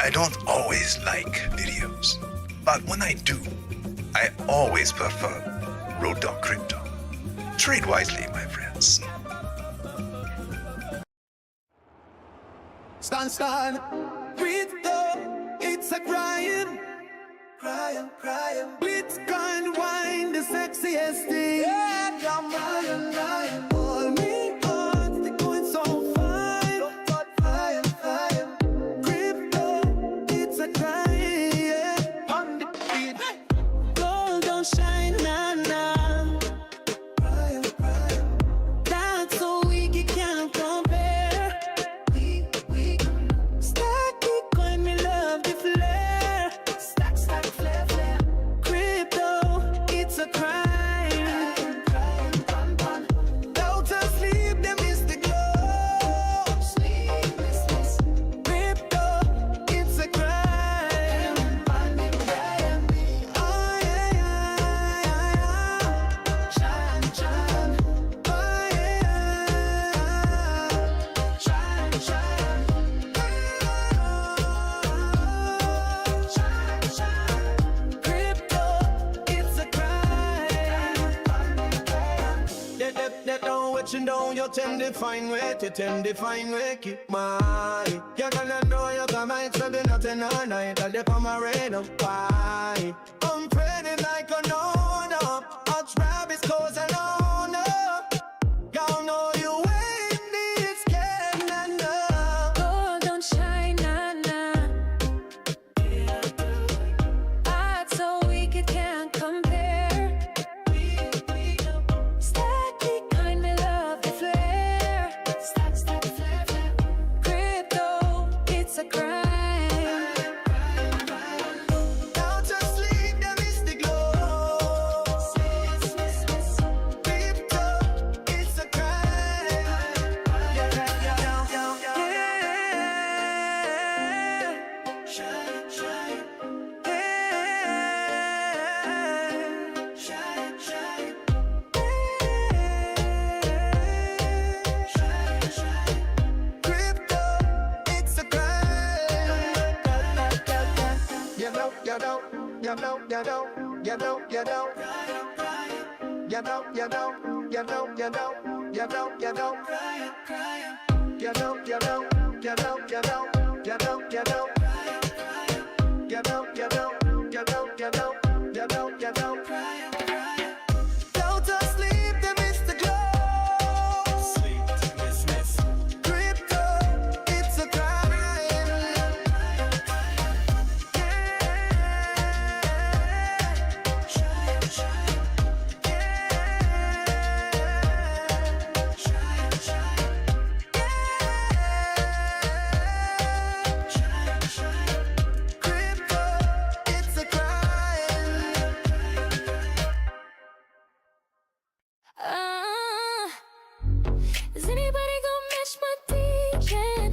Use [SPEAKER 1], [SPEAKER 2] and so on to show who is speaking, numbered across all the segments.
[SPEAKER 1] I don't always like videos, but when I do, I always prefer Road Dog Crypto. Trade wisely, my friends.
[SPEAKER 2] Stand, crypto, it's a crime. Bitcoin wine, the sexiest thing. Yeah, come on, all me on, the coin so fine. Crypto, it's a crime, yeah. On the beat, gold don't shine, nah. That's so weak, you can't compare. Stack Bitcoin, me love the flare. Stack, flare. Crypto, it's a crime. Out of sleep, they miss the glow. Crypto, it's a crime. Oh yeah. Shine. Oh yeah. Shine. Crypto, it's a crime. They don't watch you down, you tend to find way, keep money. You're gonna know you come out, so be nothing all night, I'll dip on my radar, why? I'm pretty like a no, I'll rabbits cause I know, y'all know you ain't need scared, nah.
[SPEAKER 3] Gold don't shine, nah. Odds so weak it can't compare. Stack Bitcoin, me love the flare. Stack, flare. Crypto, it's a crime.
[SPEAKER 2] Out of sleep, they miss the glow. Crypto, it's a crime. Yeah. Shine. Crypto, it's a crime. You know. Out of sleep, they miss the glow. Crypto, it's a crime. Crypto, it's a crime.
[SPEAKER 3] Is anybody gonna match my Degen?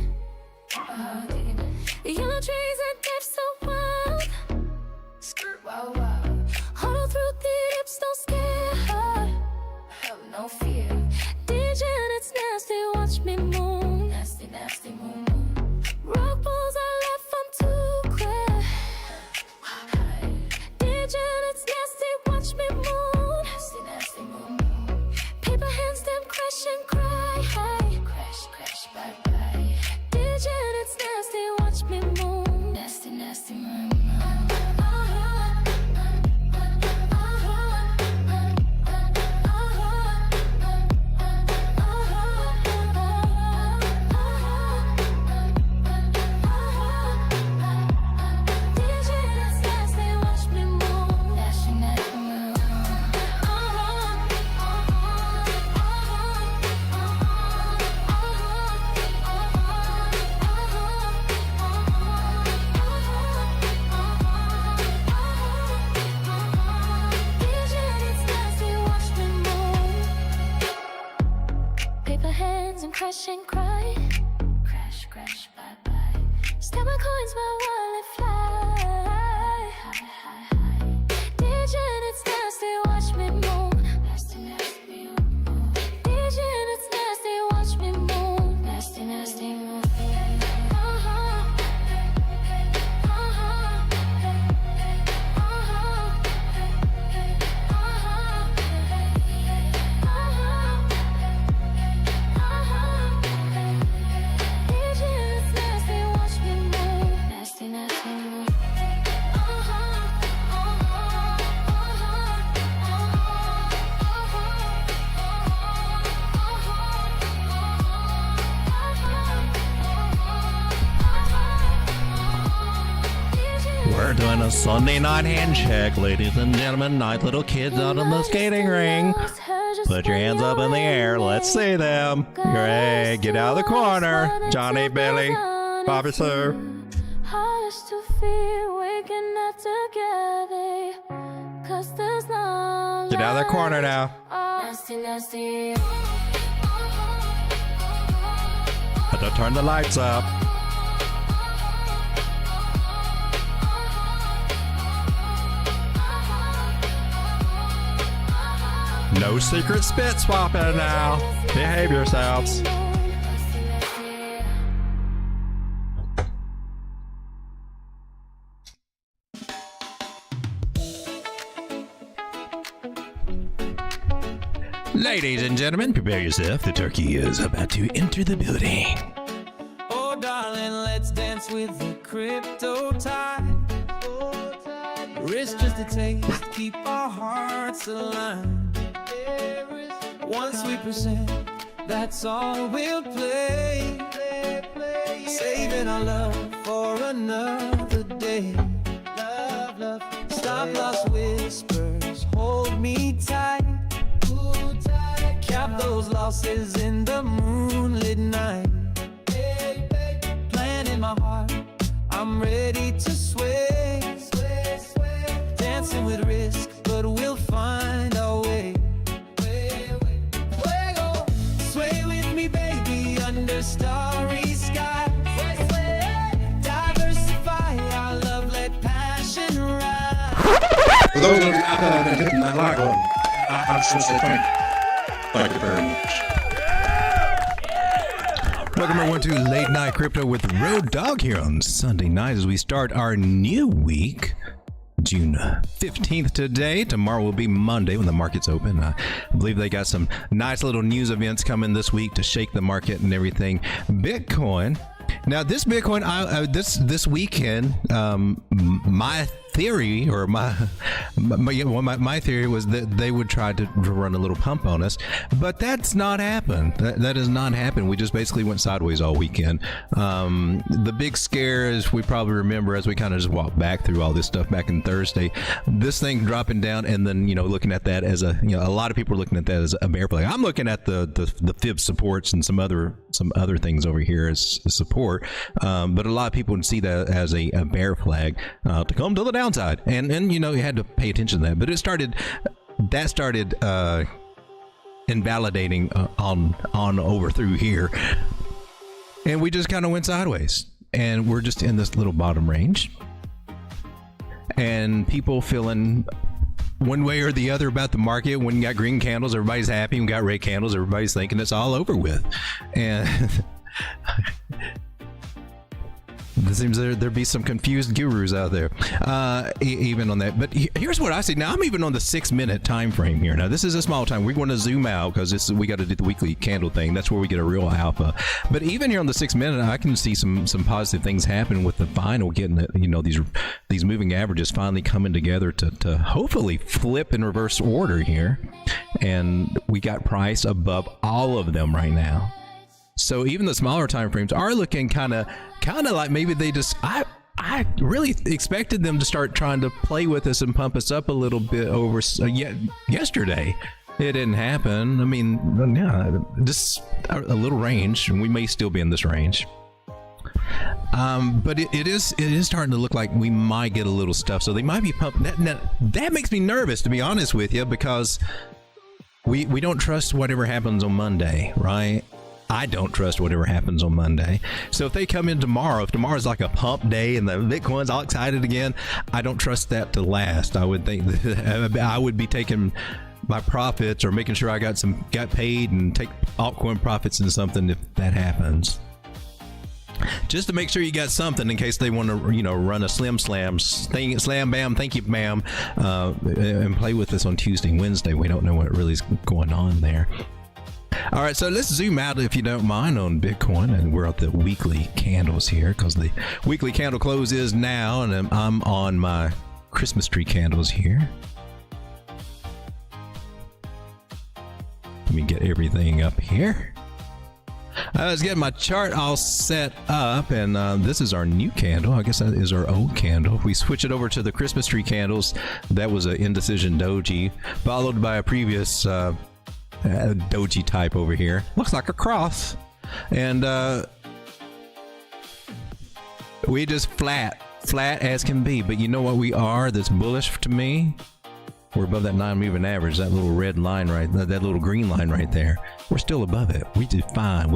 [SPEAKER 3] The yellow trees and depths so wild. Wow. Huddle through the dips, don't scare her. Have no fear. Degen, it's nasty, watch me move. Nasty moon. Rock balls I left, I'm too clear. Degen, it's nasty, watch me move. Nasty moon. Paper hands, them crash and cry. Crash, bye. Degen, it's nasty, watch me move. Nasty moon. Paper hands and crash and cry. Crash, bye. Stab my coins, my wallet fly. Degen, it's nasty, watch me move. Nasty moon. Degen, it's nasty, watch me move. Nasty moon.
[SPEAKER 4] Sunday night handshake, ladies and gentlemen. Nice little kids out on the skating ring. Put your hands up in the air. Let's see them. Great. Get out of the corner. Johnny, Billy, Officer.
[SPEAKER 3] Hardest to feel waking up together. 'Cause there's no
[SPEAKER 4] Get out of the corner now.
[SPEAKER 3] nasty, nasty.
[SPEAKER 4] Had to turn the lights up. No secret spit swapping now. Behave yourselves. Ladies and gentlemen, prepare yourself. The turkey is about to enter the building.
[SPEAKER 2] Oh, darling, let's dance with the crypto tide. Risk just a taste, keep our hearts aligned. Once we present, that's all we'll play. Saving our love for another day. Love, love. Stop lost whispers, hold me tight. Cap those losses in the moonlit night. Plan in my heart, I'm ready to sway. Dancing with risk, but we'll find our way. Sway with me, baby, under starry skies. Diversify our love, let passion rise.
[SPEAKER 5] For those of you out there that have been hitting that like button, I just want to say thank you. Thank you very much.
[SPEAKER 4] Welcome everyone to Late Night Crypto with Road Dogg here on Sunday night as we start our new week. June 15th today. Tomorrow will be Monday when the markets open. I believe they got some nice little news events coming this week to shake the market and everything. Bitcoin. Now this Bitcoin, this weekend, my theory or my theory was that they would try to run a little pump on us, but that's not happened. That has not happened. We just basically went sideways all weekend. The big scare is, we probably remember as we kind of just walked back through all this stuff back in Thursday, this thing dropping down, and then looking at that as a a lot of people are looking at that as a bear flag. I'm looking at the fib supports and some other things over here as support, but a lot of people would see that as a bear flag to come to the downside, and you had to pay attention to that. But it started invalidating on over through here, and we just kind of went sideways, and we're just in this little bottom range, and people feeling one way or the other about the market. When you got green candles, everybody's happy. When you got red candles, everybody's thinking it's all over with. And it seems there be some confused gurus out there, even on that. But here's what I see. Now I'm even on the 6-minute time frame here. Now this is a small time. We're going to zoom out because we got to do the weekly candle thing. That's where we get a real alpha. But even here on the 6-minute, I can see some positive things happen with the final getting these moving averages finally coming together to hopefully flip in reverse order here, and we got price above all of them right now. So even the smaller time frames are looking kind of like maybe they just I really expected them to start trying to play with us and pump us up a little bit over yesterday. It didn't happen. I mean, yeah, just a little range, and we may still be in this range. But it is starting to look like we might get a little stuff. So they might be pumping that. That makes me nervous, to be honest with you, because we don't trust whatever happens on Monday, right? I don't trust whatever happens on Monday. So if they come in tomorrow, if tomorrow's like a pump day and the Bitcoin's all excited again, I don't trust that to last. I would think that I would be taking my profits or making sure I got paid and take altcoin profits in something if that happens. Just to make sure you got something in case they want to, run a slam bam, thank you, ma'am, and play with us on Tuesday and Wednesday. We don't know what really is going on there. All right, so let's zoom out, if you don't mind, on Bitcoin, and we're at the weekly candles here because the weekly candle close is now, and I'm on my Christmas tree candles here. Let me get everything up here. I was getting my chart all set up, and this is our new candle. I guess that is our old candle. If we switch it over to the Christmas tree candles, that was an indecision doji, followed by a previous doji type over here. Looks like a cross. And we just flat as can be. But you know what we are that's bullish to me? We're above that 9 moving average, that little red line that little green line right there. We're still above it. We do fine.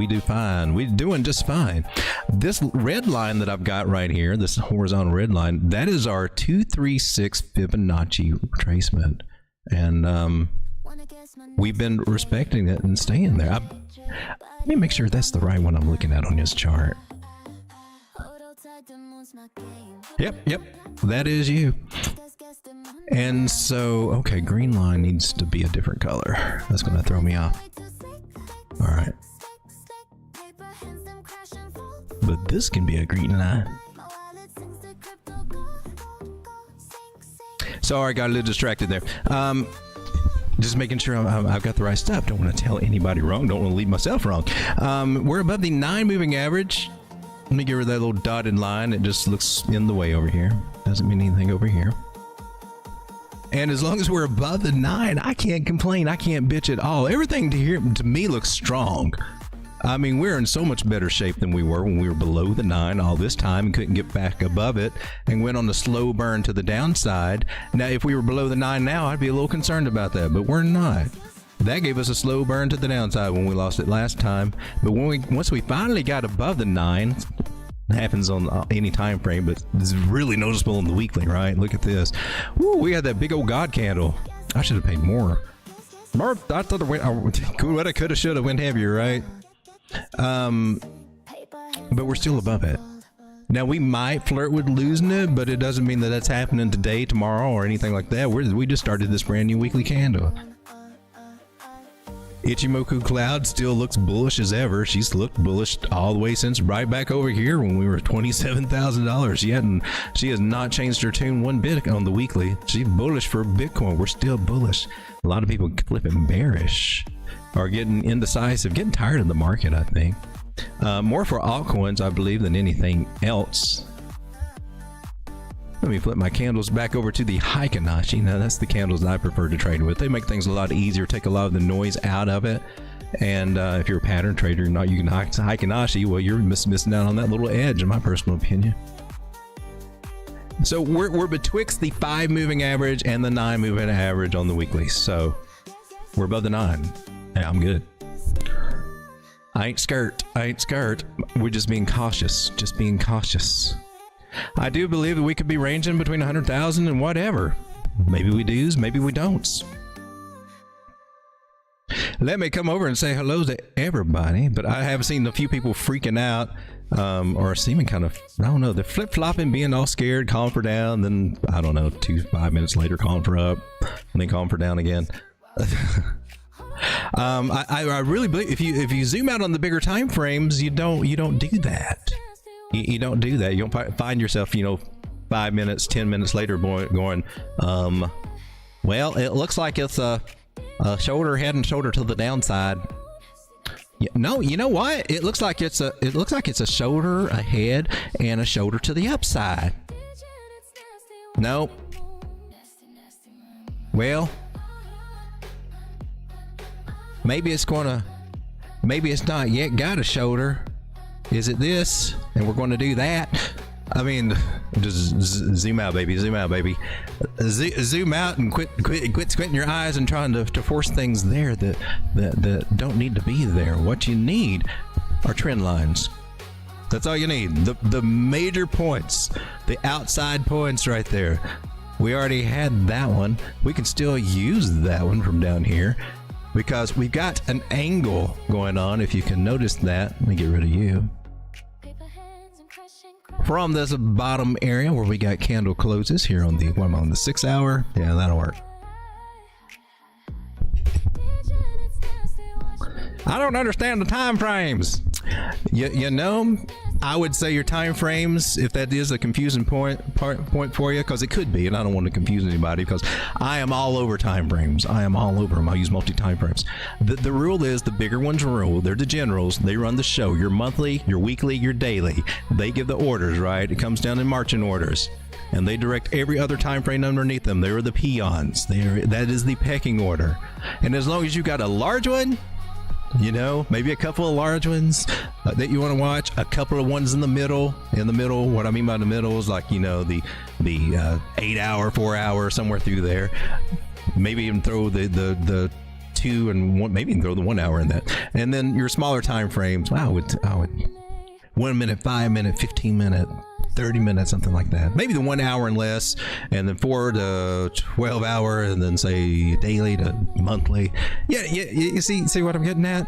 [SPEAKER 4] We're doing just fine. This red line that I've got right here, this horizontal red line, that is our 236 Fibonacci retracement. And we've been respecting it and staying there. Let me make sure that's the right one I'm looking at on this chart. Yep, that is you. And so, okay, green line needs to be a different color. That's going to throw me off. All right. But this can be a green line. Sorry, got a little distracted there. Just making sure I've got the right stuff. Don't want to tell anybody wrong. Don't want to leave myself wrong. We're above the 9 moving average. Let me give her that little dotted line. It just looks in the way over here. Doesn't mean anything over here. And as long as we're above the 9, I can't complain. I can't bitch at all. Everything to me looks strong. I mean, we're in so much better shape than we were when we were below the 9 all this time and couldn't get back above it and went on the slow burn to the downside. Now, if we were below the 9 now, I'd be a little concerned about that, but we're not. That gave us a slow burn to the downside when we lost it last time. But once we finally got above the 9, it happens on any time frame, but it's really noticeable in the weekly, right? Look at this. Woo, we had that big old God candle. I should have paid more. I thought I could have, should have went heavier, right? But we're still above it. Now, we might flirt with losing it, but it doesn't mean that that's happening today, tomorrow, or anything like that. We just started this brand new weekly candle. Ichimoku Cloud still looks bullish as ever. She's looked bullish all the way since right back over here when we were $27,000. She has not changed her tune one bit on the weekly. She's bullish for Bitcoin. We're still bullish. A lot of people flipping bearish are getting indecisive, getting tired of the market, I think. More for altcoins, I believe, than anything else. Let me flip my candles back over to the Heikinashi. Now, that's the candles that I prefer to trade with. They make things a lot easier, take a lot of the noise out of it. And if you're a pattern trader and not using Heikinashi, well, you're missing out on that little edge, in my personal opinion. So we're betwixt the 5 moving average and the 9 moving average on the weekly. So we're above the 9. Yeah, I'm good. I ain't scared. We're just being cautious. I do believe that we could be ranging between 100,000 and whatever. Maybe we do, maybe we don't. Let me come over and say hello to everybody, but I have seen a few people freaking out, or seeming kind of, I don't know, they're flip-flopping, being all scared, calling for down, then, I don't know, 5 minutes later, calling for up, and then calling for down again. I really believe if you zoom out on the bigger time frames, you don't do that. You don't do that. You don't find yourself, 5 minutes, 10 minutes later going, well, it looks like it's a shoulder, head and shoulder to the downside. No, you know what? It looks like it's a shoulder, a head, and a shoulder to the upside. Nope. Well, maybe it's not yet got a shoulder. Is it this? And we're going to do that. I mean, just zoom out, baby. Zoom out and quit squinting your eyes and trying to force things there that don't need to be there. What you need are trend lines. That's all you need. The major points, the outside points right there. We already had that one. We can still use that one from down here, because we've got an angle going on. If you can notice that, let me get rid of you. From this bottom area where we got candle closes here on the 6 hour. Yeah, that'll work. I don't understand the time frames. You know, I would say your time frames, if that is a confusing point for you, because it could be, and I don't want to confuse anybody because I am all over time frames. I am all over them. I use multi time frames. The rule is the bigger ones rule. They're the generals. They run the show. Your monthly, your weekly, your daily. They give the orders, right? It comes down in marching orders. And they direct every other time frame underneath them. They are the peons. That is the pecking order. And as long as you got a large one, you know, maybe a couple of large ones that you want to watch, a couple of ones in the middle. What I mean by the middle is like, you know, the 8 hour, 4 hour, somewhere through there. Maybe even throw the 2 and 1, maybe even throw the 1 hour in that. And then your smaller time frames, I would 1 minute, 5 minute, 15 minute, 30 minutes, something like that. Maybe the 1 hour and less, and then 4 to 12 hour, and then say daily to monthly. Yeah, you see what I'm getting at?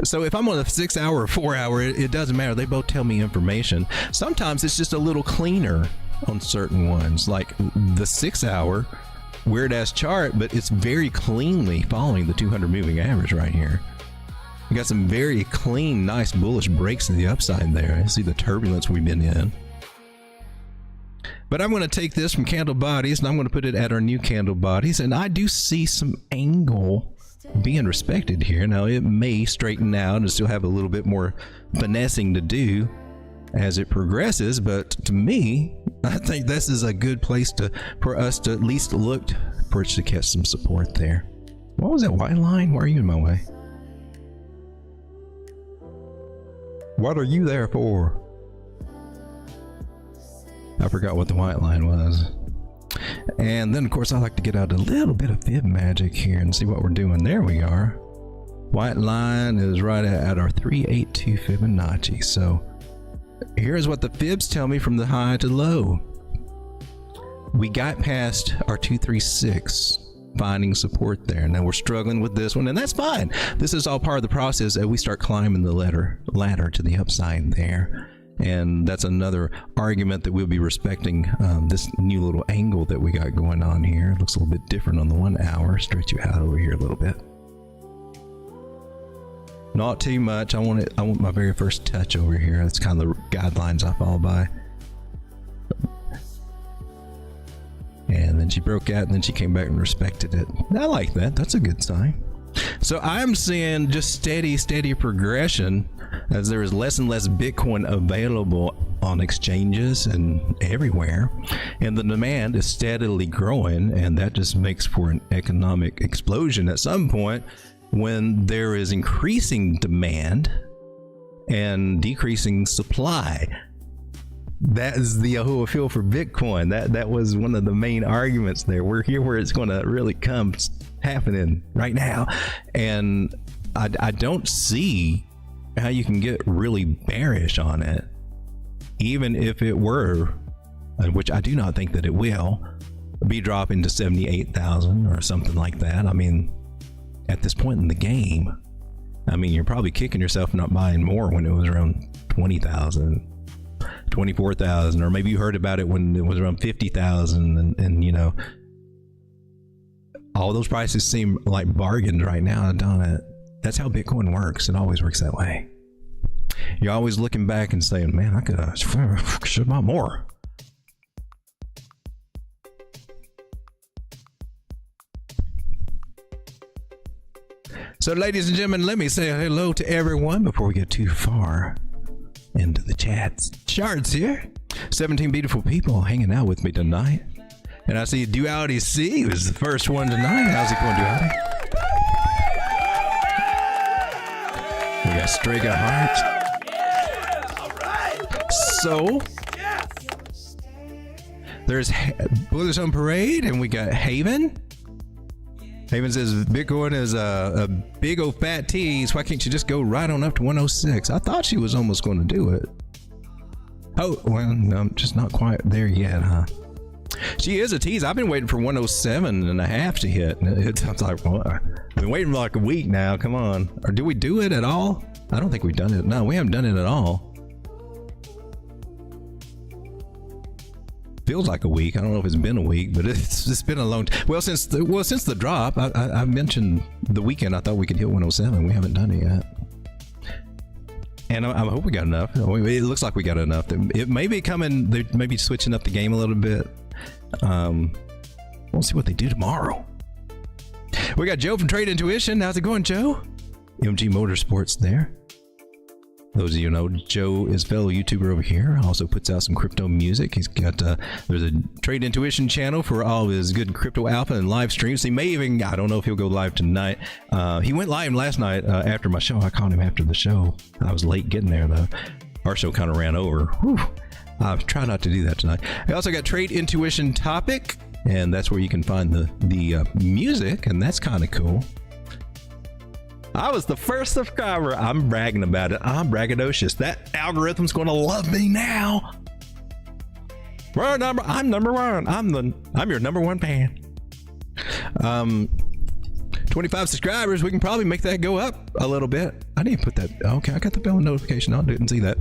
[SPEAKER 4] So if I'm on a 6 hour or 4 hour, it doesn't matter. They both tell me information. Sometimes it's just a little cleaner on certain ones, like the 6 hour weird ass chart, but it's very cleanly following the 200 moving average right here. We got some very clean, nice bullish breaks to the upside there. I see the turbulence we've been in. But I'm going to take this from candle bodies and I'm going to put it at our new candle bodies. And I do see some angle being respected here. Now it may straighten out and still have a little bit more finessing to do as it progresses. But to me, I think this is a good place for us to at least look for it to catch some support there. What was that white line? Why are you in my way? What are you there for? I forgot what the white line was. And then of course I like to get out a little bit of fib magic here and see what we're doing. There we are. White line is right at our 382 Fibonacci. So here's what the fibs tell me from the high to low. We got past our 236, finding support there. Now we're struggling with this one, and that's fine. This is all part of the process as we start climbing the ladder to the upside there. And that's another argument that we'll be respecting this new little angle that we got going on here. It looks a little bit different on the 1 hour. Stretch you out over here a little bit. Not too much. I want my very first touch over here. That's kind of the guidelines I follow by. And then she broke out and then she came back and respected it. I like that. That's a good sign. So I'm seeing just steady progression as there is less and less Bitcoin available on exchanges and everywhere. And the demand is steadily growing, and that just makes for an economic explosion at some point when there is increasing demand and decreasing supply. That is the whole feel for Bitcoin. That was one of the main arguments there. We're here where it's going to really come happening right now, and I don't see how you can get really bearish on it, even if it were, which I do not think that it will, be dropping to 78,000 or something like that. I mean, at this point in the game, I mean, you're probably kicking yourself not buying more when it was around 20,000. 24,000, or maybe you heard about it when it was around 50,000, and you know, all those prices seem like bargains right now, don't it? That's how Bitcoin works. It always works that way. You're always looking back and saying, man, I should buy more. So ladies and gentlemen, let me say hello to everyone before we get too far into the charts here. 17 beautiful people hanging out with me tonight. And I see Duality C was the first one tonight. How's it going, Duality? We got Strega Heart.
[SPEAKER 2] Yeah, all right.
[SPEAKER 4] So there's Bullets on Parade, and we got Haven. Haven says Bitcoin is a big old fat tease. Why can't you just go right on up to 106? I thought she was almost going to do it. Oh, well, no, I'm just not quite there yet, huh? She is a tease. I've been waiting for 107.5 to hit. It's like, well, I've been waiting for like a week now. Come on. Or do we do it at all? I don't think we've done it. No, we haven't done it at all. Feels like a week. I don't know if it's been a week, but it's been a long time. Well, since the drop, I mentioned the weekend I thought we could hit 107. We haven't done it yet. And I hope we got enough. It looks like we got enough. It may be coming. They may be switching up the game a little bit. We'll see what they do tomorrow. We got Joe from Trade Intuition. How's it going, Joe? MG Motorsports there. Those of you who know, Joe is a fellow YouTuber over here. Also puts out some crypto music. He's got there's a Trade Intuition channel for all of his good crypto alpha and live streams. He may even, I don't know if he'll go live tonight. He went live last night after my show. I caught him after the show. I was late getting there though. Our show kind of ran over. Whew. I'll try not to do that tonight. I also got Trade Intuition Topic, and that's where you can find the music, and that's kind of cool. I was the first subscriber. I'm bragging about it. I'm braggadocious. That algorithm's going to love me now. I'm number one. I'm your number one fan. 25 subscribers. We can probably make that go up a little bit. I didn't put that. Okay, I got the bell notification. I didn't see that.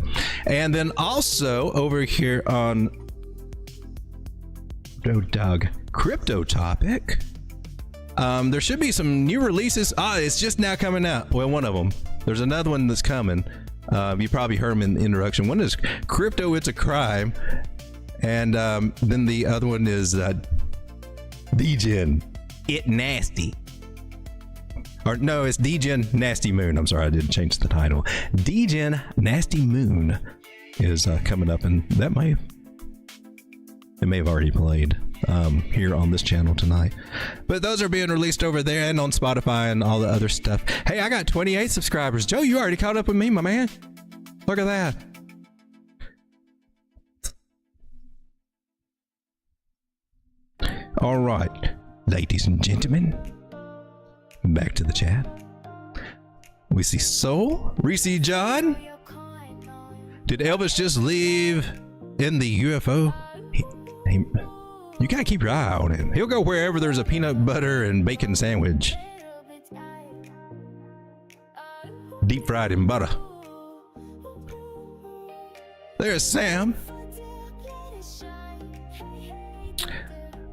[SPEAKER 4] And then also over here on Dog Crypto Topic. There should be some new releases. It's just now coming out. Well, one of them. There's another one that's coming. You probably heard them in the introduction. One is Crypto, It's a Crime. And then the other one is Degen, It Nasty. Or no, it's Degen Nasty Moon. I'm sorry, I didn't change the title. Degen Nasty Moon is coming up, and it may have already played here on this channel tonight. But those are being released over there and on Spotify and all the other stuff. Hey, I got 28 subscribers. Joe, you already caught up with me, my man. Look at that. All right, ladies and gentlemen, back to the chat. We see Soul, Reese John. Did Elvis just leave in the UFO? You gotta keep your eye on him. He'll go wherever there's a peanut butter and bacon sandwich. Deep fried in butter. There's Sam.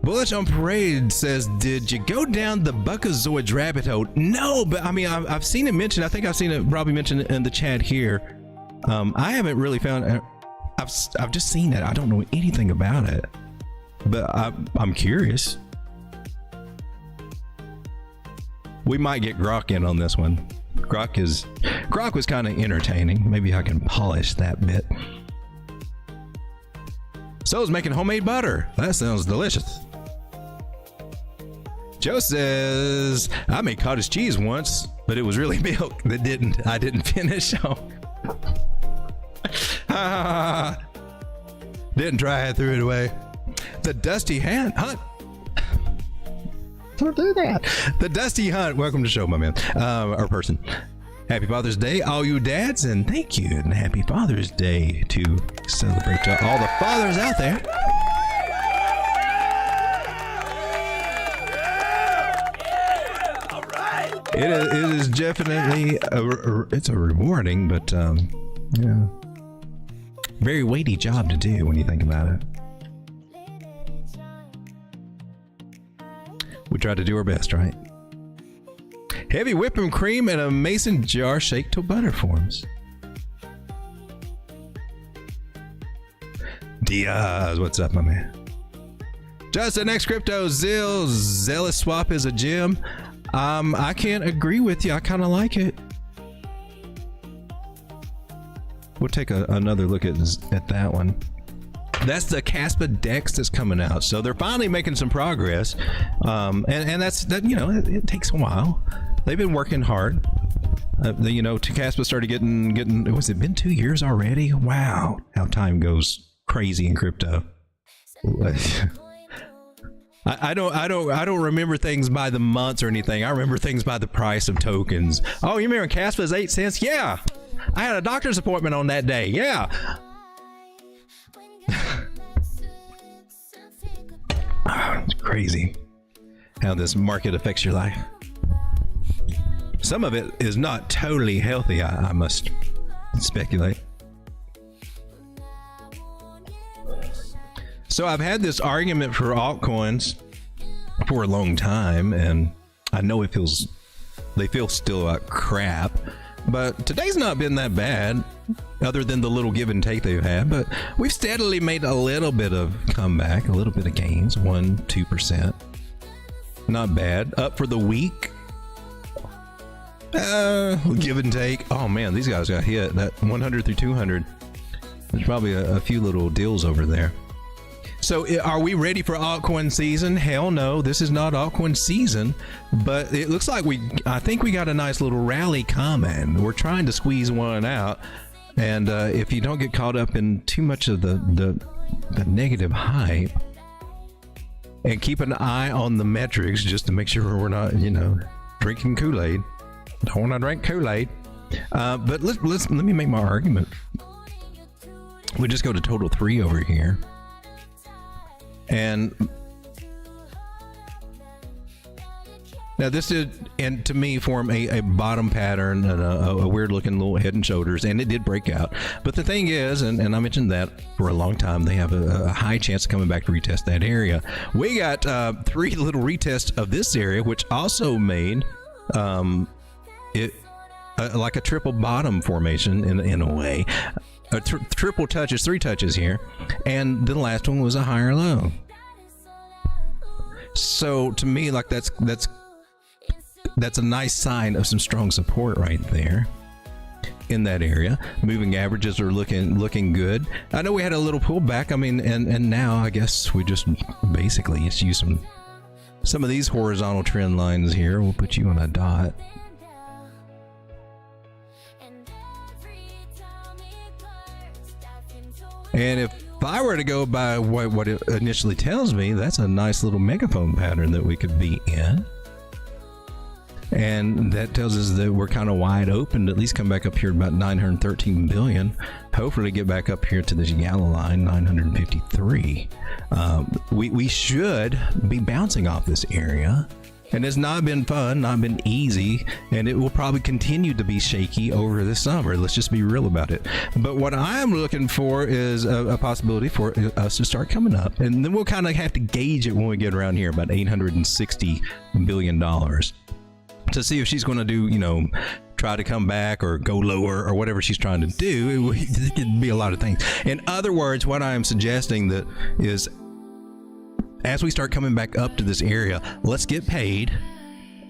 [SPEAKER 4] Bullish on Parade says, did you go down the Buckazoids rabbit hole? No, but I mean, I've seen it mentioned. I think I've seen it probably mentioned in the chat here. I haven't really found. I've just seen it. I don't know anything about it, but I'm curious. We might get Grok in on this one. Grok was kind of entertaining. Maybe I can polish that bit. So's making homemade butter. That sounds delicious. Joe says, I made cottage cheese once, but it was really milk that I didn't finish. Didn't try it, threw it away. The Dusty Hunt. Don't do that. The Dusty Hunt. Welcome to the show, my man. Or person. Happy Father's Day, all you dads, and thank you, and happy Father's Day to celebrate to all the fathers out there. It is definitely it's a rewarding, but yeah, very weighty job to do when you think about it. We try to do our best, right? Heavy whipping cream and a mason jar shake till butter forms. Diaz, what's up, my man? Justin X Crypto Zill, Zealous Swap is a gem. I can't agree with you. I kind of like it. We'll take another look at that one. That's the Caspa Dex that's coming out, so they're finally making some progress. And that's you know, it takes a while. They've been working hard. You know, Caspa started getting. Was it been 2 years already? Wow, how time goes crazy in crypto. I don't remember things by the months or anything. I remember things by the price of tokens. Oh, you remember Caspa's 8 cents? Yeah, I had a doctor's appointment on that day. Yeah. It's crazy how this market affects your life. Some of it is not totally healthy, I must speculate. So I've had this argument for altcoins for a long time, and I know they feel still like crap, But today's not been that bad, other than the little give and take they've had. But we've steadily made a little bit of comeback, a little bit of gains, 1-2%. Not bad. Up for the week. Give and take. Oh man, these guys got hit. That 100 through 200. There's probably a few little deals over there. So are we ready for altcoin season? Hell no, this is not altcoin season, but it looks like I think we got a nice little rally coming. We're trying to squeeze one out, and if you don't get caught up in too much of the negative hype, and keep an eye on the metrics just to make sure we're not, drinking Kool-Aid. Don't want to drink Kool-Aid. But let me make my argument. We just go to total 3 over here. And now this did, and to me, form a bottom pattern and a weird looking little head and shoulders, and it did break out. But the thing is, and I mentioned that for a long time, they have a high chance of coming back to retest that area. We got 3 little retests of this area, which also made it like a triple bottom formation in a way. Triple touches, 3 touches here, and the last one was a higher low. So to me, like that's a nice sign of some strong support right there in that area. Moving averages are looking good. I know we had a little pullback. I mean, and now I guess we just basically use some of these horizontal trend lines here. We'll put you on a dot. And if I were to go by what it initially tells me, that's a nice little megaphone pattern that we could be in. And that tells us that we're kind of wide open to at least come back up here about 913 billion. Hopefully get back up here to this yellow line, 953. We should be bouncing off this area. And it's not been fun, not been easy, and it will probably continue to be shaky over this summer. Let's just be real about it. But what I'm looking for is a possibility for us to start coming up. And then we'll kind of have to gauge it when we get around here, about $860 billion, to see if she's going to do, try to come back or go lower or whatever she's trying to do. It could be a lot of things. In other words, what I am suggesting that is, as we start coming back up to this area, let's get paid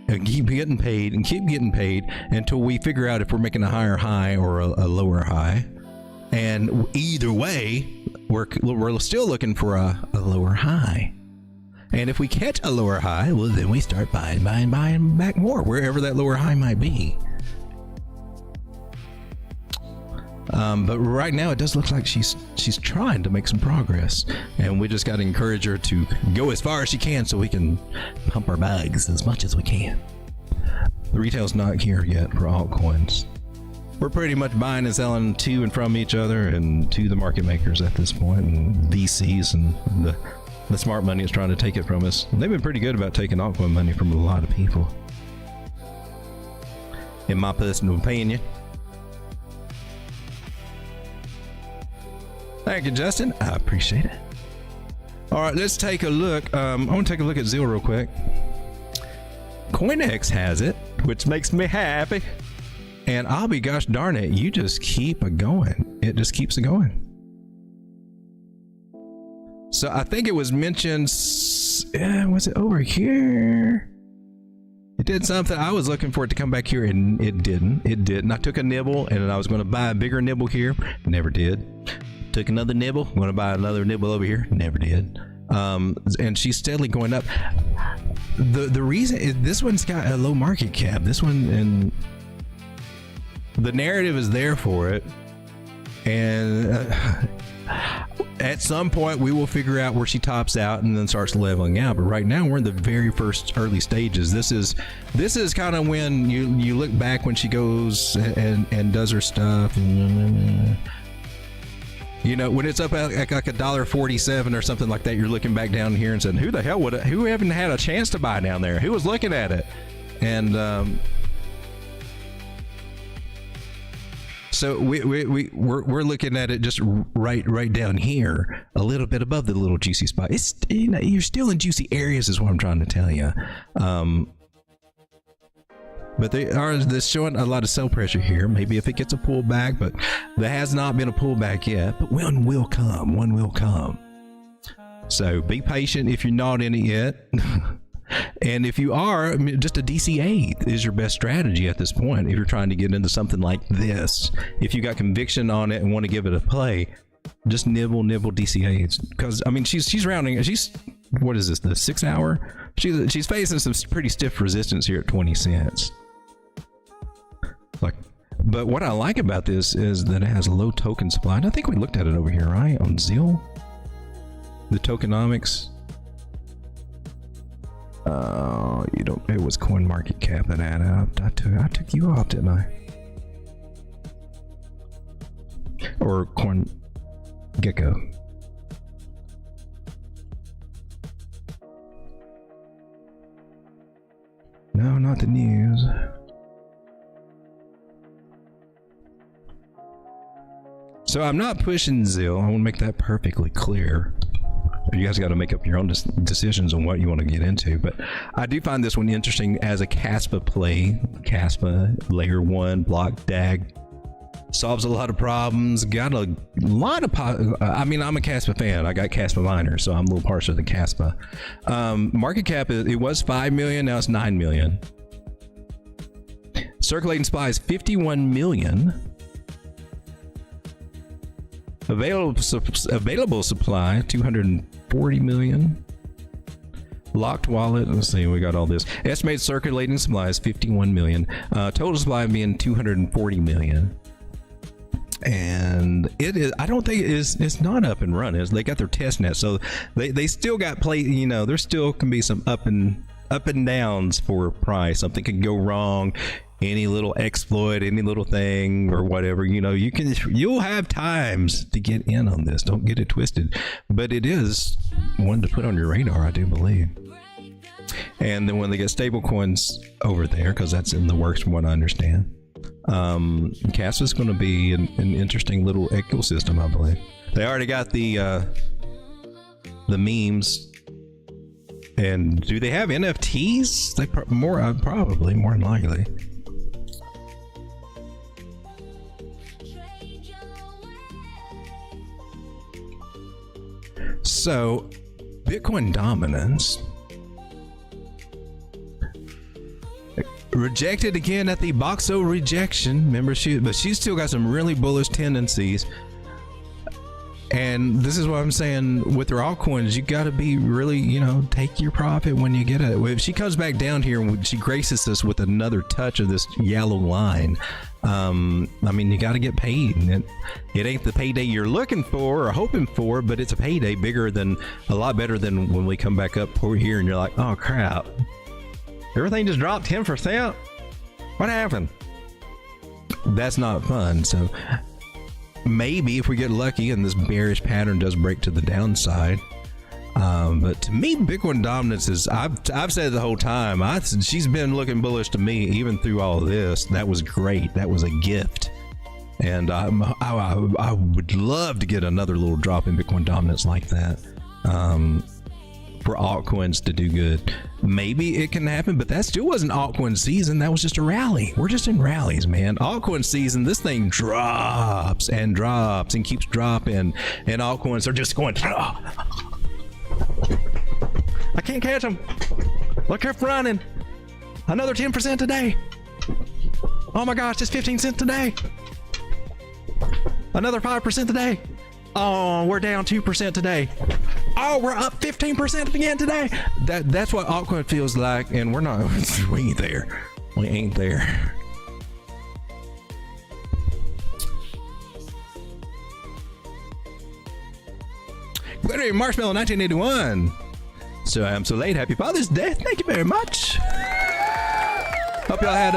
[SPEAKER 4] and keep getting paid and keep getting paid until we figure out if we're making a higher high or a lower high. And either way, we're still looking for a lower high. And if we catch a lower high, well, then we start buying back more wherever that lower high might be. But right now it does look like she's trying to make some progress, and we just got to encourage her to go as far as she can so we can pump our bags as much as we can. The retail's not here yet for altcoins. We're pretty much buying and selling to and from each other and to the market makers at this point, and VCs and the smart money is trying to take it from us. And they've been pretty good about taking altcoin money from a lot of people, in my personal opinion. Thank you, Justin. I appreciate it. All right, let's take a look. I want to take a look at Zeal real quick. COINEX has it, which makes me happy. And I'll be gosh darn it, you just keep it going. It just keeps it going. So I think it was mentioned, was it over here? It did something. I was looking for it to come back here, and it didn't. It didn't. I took a nibble, and I was going to buy a bigger nibble here. Never did. Took another nibble. Want to buy another nibble over here. Never did. And she's steadily going up. The reason is this one's got a low market cap. This one, and the narrative is there for it. And at some point we will figure out where she tops out and then starts leveling out. But right now we're in the very first early stages. This is kind of when you look back when she goes and does her stuff, and when it's up at like $1.47 or something like that, you're looking back down here and saying, who the hell who haven't had a chance to buy down there? Who was looking at it? And so we're looking at it just right down here, a little bit above the little juicy spot. It's you're still in juicy areas, is what I'm trying to tell you. But they're showing a lot of sell pressure here. Maybe if it gets a pullback, but there has not been a pullback yet. But one will come. One will come. So be patient if you're not in it yet. And if you are, I mean, just a DC8 is your best strategy at this point. If you're trying to get into something like this, if you got conviction on it and want to give it a play, just nibble DC8s. Because I mean, she's rounding. She's, what is this? The 6 hour? She's facing some pretty stiff resistance here at 20 cents. Like, but what I like about this is that it has a low token supply. And I think we looked at it over here, right, on Zeal. The tokenomics. You don't. It was CoinMarketCap that added up. I took you off, didn't I? Or CoinGecko. No, not the news. So I'm not pushing Zill. I want to make that perfectly clear. You guys got to make up your own decisions on what you want to get into, but I do find this one interesting as a Caspa play. Caspa layer 1 block DAG solves a lot of problems. Got a lot of I mean, I'm a Caspa fan. I got Caspa miners, so I'm a little partial to Caspa. Market cap, it was 5 million, now it's 9 million. Circulating supply is 51 million. Available supply 240 million. Locked wallet, let's see, we got all this. Estimated circulating supply is 51 million. Total supply being 240 million. And it is, I don't think it's not up and running. They got their test net, so they still got play, you know, there still can be some up and downs for price. Something can go wrong. Any little exploit, any little thing or whatever, you know, you'll have times to get in on this. Don't get it twisted, but it is one to put on your radar, I do believe. And then when they get stable coins over there, because that's in the works from what I understand, Caspa is going to be an interesting little ecosystem, I believe. They already got the memes. And do they have NFTs? They probably more than likely. So, Bitcoin dominance rejected again at the Boxo rejection. Remember, but she's still got some really bullish tendencies. And this is what I'm saying with her altcoins, you got to be really, you know, take your profit when you get it. If she comes back down here and she graces us with another touch of this yellow line, I mean, you got to get paid. And it ain't the payday you're looking for or hoping for, but it's a payday a lot better than when we come back up here and you're like, oh crap, everything just dropped 10%. What happened? That's not fun. So maybe if we get lucky and this bearish pattern does break to the downside, but to me, Bitcoin dominance is, I've said the whole time, she's been looking bullish to me even through all of this. That was great. That was a gift. And I would love to get another little drop in Bitcoin dominance like that, for altcoins to do good. Maybe it can happen, but that still wasn't altcoin season. That was just a rally. We're just in rallies, man. Altcoin season, this thing drops and keeps dropping, and altcoins are just going, I can't catch them. Look, kept running. Another 10% today. Oh my gosh, it's 15 cents today. Another 5% today. Oh, we're down 2% today. Oh, we're up 15% again today. That's what altcoin feels like, and we ain't there. We ain't there. Glittery Marshmallow 1981. So I'm so late. Happy Father's Day. Thank you very much. Hope y'all had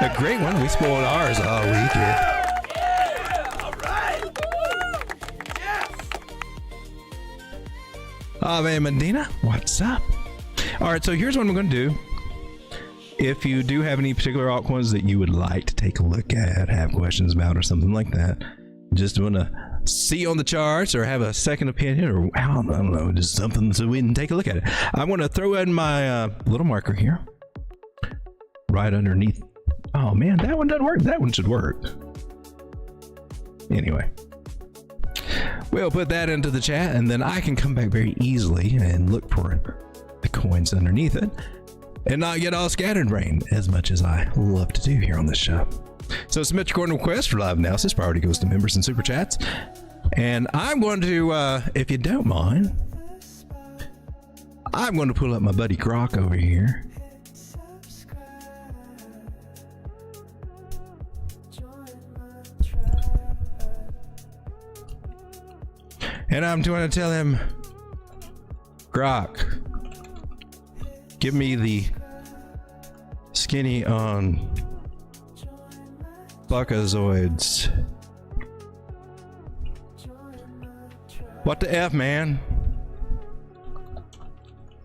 [SPEAKER 4] a great one. We spoiled ours all weekend. Ave Medina, what's up? All right, so here's what I'm going to do. If you do have any particular altcoins that you would like to take a look at, have questions about, or something like that, just want to see on the charts or have a second opinion, or I don't know, just something so we can take a look at it. I want to throw in my little marker here. right underneath. Oh man, that one doesn't work. That one should work. Anyway, we'll put that into the chat, and then I can come back very easily and look for the coins underneath it and not get all scattered brain as much as I love to do here on this show. So submit your coin request for live analysis. Priority goes to members and super chats. And I'm going to, if you don't mind, I'm going to pull up my buddy Grok over here. And I'm going to tell him, Grok, give me the skinny on Buckazoids. What the F, man?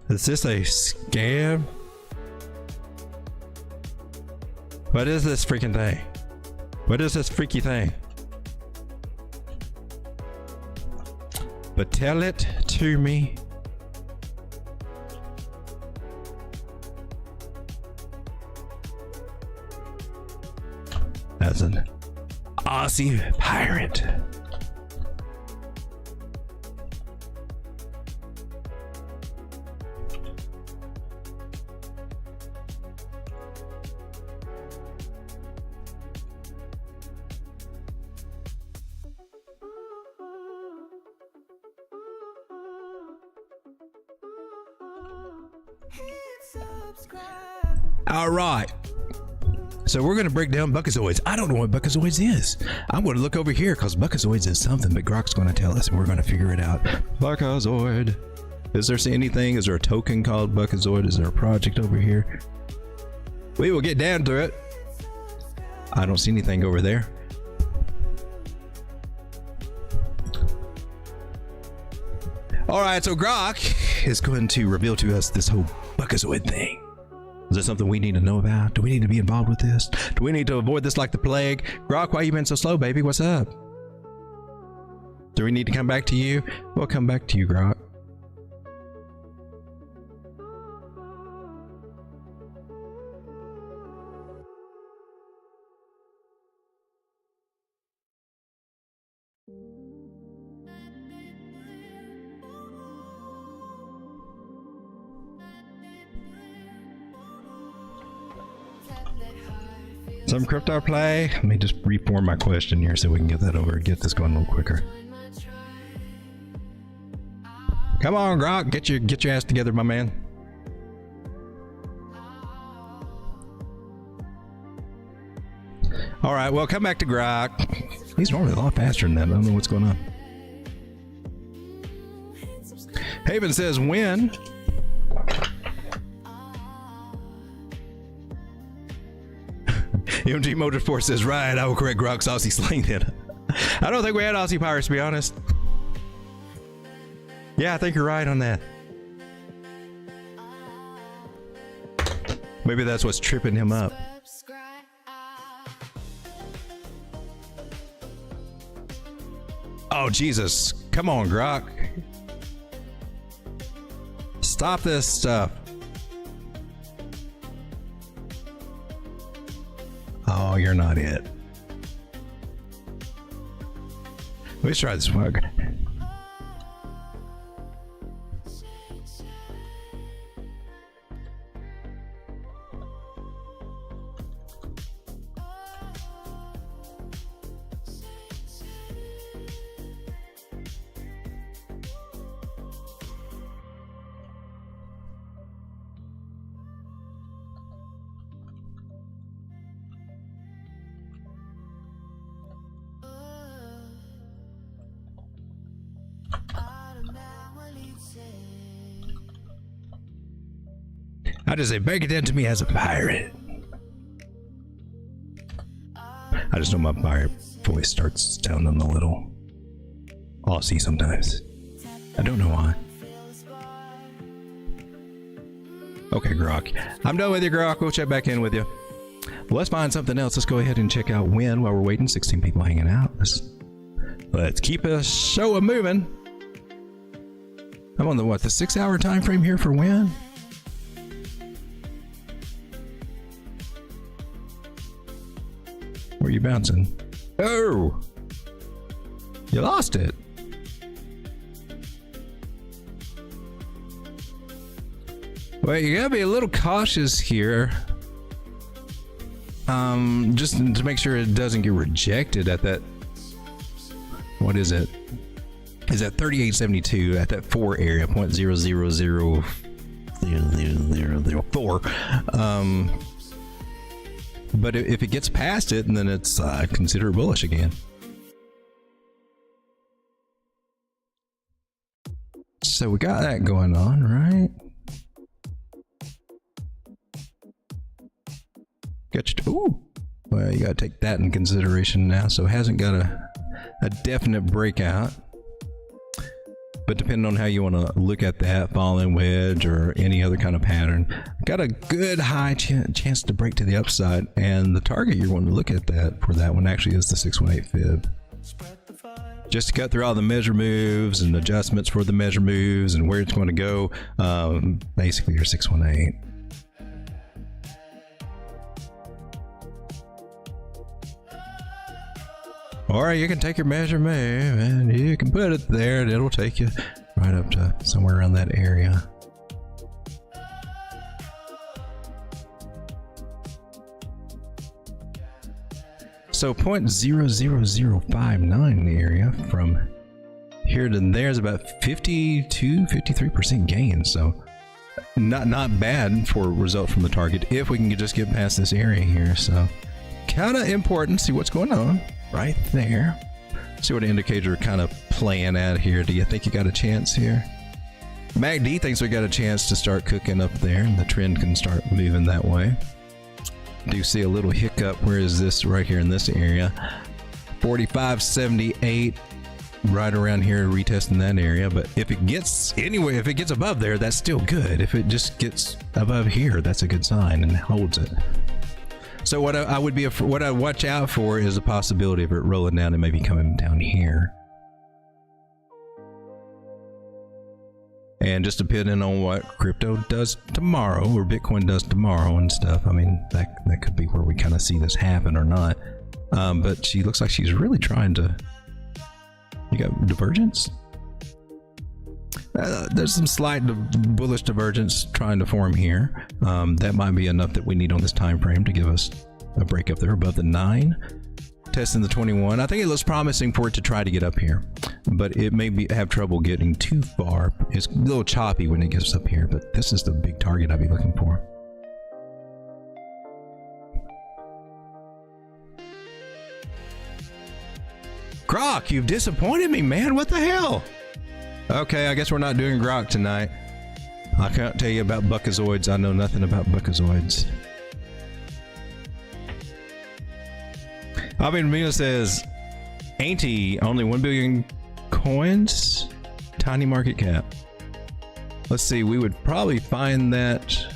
[SPEAKER 4] Is this a scam? What is this freaking thing? What is this freaky thing? But tell it to me. As an Aussie pirate. All right. So we're going to break down Buckazoids. I don't know what Buckazoids is. I'm going to look over here because Buckazoids is something, but Grok's going to tell us and we're going to figure it out. Buckazoid. Is there anything? Is there a token called Buckazoid? Is there a project over here? We will get down to it. I don't see anything over there. All right, so Grok is going to reveal to us this whole Buckazoid thing. Is there something we need to know about? Do we need to be involved with this? Do we need to avoid this like the plague? Grok, why you been so slow, baby? What's up? Do we need to come back to you? We'll come back to you, Grok. Some crypto play. Let me just reform my question here so we can get that over. Get this going a little quicker. Come on, Grok, get your ass together, my man. All right, well, come back to Grok. He's normally a lot faster than that. I don't know what's going on. Haven says when. MG Motorsport says, right, I will correct Grok's Aussie slang then. I don't think we had Aussie pirates, to be honest. Yeah, I think you're right on that. Maybe that's what's tripping him up. Oh, Jesus. Come on, Grok. Stop this stuff. Oh, you're not it. Let's try this one. I just say, break it down to me as a pirate. I just know my pirate voice starts sounding a little Aussie sometimes. I don't know why. Okay, Grok. I'm done with you, Grok. We'll check back in with you. Well, let's find something else. Let's go ahead and check out Win while we're waiting. 16 people hanging out. Let's keep a show moving. I'm on the, what, the 6-hour time frame here for Win? Where are you bouncing? Oh! You lost it. Well, you gotta be a little cautious here. Just to make sure it doesn't get rejected at that. What is it? Is that 3872 at that 4 area, 0.000004. But if it gets past it, then it's considered bullish again. So we got that going on, right? Got you. Ooh. Well, you got to take that in consideration now. So it hasn't got a definite breakout. But depending on how you want to look at that, falling wedge or any other kind of pattern, got a good high chance to break to the upside. And the target you want to look at that for that one actually is the 618 fib. Just to cut through all the measure moves and adjustments for the measure moves and where it's going to go, basically your 618. Or you can take your measure move and you can put it there and it'll take you right up to somewhere around that area. So 0.00059 in the area from here to there is about 52-53% gain. So not bad for a result from the target if we can just get past this area here. So kind of important. See what's going on right there. See what indicator kind of playing at here. Do you think you got a chance here? MACD thinks we got a chance to start cooking up there and the trend can start moving that way. Do you see a little hiccup? Where is this? Right here in this area. 45.78 right around here, retesting that area. But if it gets anyway, if it gets above there, that's still good. If it just gets above here, that's a good sign and holds it. So what I watch out for is the possibility of it rolling down and maybe coming down here. And just depending on what crypto does tomorrow or Bitcoin does tomorrow and stuff, I mean, that could be where we kind of see this happen or not. But she looks like she's really trying to. You got divergence? There's some slight bullish divergence trying to form here. That might be enough that we need on this time frame to give us a break up there above the 9. Testing the 21. I think it looks promising for it to try to get up here, but it may have trouble getting too far. It's a little choppy when it gets up here, but this is the big target I'd be looking for. Grok, you've disappointed me, man. What the hell? Okay, I guess we're not doing Grok tonight. I can't tell you about Buckazoids. I know nothing about Buckazoids. Alvin Mina says, Auntie, only 1 billion coins? Tiny market cap. Let's see, we would probably find that.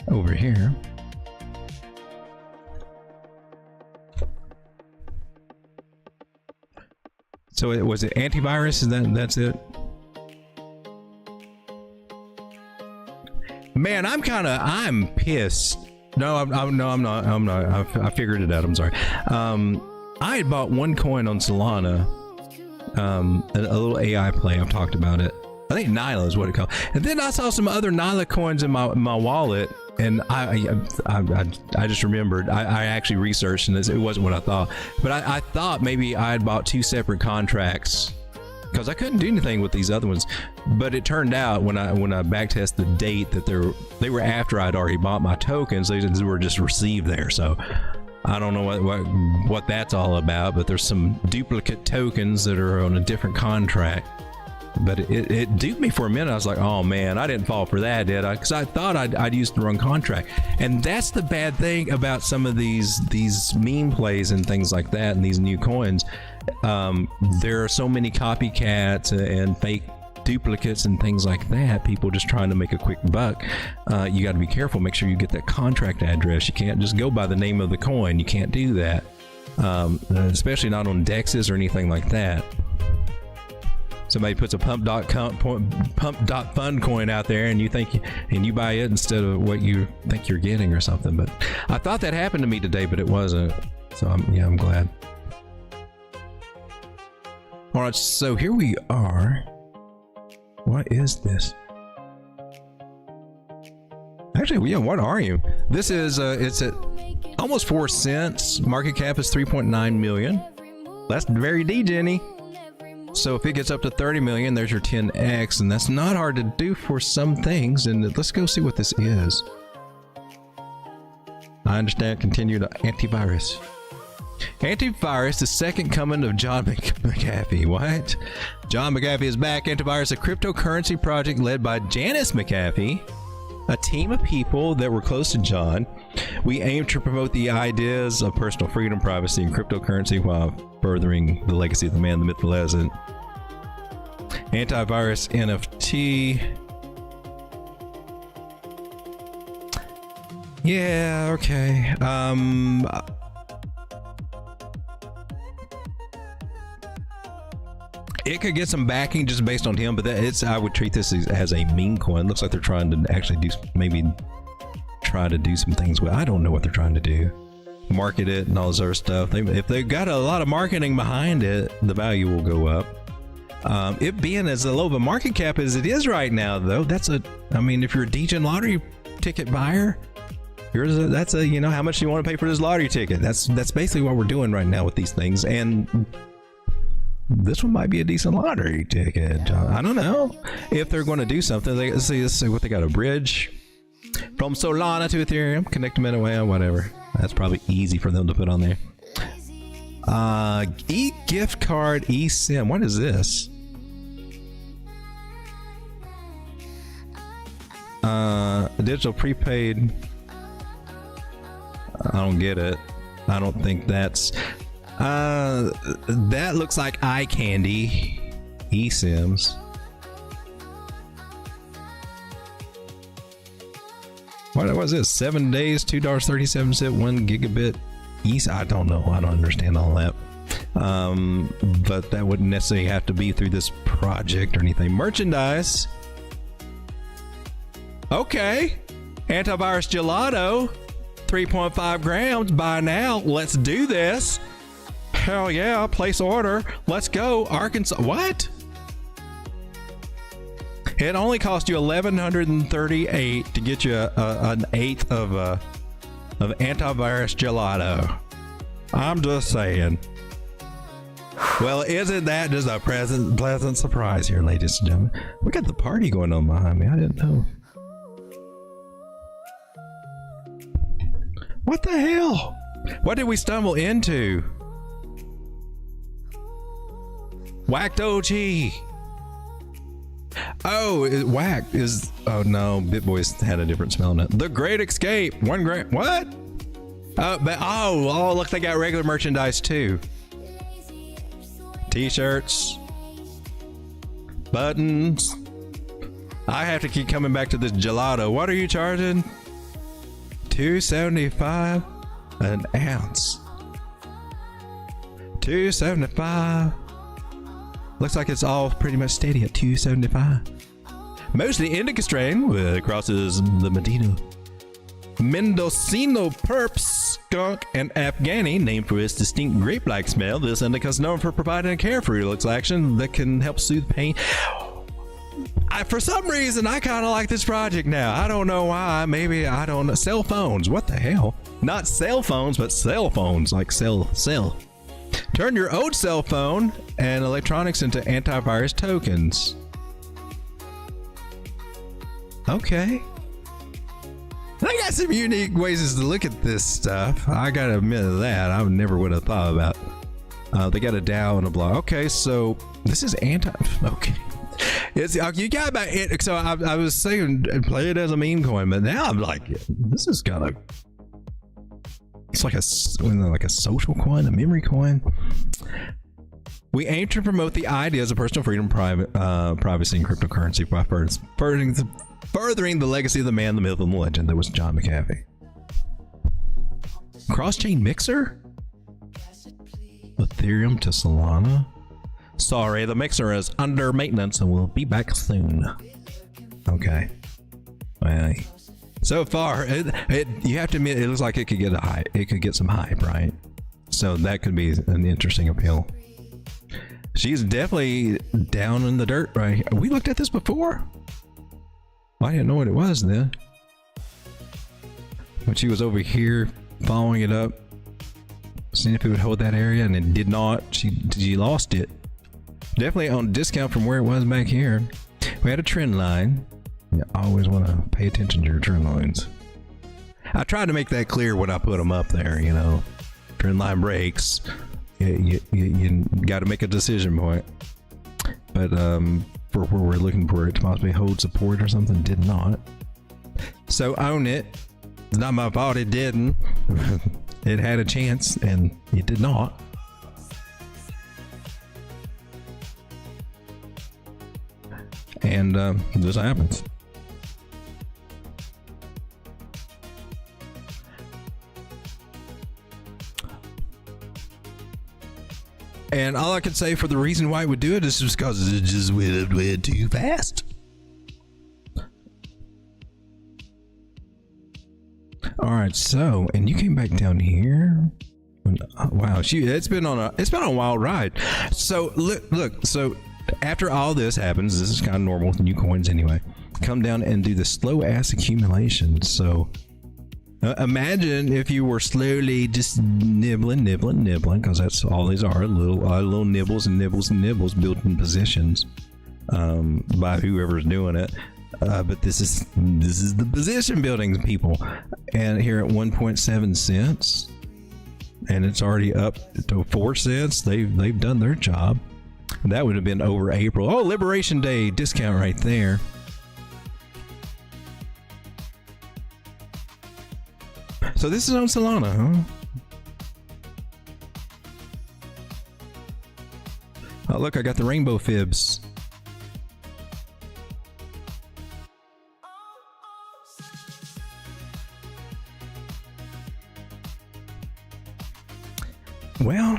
[SPEAKER 4] Over here. So was it antivirus? That's it? Man, I'm pissed. No, I'm not. I figured it out. I'm sorry. I had bought one coin on Solana, a little AI play. I've talked about it. I think Nyla is what it called. And then I saw some other Nyla coins in my wallet, and I just remembered. I actually researched, and it wasn't what I thought. But I thought maybe I had bought 2 separate contracts, because I couldn't do anything with these other ones. But it turned out when I backtest the date that they were after I'd already bought my tokens. They were just received there. So I don't know what that's all about, but there's some duplicate tokens that are on a different contract. But it duped me for a minute. I was like, oh man, I didn't fall for that, did I? Because I thought I'd used the wrong contract. And that's the bad thing about some of these meme plays and things like that, and these new coins. There are so many copycats and fake duplicates and things like that. People just trying to make a quick buck. You got to be careful. Make sure you get that contract address. You can't just go by the name of the coin. You can't do that, especially not on dexes or anything like that. Somebody puts a pump.fund coin out there and you buy it instead of what you think you're getting or something. But I thought that happened to me today, but it wasn't. So I'm glad. All right, so here we are. What is this? Actually, yeah, what are you? This is it's at almost 4 cents. Market cap is 3.9 million. That's very Jenny. So if it gets up to 30 million, there's your 10x, and that's not hard to do for some things. And let's go see what this is. I understand. Continue to antivirus. Antivirus, the second coming of John McAfee. What? John McAfee is back. Antivirus, a cryptocurrency project led by Janice McAfee, a team of people that were close to John. We aim to promote the ideas of personal freedom, privacy, and cryptocurrency while furthering the legacy of the man, the myth, the legend. Antivirus NFT. Yeah, okay. It could get some backing just based on him, but I would treat this as a meme coin. Looks like they're trying to actually try to do some things with. I don't know what they're trying to do. Market it and all this other stuff. If they've got a lot of marketing behind it, the value will go up. It being as low of a market cap as it is right now, though, I mean, if you're a Degen lottery ticket buyer, that's a, how much do you want to pay for this lottery ticket? That's basically what we're doing right now with these things. And this one might be a decent lottery ticket. I don't know if they're going to do something. Let's see what they got. A bridge from Solana to Ethereum, connect them in a way, whatever. That's probably easy for them to put on there. E-gift card, eSIM. What is this? Digital prepaid. I don't get it. I don't think that's... that looks like eye candy. eSIMs. What was this? 7 days, $2.37, 1 gigabit. I don't know. I don't understand all that. But that wouldn't necessarily have to be through this project or anything. Merchandise. Okay. Antivirus gelato. 3.5 grams. Buy now. Let's do this. Hell yeah. Place order. Let's go. Arkansas. What? It only cost you $1,138 to get you an eighth of antivirus gelato. I'm just saying. Well, isn't that just a pleasant surprise here, ladies and gentlemen? We got the party going on behind me. I didn't know. What the hell? What did we stumble into? Whacked OG. Oh, whack is. Oh no, BitBoy's had a different smell in it. The Great Escape. 1 gram. What? Oh, look, they got regular merchandise too. T-shirts, buttons. I have to keep coming back to this gelato. What are you charging? $2.75 an ounce. $2.75. Looks like it's all pretty much steady at $2.75. Mostly indica strain crosses the Mendocino Purps, Skunk, and Afghani, named for its distinct grape-like smell. This indica is known for providing a carefree relaxation that can help soothe pain. For some reason, I kind of like this project now. I don't know why. Maybe, I don't know. Cell phones. What the hell? Not cell phones, but cell phones. Like cell. Turn your old cell phone and electronics into antivirus tokens. Okay. They got some unique ways to look at this stuff. I gotta admit that. I never would have thought about. They got a DAO and a block. Okay, so this is okay. It's you got about it. So I was saying play it as a meme coin, but now I'm like, this is kind of. It's like a social coin, a memory coin. We aim to promote the ideas of personal freedom, privacy, and cryptocurrency by furthering the legacy of the man, the myth, and the legend that was John McAfee. Cross-chain mixer? Ethereum to Solana? sorry, the mixer is under maintenance and we'll be back soon. Okay. Well, so far, you have to admit, it looks like it could get it could get some hype, right? So that could be an interesting appeal. She's definitely down in the dirt right here. We looked at this before? Well, I didn't know what it was then. When she was over here following it up, seeing if it would hold that area, and it did not. She lost it. Definitely on discount from where it was back here. We had a trend line. You always want to pay attention to your trend lines. I tried to make that clear when I put them up there, you know. Trend line breaks. You got to make a decision point. But for where we're looking for it to possibly hold support or something, did not. So own it. It's not my fault it didn't. It had a chance and it did not. And this happens. And all I can say for the reason why it would do it is just because it just went too fast. All right, so, and you came back down here. Wow, it's been on a wild ride. So look, so after all this happens, this is kind of normal with new coins anyway. Come down and do the slow ass accumulation. So imagine if you were slowly just nibbling, because that's all these are, little nibbles and nibbles built in positions by whoever's doing it. But this is the position building, people. And here at 1.7 cents, and it's already up to 4 cents. They've done their job. That would have been over April. Oh, Liberation Day discount right there. So this is on Solana, huh? Oh, look, I got the rainbow fibs. Well,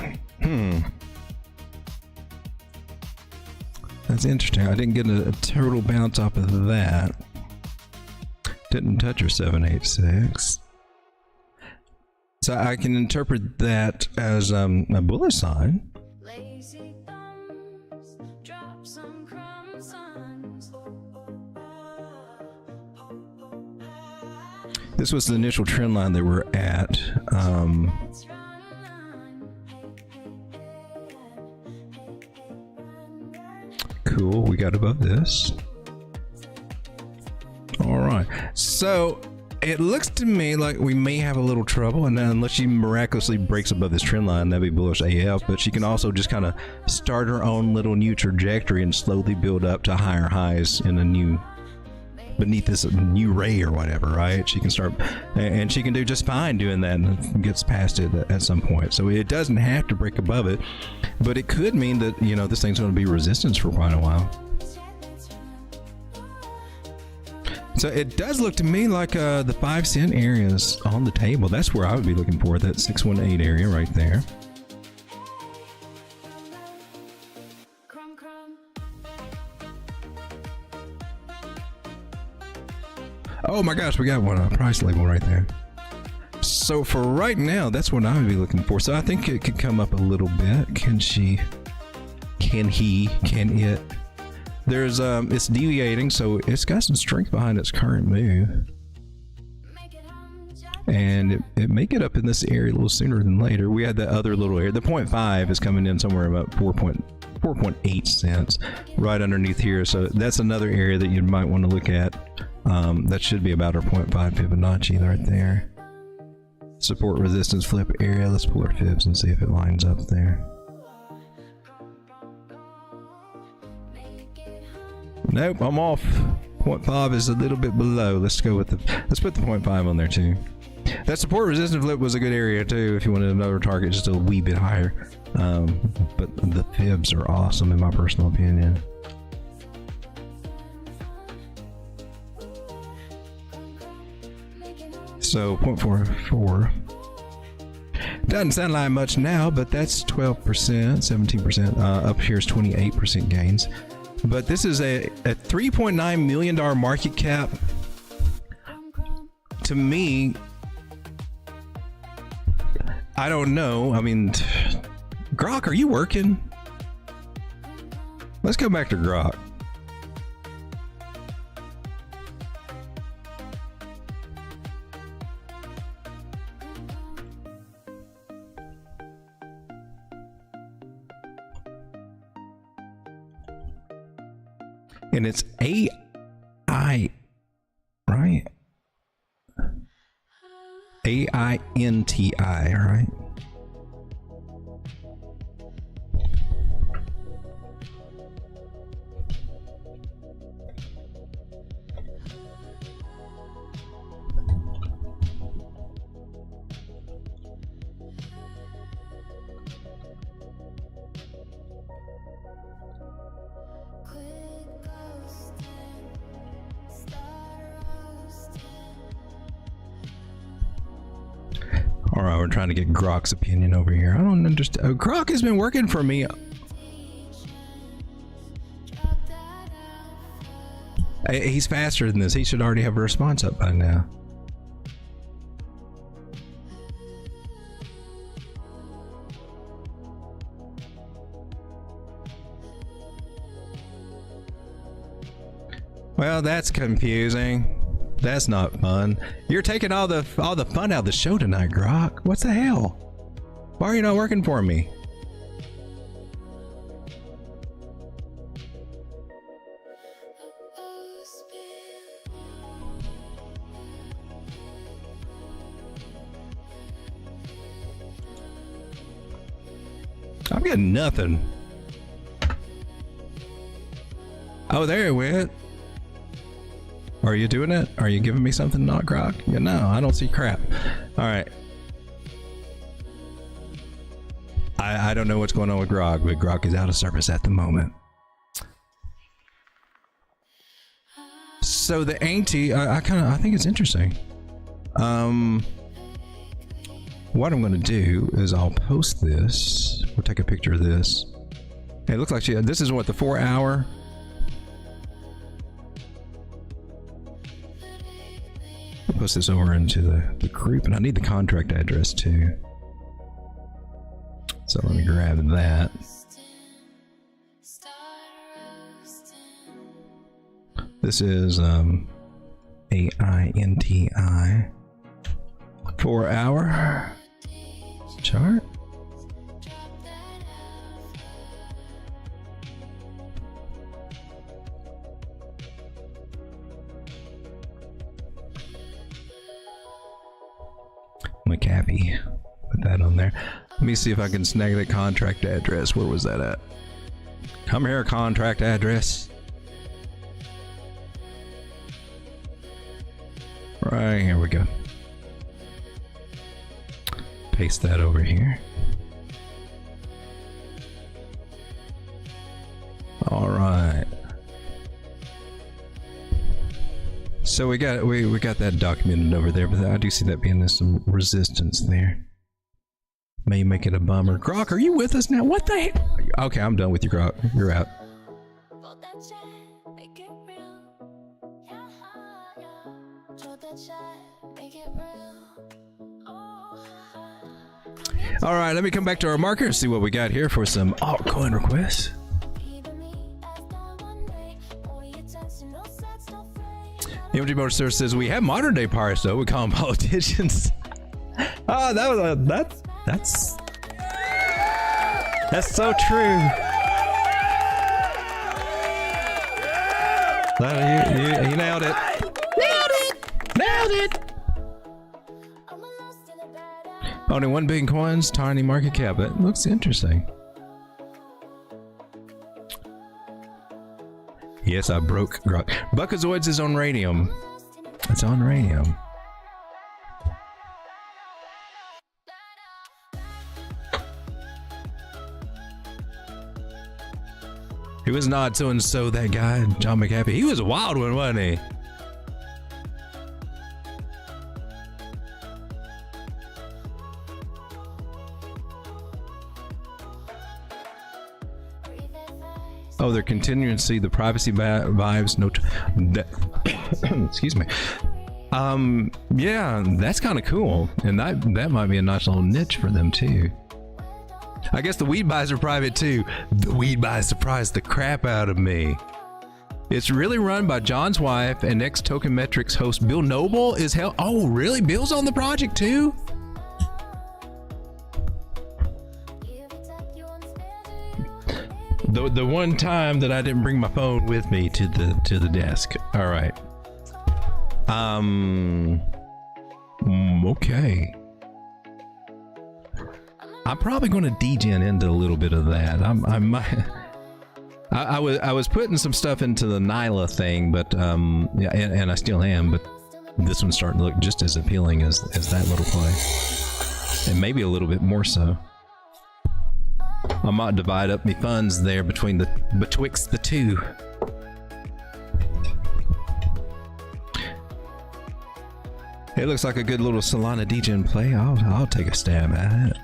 [SPEAKER 4] that's interesting. I didn't get a total bounce off of that. Didn't touch her 786. So I can interpret that as a bullish sign.
[SPEAKER 3] Lazy thumbs, drop some crumbs on.
[SPEAKER 4] This was the initial trend line they were at. Cool, we got above this. All right, so it looks to me like we may have a little trouble, and then unless she miraculously breaks above this trend line, that'd be bullish AF. But she can also just kind of start her own little new trajectory and slowly build up to higher highs in a new, beneath this new ray or whatever, right? She can start, and she can do just fine doing that, and gets past it at some point. So it doesn't have to break above it, but it could mean that, you know, this thing's going to be resistance for quite a while. So it does look to me like the 5 cent area is on the table. That's where I would be looking for, that 618 area right there. Oh my gosh, we got one, a price label right there. So for right now, that's what I would be looking for. So I think it could come up a little bit. Can she? Can he? Can it? There's it's deviating, so it's got some strength behind its current move, and it may get up in this area a little sooner than later. We had that other little area. The 0.5 is coming in somewhere about 4.8 cents, right underneath here. So that's another area that you might want to look at. That should be about our 0.5 Fibonacci right there. Support resistance flip area. Let's pull our fibs and see if it lines up there. Nope, I'm off. 0.5 is a little bit below. Let's go with let's put the 0.5 on there too. That support resistance flip was a good area too if you wanted another target just a wee bit higher. But the fibs are awesome in my personal opinion. So 0.44. Doesn't sound like much now, but that's 12%, 17%. Up here is 28% gains. But this is a $3.9 million market cap. To me, I don't know. I mean, Grok, are you working? Let's go back to Grok. And it's AI, right? AINTI, right? All right, we're trying to get Grok's opinion over here. I don't understand. Grok has been working for me. He's faster than this. He should already have a response up by now. Well, that's confusing. That's not fun. You're taking all the fun out of the show tonight, Grok. What's the hell? Why are you not working for me? I'm getting nothing. Oh, there it went. Are you doing it? Are you giving me something, not Grok? Yeah, no, I don't see crap. All right. I don't know what's going on with Grok, but Grok is out of service at the moment. So the anti, I think it's interesting. What I'm going to do is I'll post this. We'll take a picture of this. It looks like this is what, the 4 hour. Post this over into the group, and I need the contract address too, so let me grab that. This is AINTI 4 hour chart. McAfee, put that on there. Let me see if I can snag the contract address. Where was that at? Come here, contract address. Right, here we go. Paste that over here. All right. So we got that documented over there, but I do see that being there's some resistance there. May make it a bummer. Grok, are you with us now? What the heck? Okay, I'm done with you, Grok. You're out. All right, let me come back to our marker, see what we got here for some altcoin requests. MG Motor Source says we have modern day pirates though. We call them politicians. Oh, that was that's so true. You nailed it. Nailed it. Only 1 billion coins, tiny market cap. That looks interesting. Yes, I broke Grok. Buckazoids is on Radium. It's on Radium. He was not so and so, that guy, John McAfee. He was a wild one, wasn't he? Oh, they're continuing to see the privacy vibes. Excuse me. Yeah, that's kind of cool, and that might be a nice little niche for them too. I guess the weed buys are private too. The weed buys surprised the crap out of me. It's really run by John's wife and ex-Tokenmetrics host Bill Noble is hell. Oh, really? Bill's on the project too? The one time that I didn't bring my phone with me to the desk. All right. Okay. I'm probably going to degen into a little bit of that. I was putting some stuff into the Nyla thing, but yeah, and I still am. But this one's starting to look just as appealing as that little play, and maybe a little bit more so. I might divide up my funds there betwixt the two. It looks like a good little Solana degen play. I'll take a stab at it.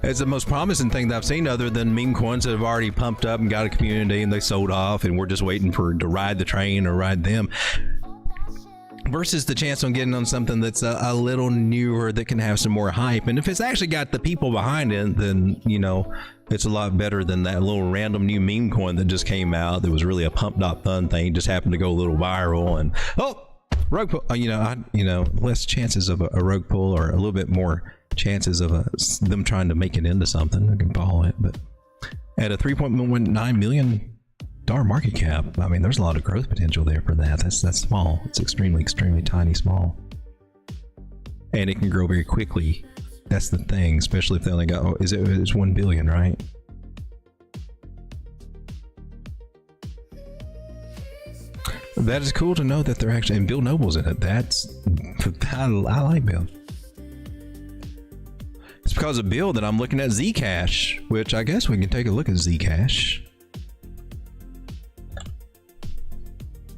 [SPEAKER 4] It's the most promising thing that I've seen, other than meme coins that have already pumped up and got a community and they sold off, and we're just waiting to ride the train or ride them. Versus the chance on getting on something that's a little newer that can have some more hype. And if it's actually got the people behind it, then, you know, it's a lot better than that little random new meme coin that just came out that was really a pump.fun thing, just happened to go a little viral, and rogue pull, less chances of a rogue pull, or a little bit more chances of them trying to make it into something. I can follow it, but at a $3.19 million market cap, I mean, there's a lot of growth potential there for that. That's small. It's extremely tiny small, and it can grow very quickly. That's the thing, especially if they only got it's 1 billion, right? That is cool to know that they're actually, and Bill Noble's in it. I like Bill. It's because of Bill that I'm looking at Zcash, which I guess we can take a look at Zcash.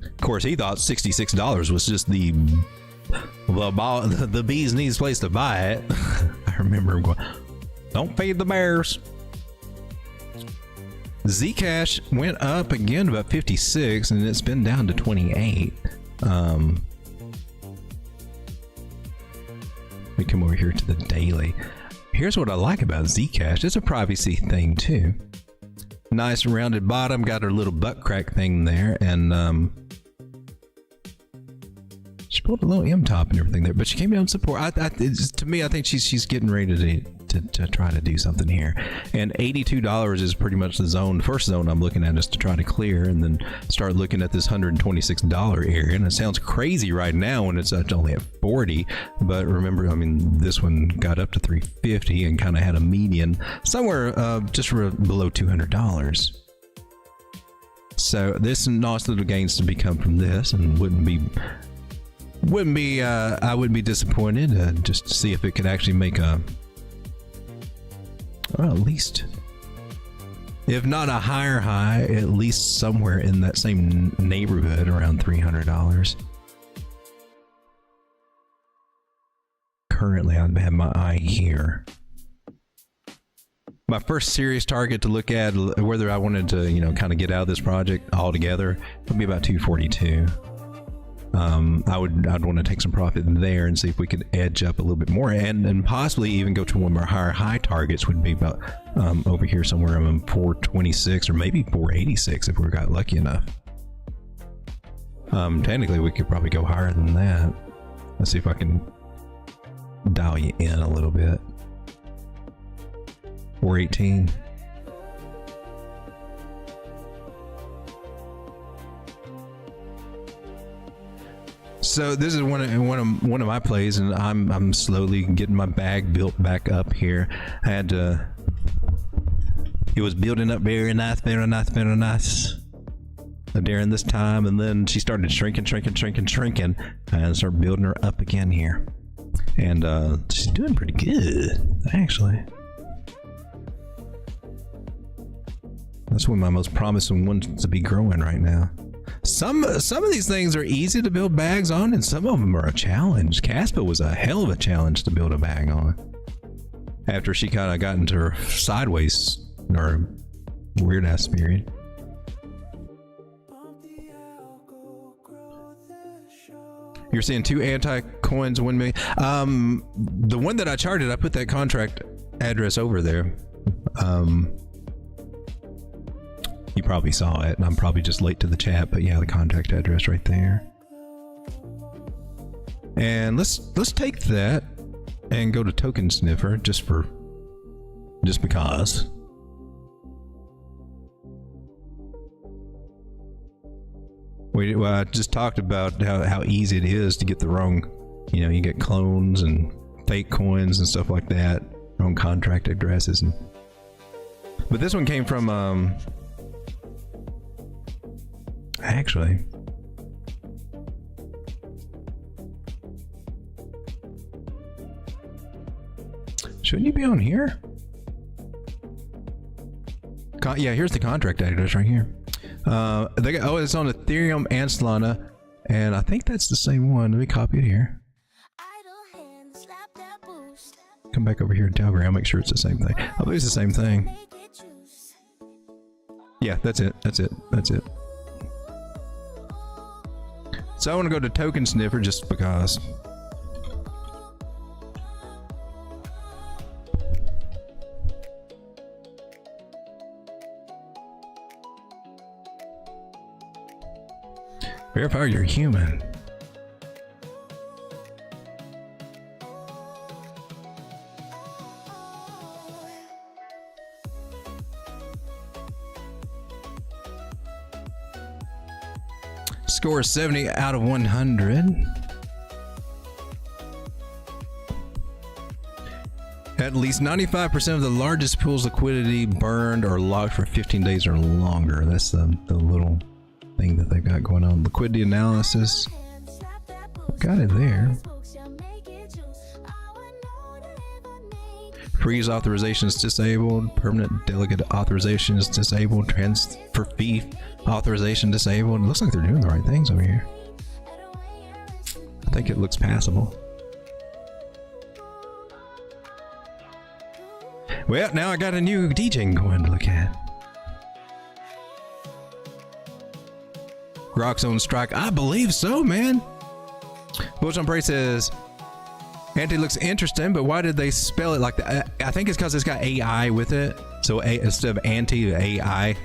[SPEAKER 4] Of course, he thought $66 was just the bee's knees place to buy it. I remember him going, "Don't feed the bears." Zcash went up again to about 56, and it's been down to 28. We come over here to the daily. Here's what I like about Zcash. It's a privacy thing too. Nice rounded bottom, got her little butt crack thing there, and she pulled a little M top and everything there, but she came down support. To me, I think she's getting ready to try to do something here. And $82 is pretty much the zone. The first zone I'm looking at is to try to clear, and then start looking at this $126 area. And it sounds crazy right now when it's only at 40, but remember, I mean, this one got up to 350 and kind of had a median somewhere just below $200. So this nice little gains to become from this, and wouldn't be I wouldn't be disappointed just to see if it could actually make at least, if not a higher high, at least somewhere in that same neighborhood around $300. Currently, I have my eye here. My first serious target to look at, whether I wanted to, kind of get out of this project altogether, would be about 242. I'd want to take some profit there and see if we could edge up a little bit more, and possibly even go to one of our high targets would be about over here somewhere around 426 or maybe 486 if we got lucky enough. Technically, we could probably go higher than that. Let's see if I can dial you in a little bit. 418. So this is one of my plays, and I'm slowly getting my bag built back up here. I had to. It was building up very nice during this time, and then she started shrinking, and started building her up again here. And she's doing pretty good, actually. That's one of my most promising ones to be growing right now. Some of these things are easy to build bags on, and some of them are a challenge. Caspa was a hell of a challenge to build a bag on. After she kind of got into her sideways or Weird ass period. You're seeing 2 anti-coins, 1 million. The one that I charted, I put that contract address over there. You probably saw it, and I'm probably just late to the chat, but yeah, the contract address right there. And let's take that and go to Token Sniffer just because. I just talked about how easy it is to get the wrong, you get clones and fake coins and stuff like that, wrong contract addresses. But this one came from, actually, shouldn't you be on here? Yeah, here's the contract address right here. It's on Ethereum and Solana, and I think that's the same one. Let me copy it here. Come back over here to Telegram, make sure it's the same thing. I believe it's the same thing. Yeah, that's it. So I want to go to Token Sniffer just because. Verify you're human. Score 70 out of 100. At least 95% of the largest pool's liquidity burned or locked for 15 days or longer. That's the little thing that they've got going on. Liquidity analysis. Got it there. Freeze authorizations disabled. Permanent delegate authorizations disabled. Transfer fee authorization disabled. It looks like they're doing the right things over here. I think it looks passable. Well, now I got a new Degen coin to look at. Rock's own strike. I believe so, man. Bulls on Prey says, Anti looks interesting, but why did they spell it like that? I think it's because it's got AI with it. So instead of anti, AI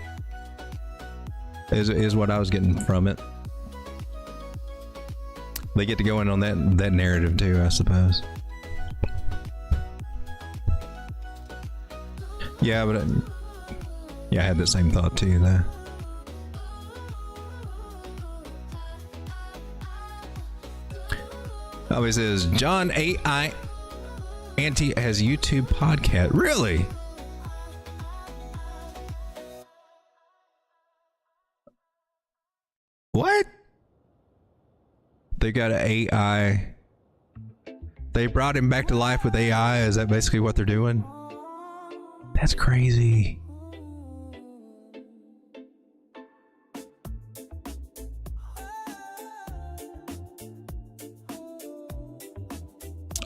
[SPEAKER 4] is what I was getting from it. They get to go in on that narrative too, I suppose. Yeah, but yeah, I had the same thought too there. Always says John AI Anti has YouTube podcast. Really? What? They got an AI. They brought him back to life with AI. Is that basically what they're doing? That's crazy.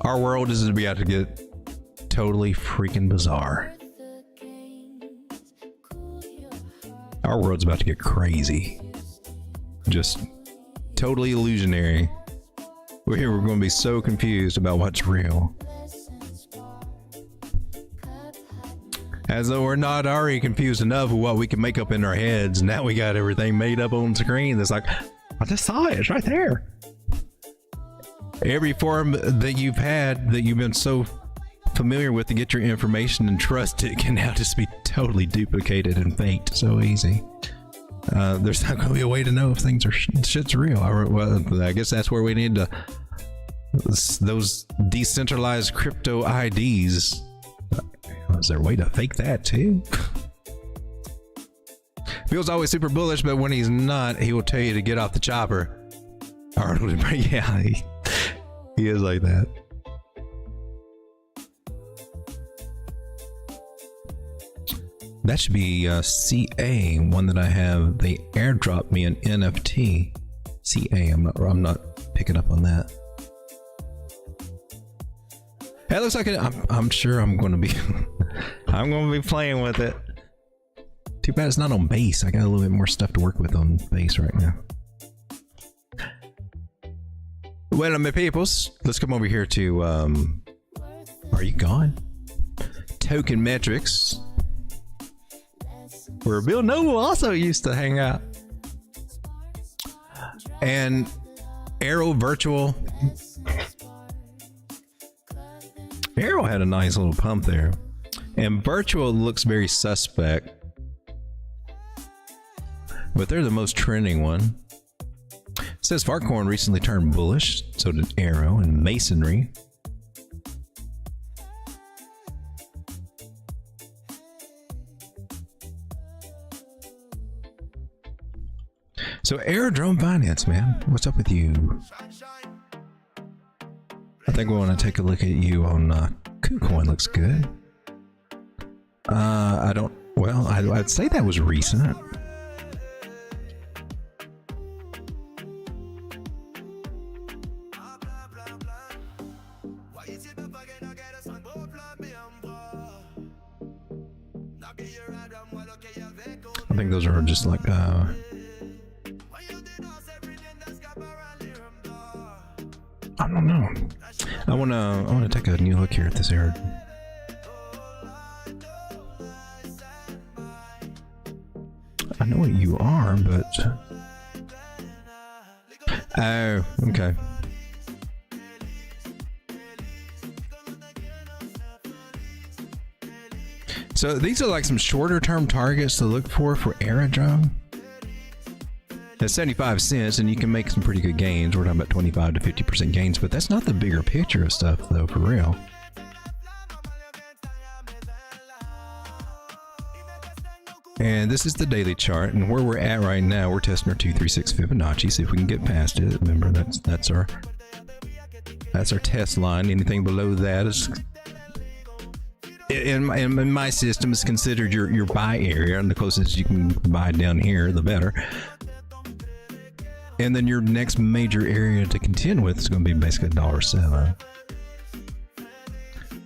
[SPEAKER 4] Our world is about to get totally freaking bizarre. Our world's about to get crazy. Just totally illusionary. We're going to be so confused about what's real. As though we're not already confused enough with what we can make up in our heads. Now we got everything made up on screen. That's like, I just saw it. It's right there. Every form that you've had, that you've been so familiar with to get your information and trust it, can now just be totally duplicated and faked so easy. There's not going to be a way to know if things are shit's real. Well, I guess that's where we need to those decentralized crypto IDs. Is there a way to fake that too? Phil's always super bullish, but when he's not, he will tell you to get off the chopper. Or yeah, he is like that. That should be CA, one that I have. They airdropped me an NFT. CA, I'm not picking up on that. It looks like I'm sure I'm going to be I'm going to be playing with it. Too bad it's not on base. I got a little bit more stuff to work with on base right now. Well, my peoples, let's come over here to, are you gone? Tokenmetrics, where Bill Noble also used to hang out. And Arrow Virtual. Arrow had a nice little pump there. And Virtual looks very suspect. But they're the most trending one. It says Fartcoin recently turned bullish, so did Arrow and Masonry. So Aerodrome Finance, man, what's up with you? I think we want to take a look at you on KuCoin. Looks good. I don't. Well, I'd say that was recent. I think those are just like I don't know. I wanna take a new look here at this area. I know what you are, but oh, okay. So these are like some shorter term targets to look for Aerodrome. At 75 cents, and you can make some pretty good gains. We're talking about 25 to 50% gains, but that's not the bigger picture of stuff, though, for real. And this is the daily chart, and where we're at right now, we're testing our 236 Fibonacci. See if we can get past it. Remember, that's our test line. Anything below that is, in my system, is considered your buy area, and the closest you can buy down here, the better. And then your next major area to contend with is going to be basically $1.07.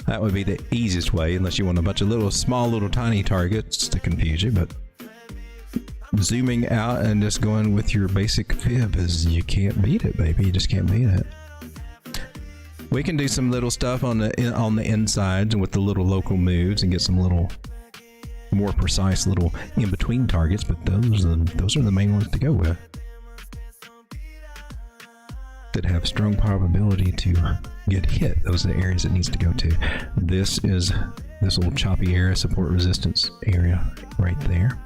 [SPEAKER 4] That would be the easiest way, unless you want a bunch of small little tiny targets to confuse you. But zooming out and just going with your basic fib is, you can't beat it, baby. You just can't beat it. We can do some little stuff on the insides with the little local moves and get some little more precise little in between targets. But those are the main ones to go with, that have strong probability to get hit. Those are the areas it needs to go to. This is this little choppy area, support resistance area right there.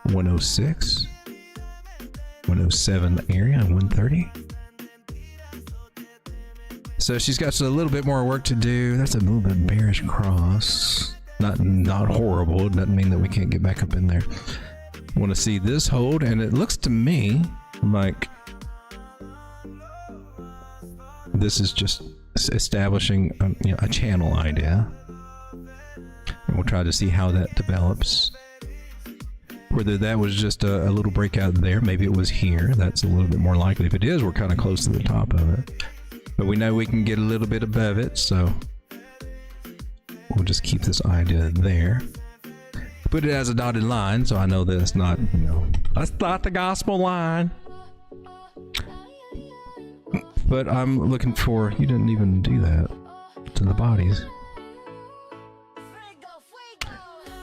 [SPEAKER 4] 106, 107 area, and 130. So she's got a little bit more work to do. That's a little bit bearish cross. Not horrible. It doesn't mean that we can't get back up in there. Want to see this hold, and it looks to me like this is just establishing a channel idea, and we'll try to see how that develops. Whether that was just a little breakout there, maybe it was here. That's a little bit more likely. If it is, we're kind of close to the top of it, but we know we can get a little bit above it, so we'll just keep this idea there. Put it as a dotted line, so I know that it's not, that's not the gospel line. But I'm looking for, you didn't even do that to the bodies.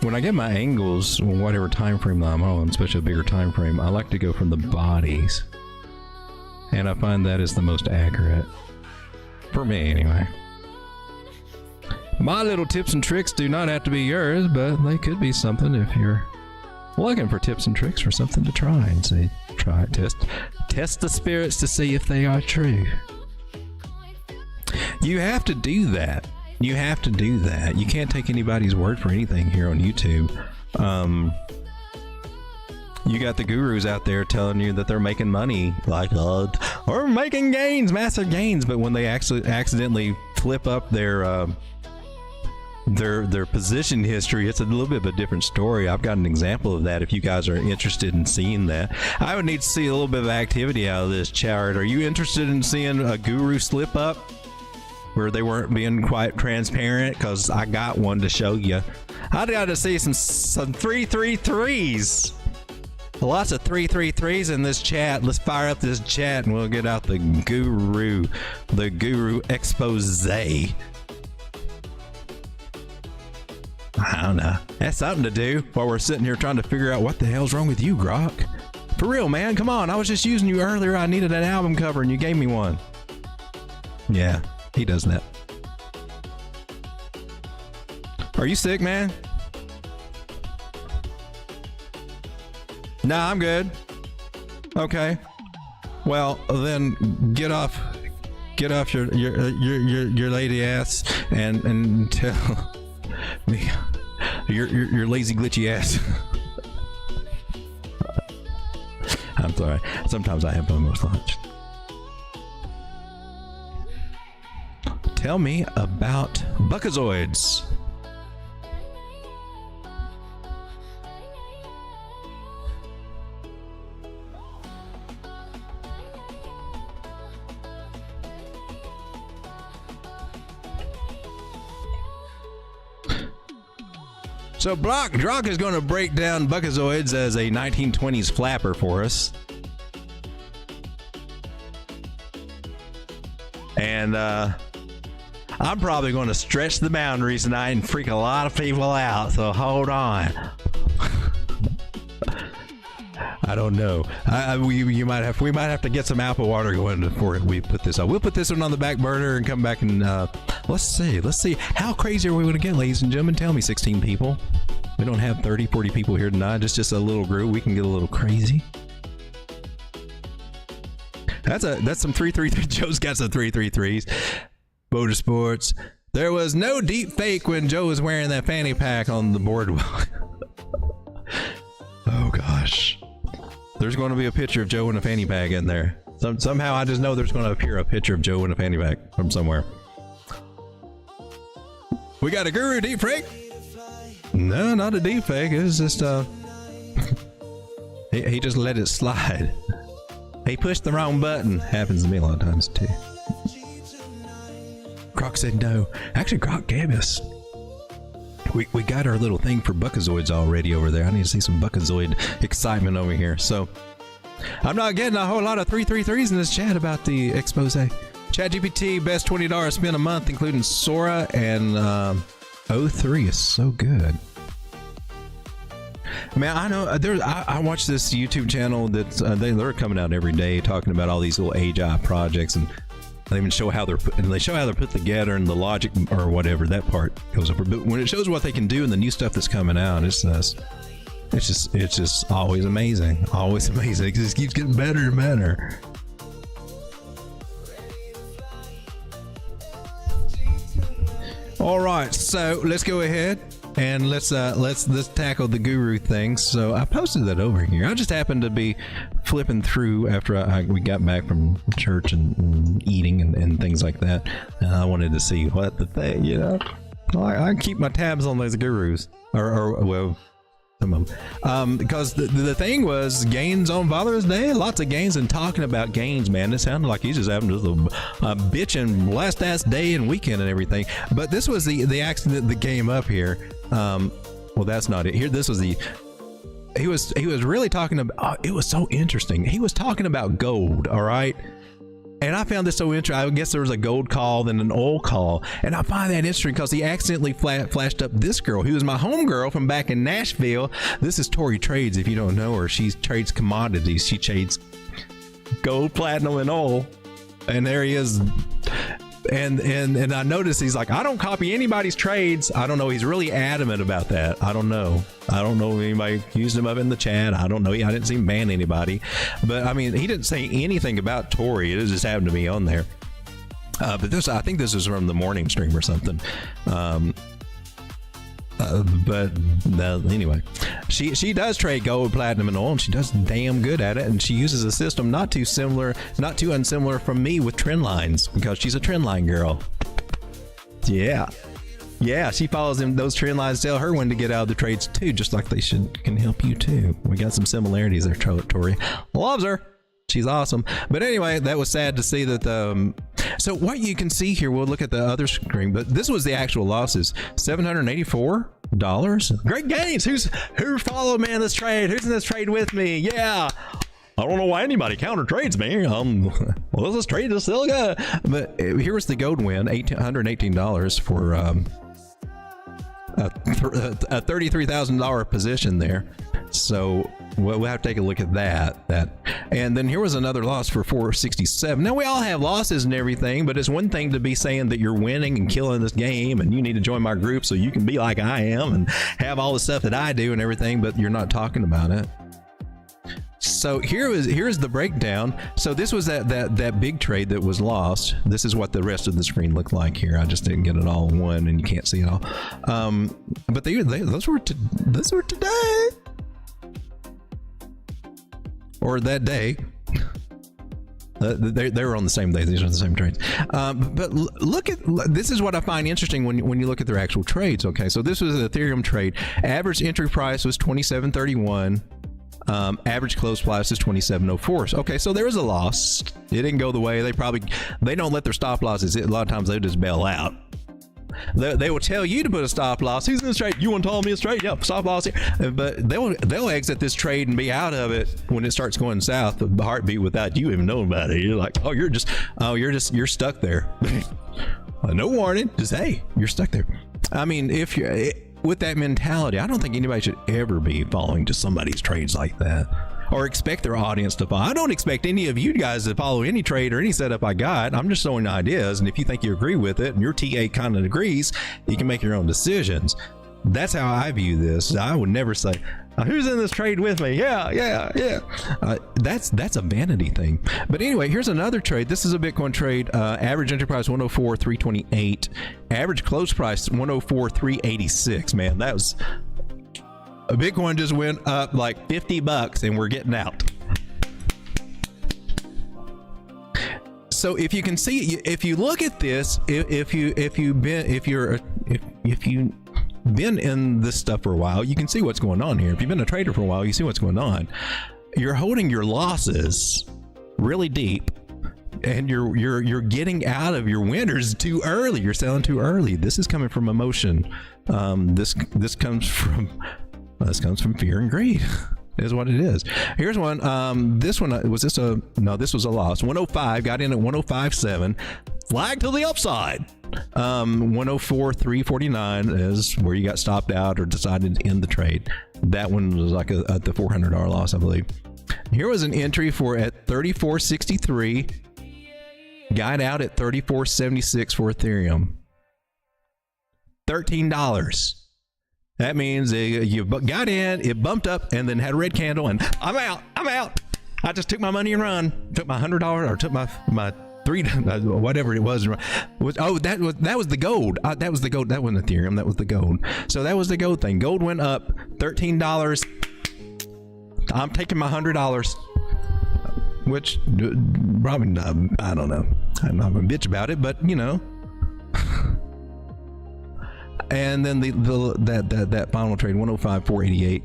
[SPEAKER 4] When I get my angles, whatever time frame I'm on, especially a bigger time frame, I like to go from the bodies. And I find that is the most accurate. For me, anyway. My little tips and tricks do not have to be yours, but they could be something if you're looking for tips and tricks for something to try and see. Try it, test the spirits to see if they are true. You have to do that. You have to do that. You can't take anybody's word for anything here on YouTube. You got the gurus out there telling you that they're making money, like, or making gains, massive gains, but when they actually accidentally flip up their position history, it's a little bit of a different story. I've got an example of that if you guys are interested in seeing that. I would need to see a little bit of activity out of this chart. Are you interested in seeing a guru slip up? where they weren't being quite transparent, because I got one to show you. I got to see some 333s. Lots of 333s in this chat. Let's fire up this chat and we'll get out the guru expose. I don't know. That's something to do while we're sitting here trying to figure out what the hell's wrong with you, Grok. For real, man. Come on. I was just using you earlier. I needed an album cover and you gave me one. Yeah, he does that. Are you sick, man? Nah, I'm good. Okay. Well, then get off your lady ass and tell me your lazy glitchy ass. I'm sorry. Sometimes I have fun with lunch. Tell me about Buckazoids. So Drock is going to break down Buckazoids as a 1920s flapper for us. And I'm probably going to stretch the boundaries tonight and freak a lot of people out, so hold on. I don't know. We might have to get some apple water going before we put this on. We'll put this one on the back burner and come back and let's see how crazy are we going to get, ladies and gentlemen. Tell me, 16 people. We don't have 30, 40 people here tonight. It's just a little group. We can get a little crazy. That's some 333. Joe's got some 333s. Motorsports. There was no deep fake when Joe was wearing that fanny pack on the boardwalk. Oh gosh. There's going to be a picture of Joe in a fanny pack in there. Somehow I just know there's going to appear a picture of Joe in a fanny pack from somewhere. We got a guru deep fake? No, not a deep fake. It's just he just let it slide. He pushed the wrong button. Happens to me a lot of times too. Grok said no. Actually, Grok gave us. We got our little thing for Buckazoids already over there. I need to see some Buckazoid excitement over here. So I'm not getting a whole lot of 333s in this chat about the expose. ChatGPT best $20 spend a month, including Sora and O3 is so good. Man, I know I watch this YouTube channel that they're coming out every day talking about all these little AI projects, and they even show how they're put together and the logic or whatever that part goes over. But when it shows what they can do and the new stuff that's coming out, it's just always amazing. It just keeps getting better and better. All right, so let's go ahead and let's tackle the guru thing. So I posted that over here. I just happened to be flipping through after we got back from church and eating and things like that, and I wanted to see what the thing, I keep my tabs on those gurus, or well, some of them, because the thing was gains on Father's Day. Lots of gains, and talking about gains, man, it sounded like he's just having just a bitchin' last ass day and weekend and everything. But this was the accident that came up here. Well, that's not it. Here, this was the. He was really talking about. It was so interesting. He was talking about gold. All right. And I found this so interesting. I guess there was a gold call, then an oil call. And I find that interesting because he accidentally flashed up this girl, who was my homegirl from back in Nashville. This is Tori Trades, if you don't know her. She trades commodities. She trades gold, platinum, and oil. And there he is. And I noticed he's like, I don't copy anybody's trades. I don't know. He's really adamant about that. I don't know if anybody accused him of it in the chat. I don't know. I didn't see him ban anybody. But I mean, he didn't say anything about Tori. It just happened to be on there. But I think this is from the morning stream or something. But anyway, she does trade gold, platinum, and oil, and she does damn good at it. And she uses a system not too unsimilar from me with trend lines, because she's a trend line girl. Yeah, she follows those trend lines, tell her when to get out of the trades too, just like they can help you too. We got some similarities there. Tori loves her. She's awesome. But anyway, that was sad to see that So what you can see here, we'll look at the other screen, but this was the actual losses. $784. Great gains. Who followed me in this trade? Who's in this trade with me? Yeah. I don't know why anybody counter trades me. Well, this trade is still good. But here was the gold win, $118 for a $33,000 position there. So we'll have to take a look at that. And then here was another loss for $467. Now we all have losses and everything, but it's one thing to be saying that you're winning and killing this game and you need to join my group so you can be like I am and have all the stuff that I do and everything, but you're not talking about it. So here's the breakdown. So this was that big trade that was lost. This is what the rest of the screen looked like here. I just didn't get it all in one, and you can't see it all. But those were today, or that day. They were on the same day. These are the same trades. But look at this is what I find interesting when you look at their actual trades. Okay, so this was an Ethereum trade. Average entry price was $27.31. Average close price is $27.04. Okay, so there was a loss. It didn't go the way they don't let their stop losses. A lot of times they just bail out. They will tell you to put a stop loss. Who's in this trade? You want to tell me it's trade? Yep, stop loss here. But they'll exit this trade and be out of it when it starts going south. The heartbeat without you even knowing about it. You're like, you're stuck there. No warning. Just hey, you're stuck there. I mean, if you're with that mentality, I don't think anybody should ever be following just somebody's trades like that or expect their audience to follow. I don't expect any of you guys to follow any trade or any setup I got. I'm just throwing ideas, and if you think you agree with it and your TA kind of agrees, you can make your own decisions. That's how I view this. I would never say, who's in this trade with me? Yeah. That's a vanity thing. But anyway, here's another trade. This is a Bitcoin trade. Average entry price 104,328. Average close price 104,386. Man, that was a Bitcoin just went up like $50 and we're getting out. So if you can see, if you look at this, if you've been in this stuff for a while, you can see what's going on here. If you've been a trader for a while, you see what's going on. You're holding your losses really deep, and you're getting out of your winners too early. You're selling too early. This is coming from emotion. This comes from fear and greed. Is what it is. Here's one. This one this was a loss. 105 got in at 105.7. Flag to the upside. 104.349 is where you got stopped out or decided to end the trade. That one was like the $400 loss, I believe. Here was an entry for at 34.63. Got out at 34.76 for Ethereum. $13. That means you got in, it bumped up, and then had a red candle, and I'm out. I just took my money and run. Took my $100 or took my $3, whatever it was. That was the gold. That was the gold. That wasn't Ethereum. That was the gold. So that was the gold thing. Gold went up $13. I'm taking my $100, which probably not, I don't know. I'm not gonna bitch about it, but you know. And then that final trade 105.488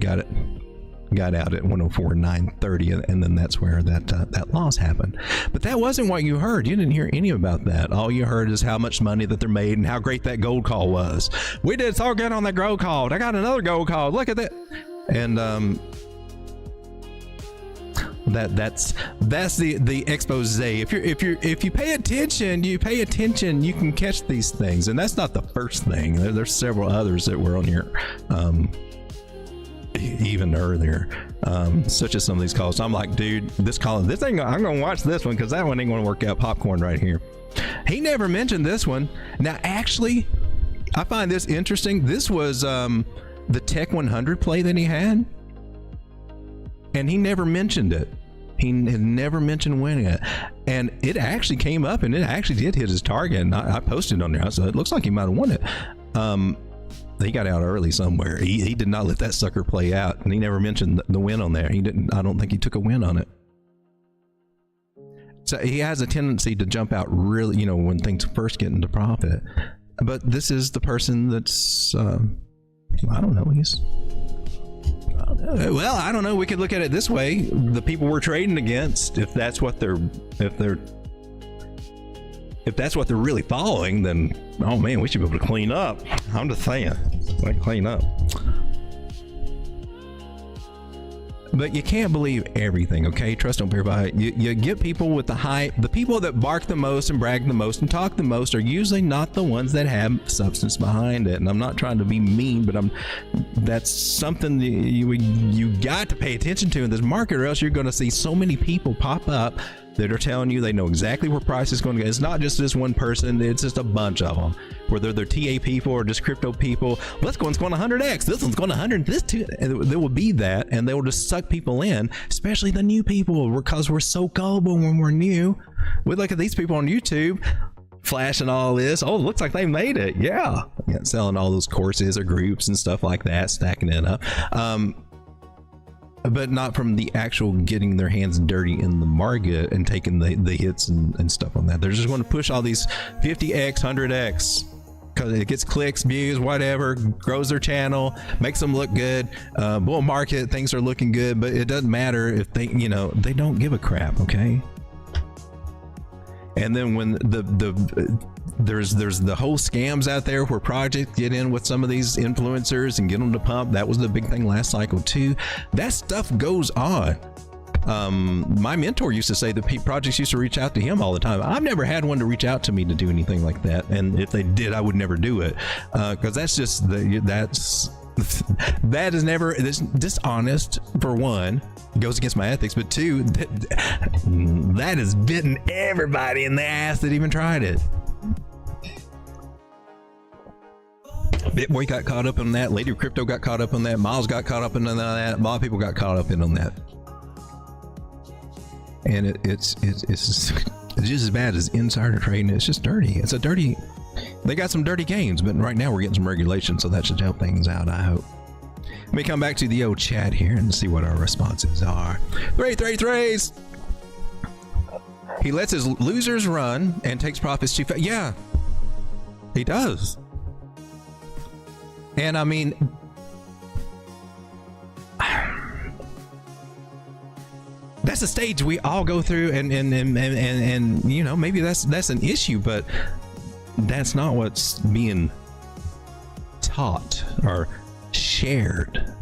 [SPEAKER 4] got out at 104.930, and then that's where that loss happened. But that wasn't what you heard. You didn't hear any about that. All you heard is how much money that they're made and how great that gold call was. We did so good on that gold call. I got another gold call. Look at that. And that's the expose. If you pay attention, you can catch these things. And that's not the first thing. There's several others that were on here even earlier, such as some of these calls. So I'm like, dude, this thing, I'm gonna watch this one because that one ain't gonna work out. Popcorn right here. He never mentioned this one. Now actually, I find this interesting. This was the Tech 100 play that he had, and he never mentioned it. He had never mentioned winning it, and it actually came up, and it actually did hit his target. And I posted on there, so it looks like he might have won it. He got out early somewhere. He did not let that sucker play out, and he never mentioned the win on there. He didn't. I don't think he took a win on it. So he has a tendency to jump out really, when things first get into profit. But this is the person that's, I don't know. Well, I don't know. We could look at it this way: the people we're trading against, if if that's what they're really following, then oh man, we should be able to clean up. I'm just saying, like, clean up. But you can't believe everything, okay? Trust don't verify. You get people with the hype. The people that bark the most and brag the most and talk the most are usually not the ones that have substance behind it. And I'm not trying to be mean, but that's something that you got to pay attention to in this market, or else you're going to see so many people pop up that are telling you they know exactly where price is going to go. It's not just this one person, it's just a bunch of them, whether they're TA people or just crypto people. Well, this one's going 100x, this one's going 100, this too. And there will be that, and they will just suck people in, especially the new people, because we're so gullible when we're new. We look at these people on YouTube flashing all this. Oh, it looks like they made it. Yeah, selling all those courses or groups and stuff like that, stacking it up. But not from the actual getting their hands dirty in the market and taking the hits and stuff on that. They're just going to push all these 50x, 100x because it gets clicks, views, whatever, grows their channel, makes them look good. Bull market, things are looking good, but it doesn't matter if they, they don't give a crap, okay? And then when there's the whole scams out there where projects get in with some of these influencers and get them to pump. That was the big thing last cycle too. That stuff goes on. My mentor used to say that projects used to reach out to him all the time. I've never had one to reach out to me to do anything like that, and if they did, I would never do it, because that's just that is never, it's dishonest, for one. It goes against my ethics, but two, that has bitten everybody in the ass that even tried it. BitMart got caught up in that. Lady of Crypto got caught up in that. Miles got caught up in that. A lot of people got caught up in on that. And it's just as bad as insider trading. It's just dirty. It's a dirty. They got some dirty games, but right now we're getting some regulation, so that should help things out, I hope. Let me come back to the old chat here and see what our responses are. Threes. He lets his losers run and takes profits too fast. Yeah, he does. And I mean, that's a stage we all go through, and maybe that's an issue, but that's not what's being taught or shared.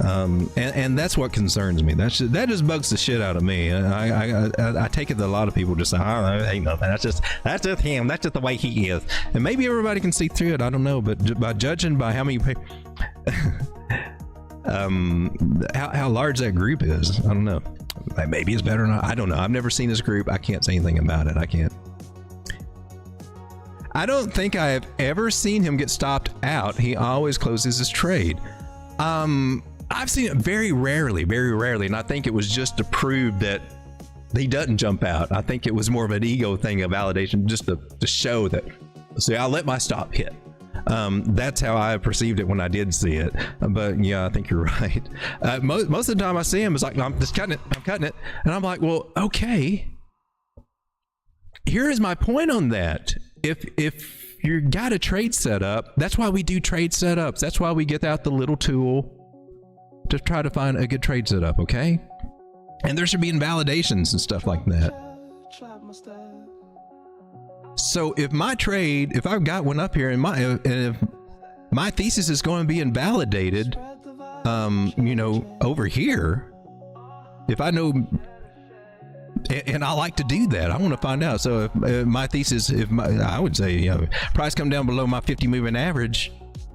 [SPEAKER 4] And that's what concerns me. That just bugs the shit out of me. I take it that a lot of people just say, oh, ain't nothing. That's just him. That's just the way he is. And maybe everybody can see through it. I don't know. But by judging by how many how large that group is, I don't know. Maybe it's better or not. I don't know. I've never seen this group. I can't say anything about it. I don't think I have ever seen him get stopped out. He always closes his trade. I've seen it very rarely, and I think it was just to prove that he doesn't jump out. I think it was more of an ego thing, a validation, just to show that, see, I'll let my stop hit. That's how I perceived it when I did see it. But yeah, I think you're right. Most of the time I see him, it's like, I'm just cutting it. And I'm like, well, okay. Here is my point on that. If you got a trade setup, that's why we do trade setups. That's why we get out the little tool to try to find a good trade setup, okay? And there should be invalidations and stuff like that. So if my trade, if I've got one up here and if my thesis is going to be invalidated, over here, if I know, and I like to do that, I want to find out. So if my thesis, I would say, price come down below my 50 moving average,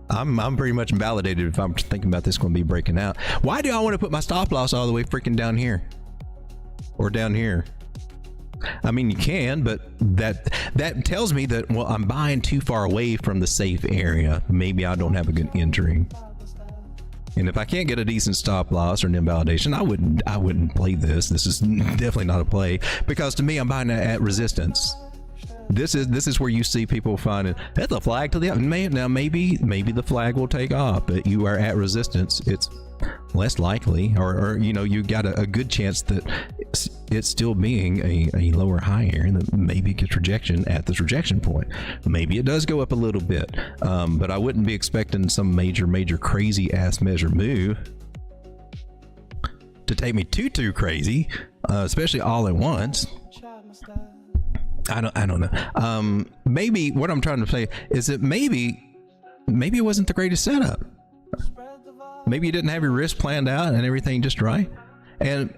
[SPEAKER 4] I'm pretty much invalidated if I'm thinking about this going to be breaking out. Why do I want to put my stop loss all the way freaking down here or down here? I mean, you can, but that tells me that, well, I'm buying too far away from the safe area. Maybe I don't have a good entry. And if I can't get a decent stop loss or an invalidation, I wouldn't play this. This is definitely not a play, because to me, I'm buying at resistance. This is where you see people finding that's a flag to the up. Now maybe the flag will take off, but you are at resistance. It's less likely, or you got a good chance that it's still being a lower high here, and that maybe it gets rejection at this rejection point. Maybe it does go up a little bit, but I wouldn't be expecting some major crazy ass measure move to take me too crazy, especially all at once. I don't know. Maybe what I'm trying to say is that maybe it wasn't the greatest setup. Maybe you didn't have your risk planned out and everything just right, and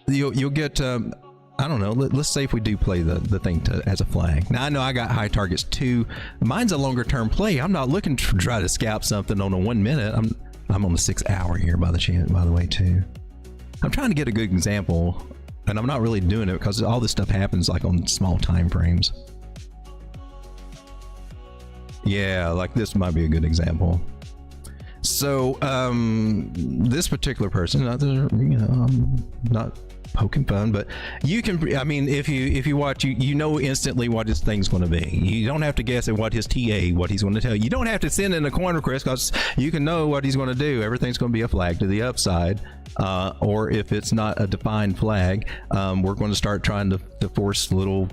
[SPEAKER 4] you'll get. I don't know. Let's say if we do play the thing as a flag. Now I know I got high targets too. Mine's a longer term play. I'm not looking to try to scalp something on a 1 minute. I'm on the 6 hour here by the way too. I'm trying to get a good example, and I'm not really doing it because all this stuff happens like on small time frames. Yeah, like this might be a good example. So this particular person, I'm not poking fun, but you can, I mean, if you watch, you know instantly what his thing's going to be. You don't have to guess at what his TA, what he's going to tell you. You don't have to send in a coin request because you can know what he's going to do. Everything's going to be a flag to the upside, or if it's not a defined flag, we're going to start trying to force little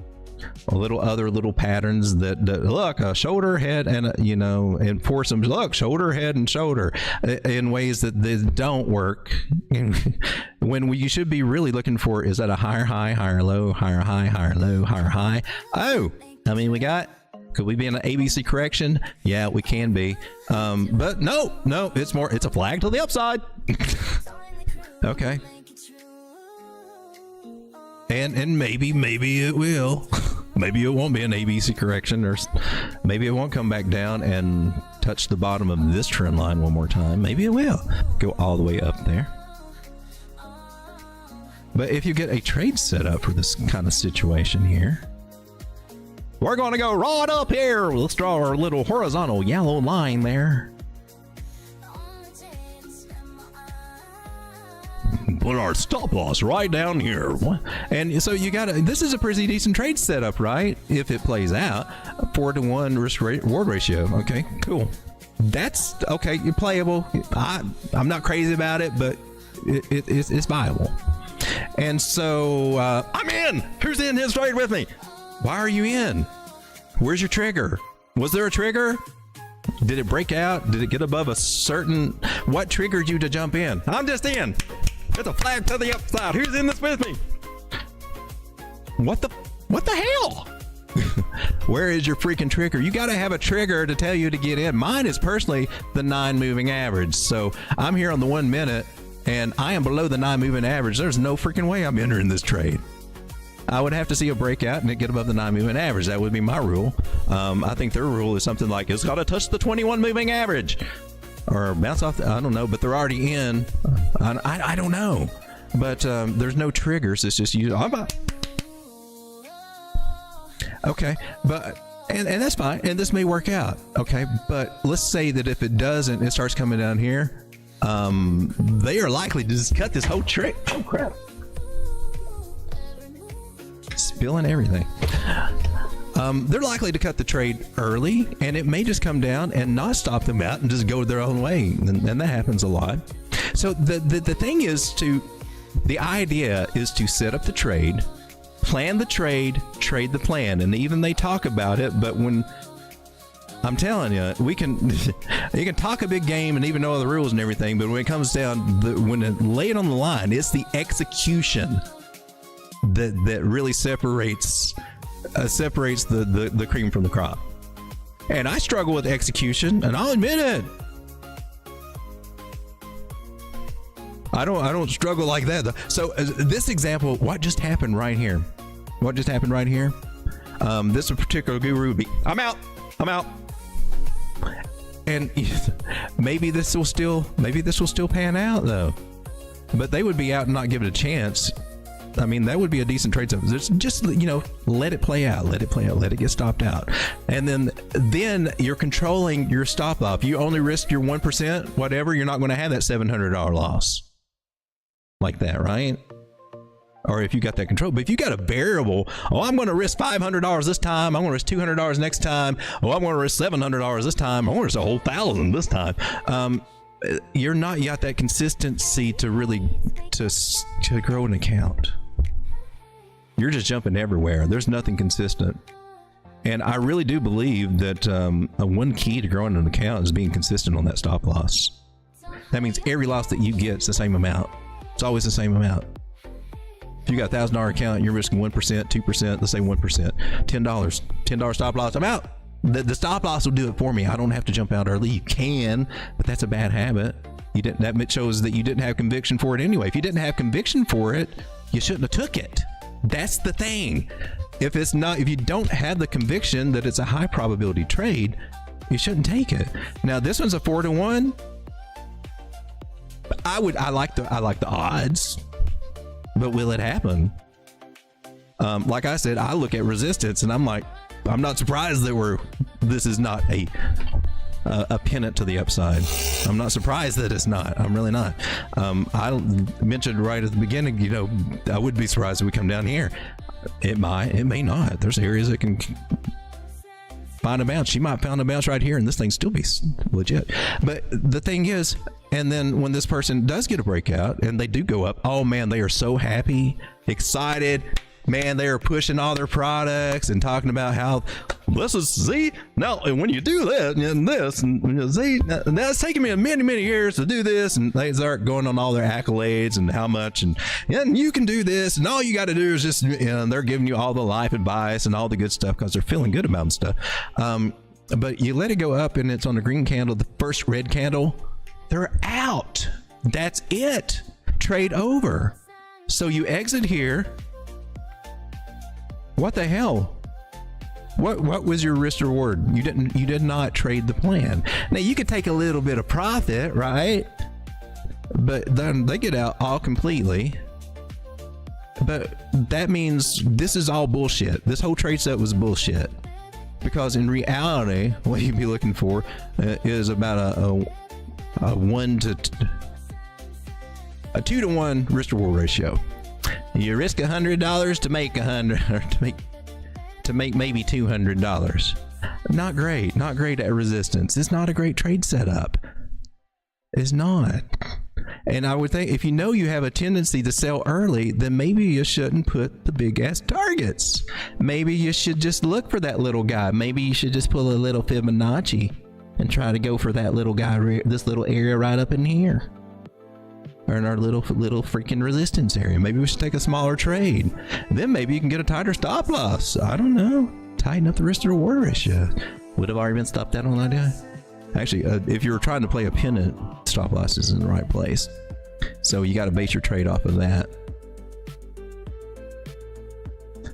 [SPEAKER 4] patterns that look, a shoulder, head, and and force them, look, shoulder, head, and shoulder in ways that they don't work. When you should be really looking for, is that a higher high, higher low, higher high, higher low, higher high? Oh, I mean, could we be in an ABC correction? Yeah, we can be. But no, it's a flag to the upside. Okay. And maybe it will. Maybe it won't be an ABC correction, or maybe it won't come back down and touch the bottom of this trend line one more time. Maybe it will go all the way up there. But if you get a trade set up for this kind of situation here, we're going to go right up here. Let's draw our little horizontal yellow line there. Put our stop loss right down here. And so this is a pretty decent trade setup, right? If it plays out, 4-to-1 risk reward ratio. Okay, cool. That's okay. You're playable. I'm not crazy about it, but it's viable. And so I'm in. Who's in his trade with me? Why are you in? Where's your trigger? Was there a trigger? Did it break out? Did it get above a certain? What triggered you to jump in? I'm just in. It's a flag to the upside. Who's in this with me? What the hell? Where is your freaking trigger? You got to have a trigger to tell you to get in. Mine is personally the 9 moving average. So I'm here on the 1 minute and I am below the 9 moving average. There's no freaking way I'm entering this trade. I would have to see a breakout and it get above the 9 moving average. That would be my rule. I think their rule is something like it's got to touch the 21 moving average. Or bounce off, I don't know, but they're already in. I don't know. But there's no triggers. It's just you. Okay, but and that's fine. And this may work out. Okay, but let's say that if it doesn't, it starts coming down here. They are likely to just cut this whole trick. Oh crap! Spilling everything. They're likely to cut the trade early, and it may just come down and not stop them out and just go their own way, and that happens a lot. So the thing is the idea is to set up the trade, plan the trade, trade the plan, and even they talk about it. But when I'm telling you, you can talk a big game and even know the rules and everything, but when it comes down, when it lay it on the line, it's the execution that really separates the cream from the crop. And I struggle with execution, and I'll admit it. I don't struggle like that though. So this example, what just happened right here? This particular guru would be, I'm out. And maybe this will still pan out though. But they would be out and not give it a chance. I mean, that would be a decent trade zone. Just, let it play out, let it get stopped out. And then you're controlling your stop off. You only risk your 1%, whatever, you're not going to have that $700 loss. Like that, right? Or if you got that control. But if you got a variable, I'm going to risk $500 this time, I'm going to risk $200 next time, I'm going to risk $700 this time, I'm going to risk a whole $1,000 this time. You're not got that consistency to really to grow an account. You're just jumping everywhere. There's nothing consistent. And I really do believe that one key to growing an account is being consistent on that stop loss. That means every loss that you get is the same amount. It's always the same amount. If you got a $1,000 account, you're risking 1%, 2%, let's say 1%, $10 stop loss, I'm out. The stop loss will do it for me. I don't have to jump out early. You can, but that's a bad habit. That shows that you didn't have conviction for it anyway. If you didn't have conviction for it, you shouldn't have took it. That's the thing. If you don't have the conviction that it's a high probability trade, you shouldn't take it. Now this one's a 4-to-1. I like the odds, but will it happen? Like I said, I look at resistance and I'm like, I'm not surprised that this is not a pennant to the upside. I'm not surprised that it's not. I'm really not. I mentioned right at the beginning, you know, I wouldn't be surprised if we come down here. It may not. There's areas that can find a bounce. She might find a bounce right here and this thing still be legit. But the thing is, and then when this person does get a breakout and they do go up, oh man, they are so happy, excited. Man, they are pushing all their products and talking about how this is, see, now, and when you do that and this, and see, now it's taken me many years to do this, and they start going on all their accolades and how much, and you can do this, and all you got to do is just, you know, they're giving you all the life advice and all the good stuff because they're feeling good about stuff. But you let it go up and it's on the green candle, the first red candle, they're out. That's it. Trade over. So you exit here. What the hell? What was your risk reward? You did not trade the plan. Now you could take a little bit of profit, right? But then they get out all completely. But that means this is all bullshit. This whole trade set was bullshit. Because in reality, what you'd be looking for is about a 2-to-1 risk reward ratio. You risk $100 to make $100, or to make maybe $200. Not great at resistance. It's not a great trade setup. It's not. And I would think if you know you have a tendency to sell early, then maybe you shouldn't put the big ass targets. Maybe you should just look for that little guy. Maybe you should just pull a little Fibonacci and try to go for that little guy, this little area right up in here. Or in our little freaking resistance area. Maybe we should take a smaller trade. Then maybe you can get a tighter stop loss. I don't know. Tighten up the risk to reward ratio. Would have already been stopped out on that guy. Actually, if you were trying to play a pennant, stop loss is in the right place. So you got to base your trade off of that.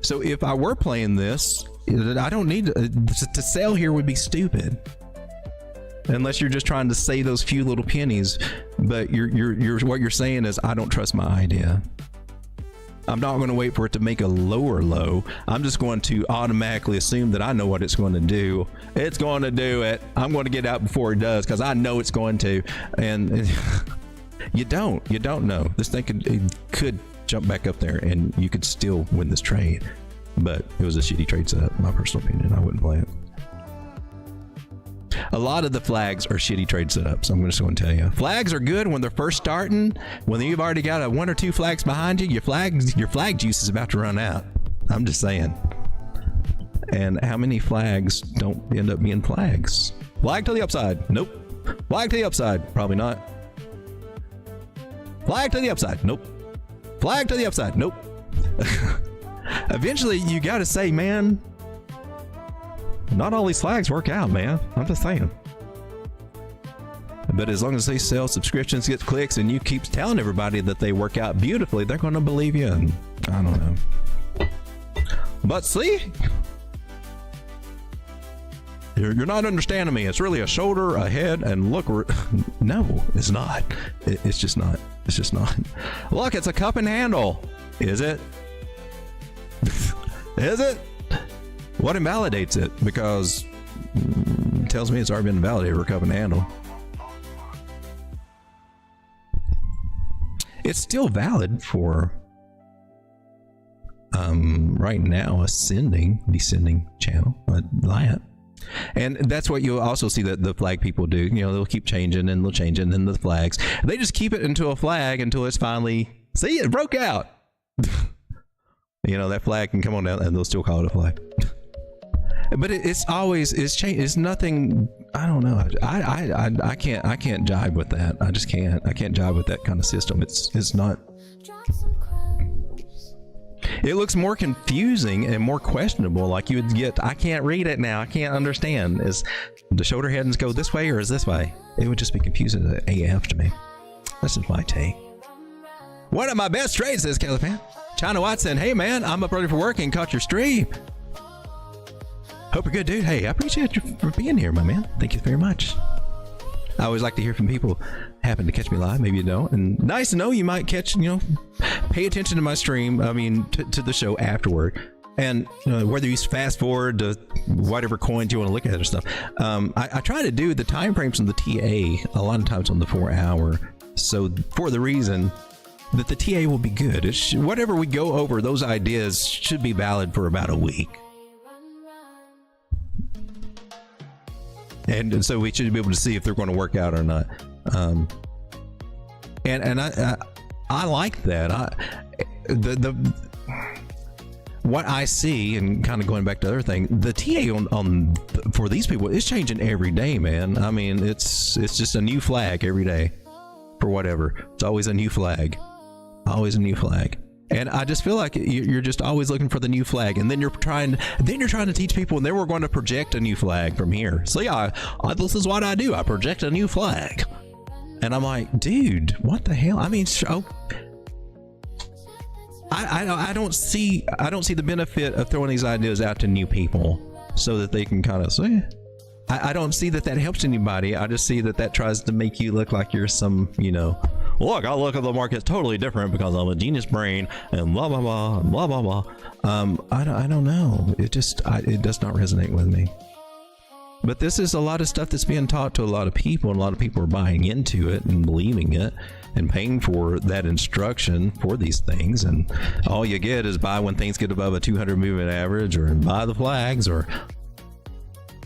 [SPEAKER 4] So if I were playing this, I don't need to sell here would be stupid. Unless you're just trying to save those few little pennies, but what you're saying is I don't trust my idea. I'm not going to wait for it to make a lower low. I'm just going to automatically assume that I know what it's going to do. It's going to do it. I'm going to get out before it does because I know it's going to. And you don't know. This thing could jump back up there and you could still win this trade. But it was a shitty trade setup, my personal opinion. I wouldn't play it. A lot of the flags are shitty trade setups. I'm just going to tell you. Flags are good when they're first starting. When you've already got 1 or 2 flags behind you, your flag juice is about to run out. I'm just saying. And how many flags don't end up being flags? Flag to the upside. Nope. Flag to the upside. Probably not. Flag to the upside. Nope. Flag to the upside. Nope. Eventually, you got to say, man, not all these flags work out, man. I'm just saying. But as long as they sell subscriptions, get clicks, and you keep telling everybody that they work out beautifully, they're going to believe you. And I don't know. But see, you're not understanding me. It's really a shoulder, a head, and look. No, it's not. It's just not. It's just not. Look, it's a cup and handle. Is it? Is it? What invalidates it? Because it tells me it's already been validated for cup and handle. It's still valid for right now descending channel, that. And that's what you'll also see that the flag people do. You know, they'll keep changing and they'll change it, and then the flags, they just keep it into a flag until it's finally, see, it broke out. You know, that flag can come on down and they'll still call it a flag. But it's changed. It's nothing. I don't know. I can't jive with that. I just can't. I can't jive with that kind of system. It's not. it looks more confusing and more questionable. Like you would get, I can't read it now. I can't understand. Is the shoulder headings go this way or is this way? It would just be confusing as AF to me. That's just my take. One of my best trades, says Calipan. China Watson, hey man, I'm up early for work and caught your stream. Hope you're good, dude. Hey, I appreciate you for being here, my man. Thank you very much. I always like to hear from people happen to catch me live. Maybe you don't. And nice to know you might catch, pay attention to my stream. I mean, to the show afterward. And whether you fast forward to whatever coins you want to look at or stuff. I try to do the time frames on the TA a lot of times on the 4 hour. So for the reason that the TA will be good. Whatever we go over, those ideas should be valid for about a week. And so we should be able to see if they're going to work out or not. And I like that. What I see, and kind of going back to other thing, the TA on for these people is changing every day, man. I mean, it's just a new flag every day for whatever. It's always a new flag, always a new flag. And I just feel like you're just always looking for the new flag, and then you're trying to teach people, and then we're going to project a new flag from here. So yeah, this is what I do. I project a new flag, and I'm like, dude, what the hell? I mean, I don't see the benefit of throwing these ideas out to new people so that they can kind of say. I don't see that helps anybody. I just see that tries to make you look like you're some, look, I look at the market totally different because I'm a genius brain and blah, blah, blah, and blah, blah, blah. I don't know. It does not resonate with me. But this is a lot of stuff that's being taught to a lot of people, and a lot of people are buying into it and believing it and paying for that instruction for these things. And all you get is buy when things get above a 200 moving average, or buy the flags, or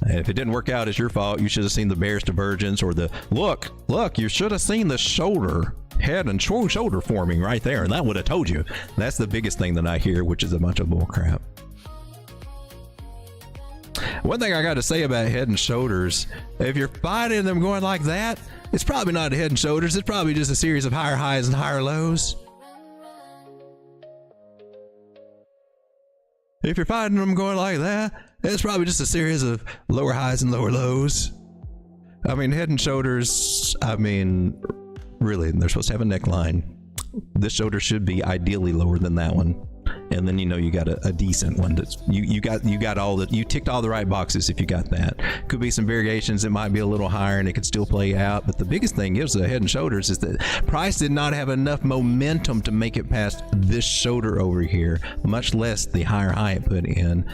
[SPEAKER 4] and if it didn't work out, it's your fault. You should have seen the bearish divergence, or the look, you should have seen the shoulder, head and shoulder forming right there, and that would have told you. That's the biggest thing that I hear, which is a bunch of bull crap. One thing I got to say about head and shoulders, if you're finding them going like that, it's probably not a head and shoulders. It's probably just a series of higher highs and higher lows. If you're finding them going like that, it's probably just a series of lower highs and lower lows. I mean, head and shoulders, really, they're supposed to have a neckline. This shoulder should be ideally lower than that one. And then you got a decent one. That's you got all that. You ticked all the right boxes if you got that. Could be some variations. It might be a little higher and it could still play out. But the biggest thing is the head and shoulders is that price did not have enough momentum to make it past this shoulder over here, much less the higher high it put in.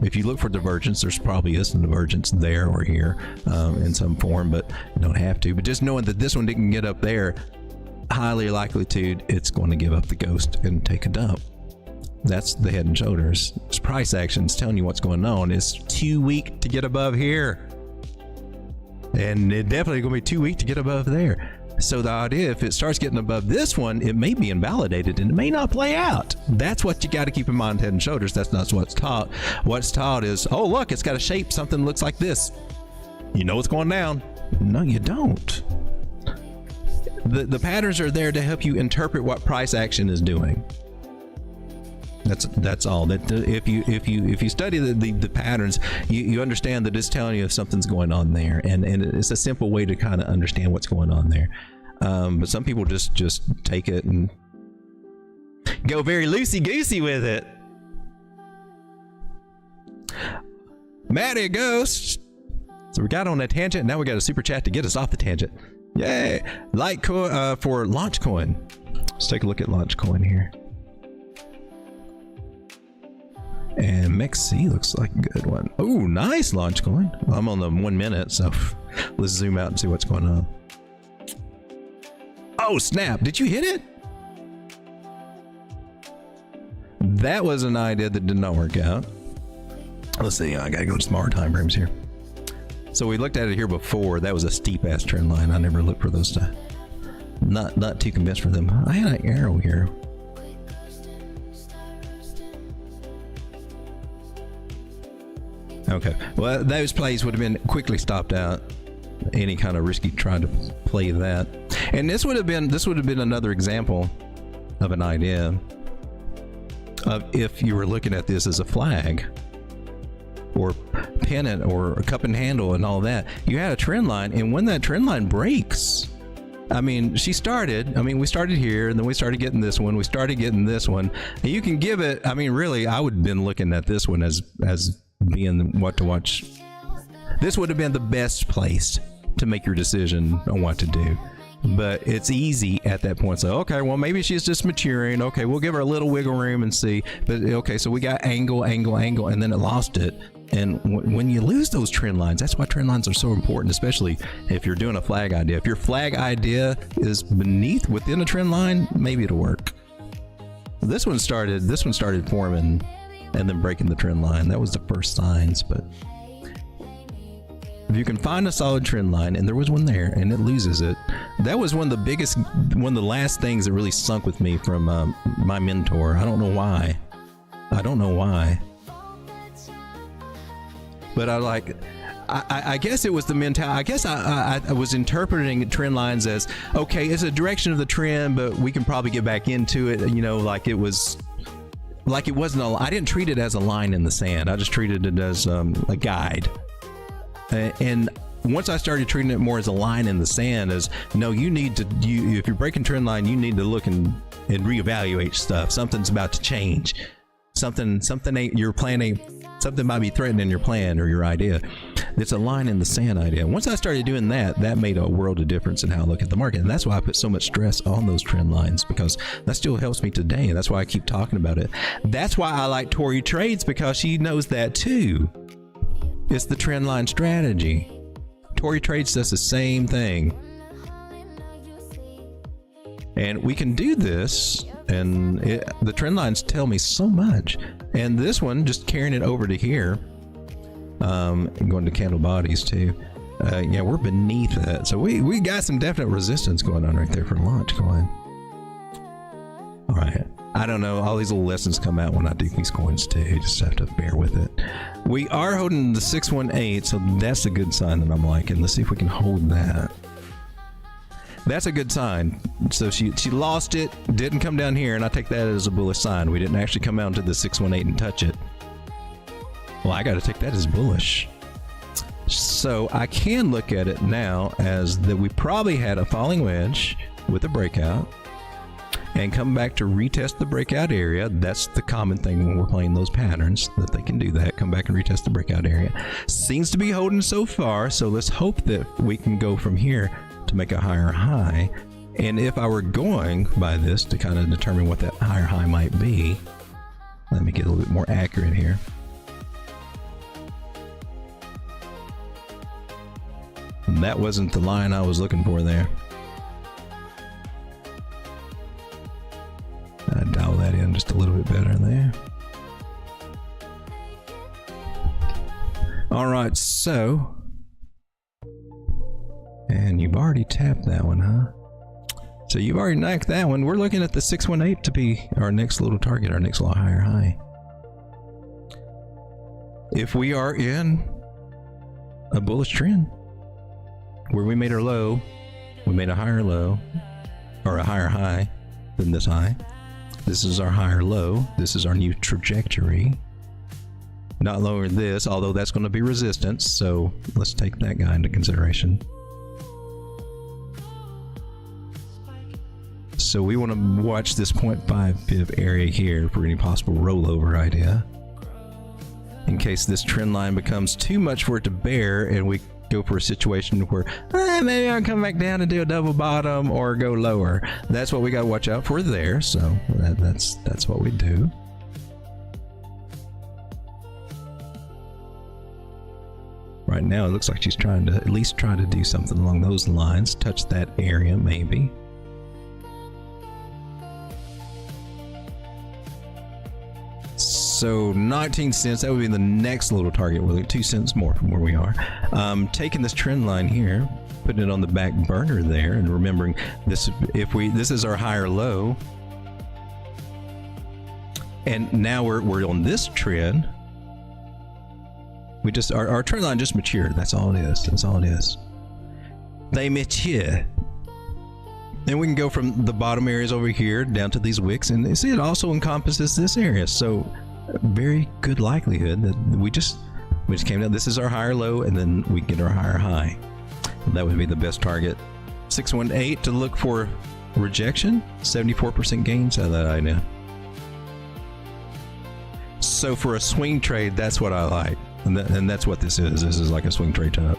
[SPEAKER 4] If you look for divergence, there's probably is some divergence there or here in some form, but you don't have to. But just knowing that this one didn't get up there, highly likelihood it's going to give up the ghost and take a dump. That's the head and shoulders. It's price actions telling you what's going on. It's too weak to get above here, and it definitely going to be too weak to get above there. So the idea, if it starts getting above this one, it may be invalidated and it may not play out. That's what you got to keep in mind. Head and shoulders, that's not what's taught. What's taught is, oh look, it's got a shape, something looks like this, you know it's going down. No, you don't. The patterns are there to help you interpret what price action is doing. That's all. That if you study the patterns, you understand that it's telling you if something's going on there, and it's a simple way to kind of understand what's going on there. But some people just take it and go very loosey-goosey with it. Matty Ghost. So we got on that tangent. Now we got a super chat to get us off the tangent. Yay! Litecoin for Launchcoin. Let's take a look at Launchcoin here. And Mexi looks like a good one. Oh, nice Launchcoin. I'm on the 1 minute, so let's zoom out and see what's going on. Oh, snap. Did you hit it? That was an idea that did not work out. Let's see. I gotta go to smaller time frames here. So we looked at it here before. That was a steep ass trend line. I never looked for those stuff. Not too convinced for them. I had an arrow here. Okay, well, those plays would have been quickly stopped out. Any kind of risky trying to play that, and this would have been another example of an idea. if you were looking at this as a flag or pennant or a cup and handle and all that, you had a trend line, and when that trend line breaks, I mean, we started here, and then we started getting this one, and you can give it, I mean, really, I would have been looking at this one as being what to watch. This would have been the best place to make your decision on what to do. But it's easy at that point. So, okay, well, maybe she's just maturing. Okay, we'll give her a little wiggle room and see. But, okay, so we got angle, and then it lost it. And when you lose those trend lines, that's why trend lines are so important, especially if you're doing a flag idea. If your flag idea is within a trend line, maybe it'll work. This one started forming and then breaking the trend line. That was the first signs, but if you can find a solid trend line, and there was one there, and it loses it, that was one of the last things that really sunk with me from my mentor. I don't know why. But I guess it was the mentality. I guess I was interpreting trend lines as, okay, it's a direction of the trend, but we can probably get back into it, like it wasn't I didn't treat it as a line in the sand. I just treated it as a guide. And once I started treating it more as a line in the sand, as no, if you're breaking trend line, you need to look and reevaluate stuff. Something's about to change. Something your plan something might be threatening your plan or your idea. It's a line in the sand idea. Once I started doing that made a world of difference in how I look at the market. And that's why I put so much stress on those trend lines, because that still helps me today. And that's why I keep talking about it. That's why I like Tori Trades, because she knows that too. It's the trend line strategy. Tori Trades does the same thing. And we can do this, and the trend lines tell me so much. And this one, just carrying it over to here, and going to candle bodies too. Yeah, we're beneath that. So we got some definite resistance going on right there for launch coin. All right. I don't know. All these little lessons come out when I do these coins too. You just have to bear with it. We are holding the 618, so that's a good sign that I'm liking. Let's see if we can hold that. That's a good sign. So she lost it, didn't come down here, and I take that as a bullish sign. We didn't actually come out to the 618 and touch it. Well, I got to take that as bullish. So I can look at it now as that we probably had a falling wedge with a breakout and come back to retest the breakout area. That's the common thing when we're playing those patterns, that they can do that, come back and retest the breakout area. Seems to be holding so far, so let's hope that we can go from here to make a higher high. And if I were going by this to kind of determine what that higher high might be, let me get a little bit more accurate here. And that wasn't the line I was looking for there. I dial that in just a little bit better there. All right, so, and you've already tapped that one, huh? So you've already knocked that one. We're looking at the 618 to be our next little target, our next little higher high. If we are in a bullish trend where we made our low, we made a higher low, or a higher high than this high. This is our higher low. This is our new trajectory. Not lower than this, although that's going to be resistance. So let's take that guy into consideration. So we want to watch this 0.5 pip area here for any possible rollover idea. In case this trend line becomes too much for it to bear and we go for a situation where maybe I'll come back down and do a double bottom or go lower. That's what we got to watch out for there. So that's what we do. Right now it looks like she's trying to at least try to do something along those lines, touch that area maybe. So 19 cents, that would be the next little target. We're like 2 cents more from where we are. Taking this trend line here, putting it on the back burner there, and remembering this, this is our higher low. And now we're on this trend. We just, our trend line just matured. That's all it is. That's all it is. They mature. And we can go from the bottom areas over here down to these wicks, and see it also encompasses this area. So very good likelihood that we just came down. This is our higher low, and then we get our higher high. That would be the best target. 618 to look for rejection. 74% gains out of that idea. So for a swing trade, that's what I like, and that's what this is. This is like a swing trade top.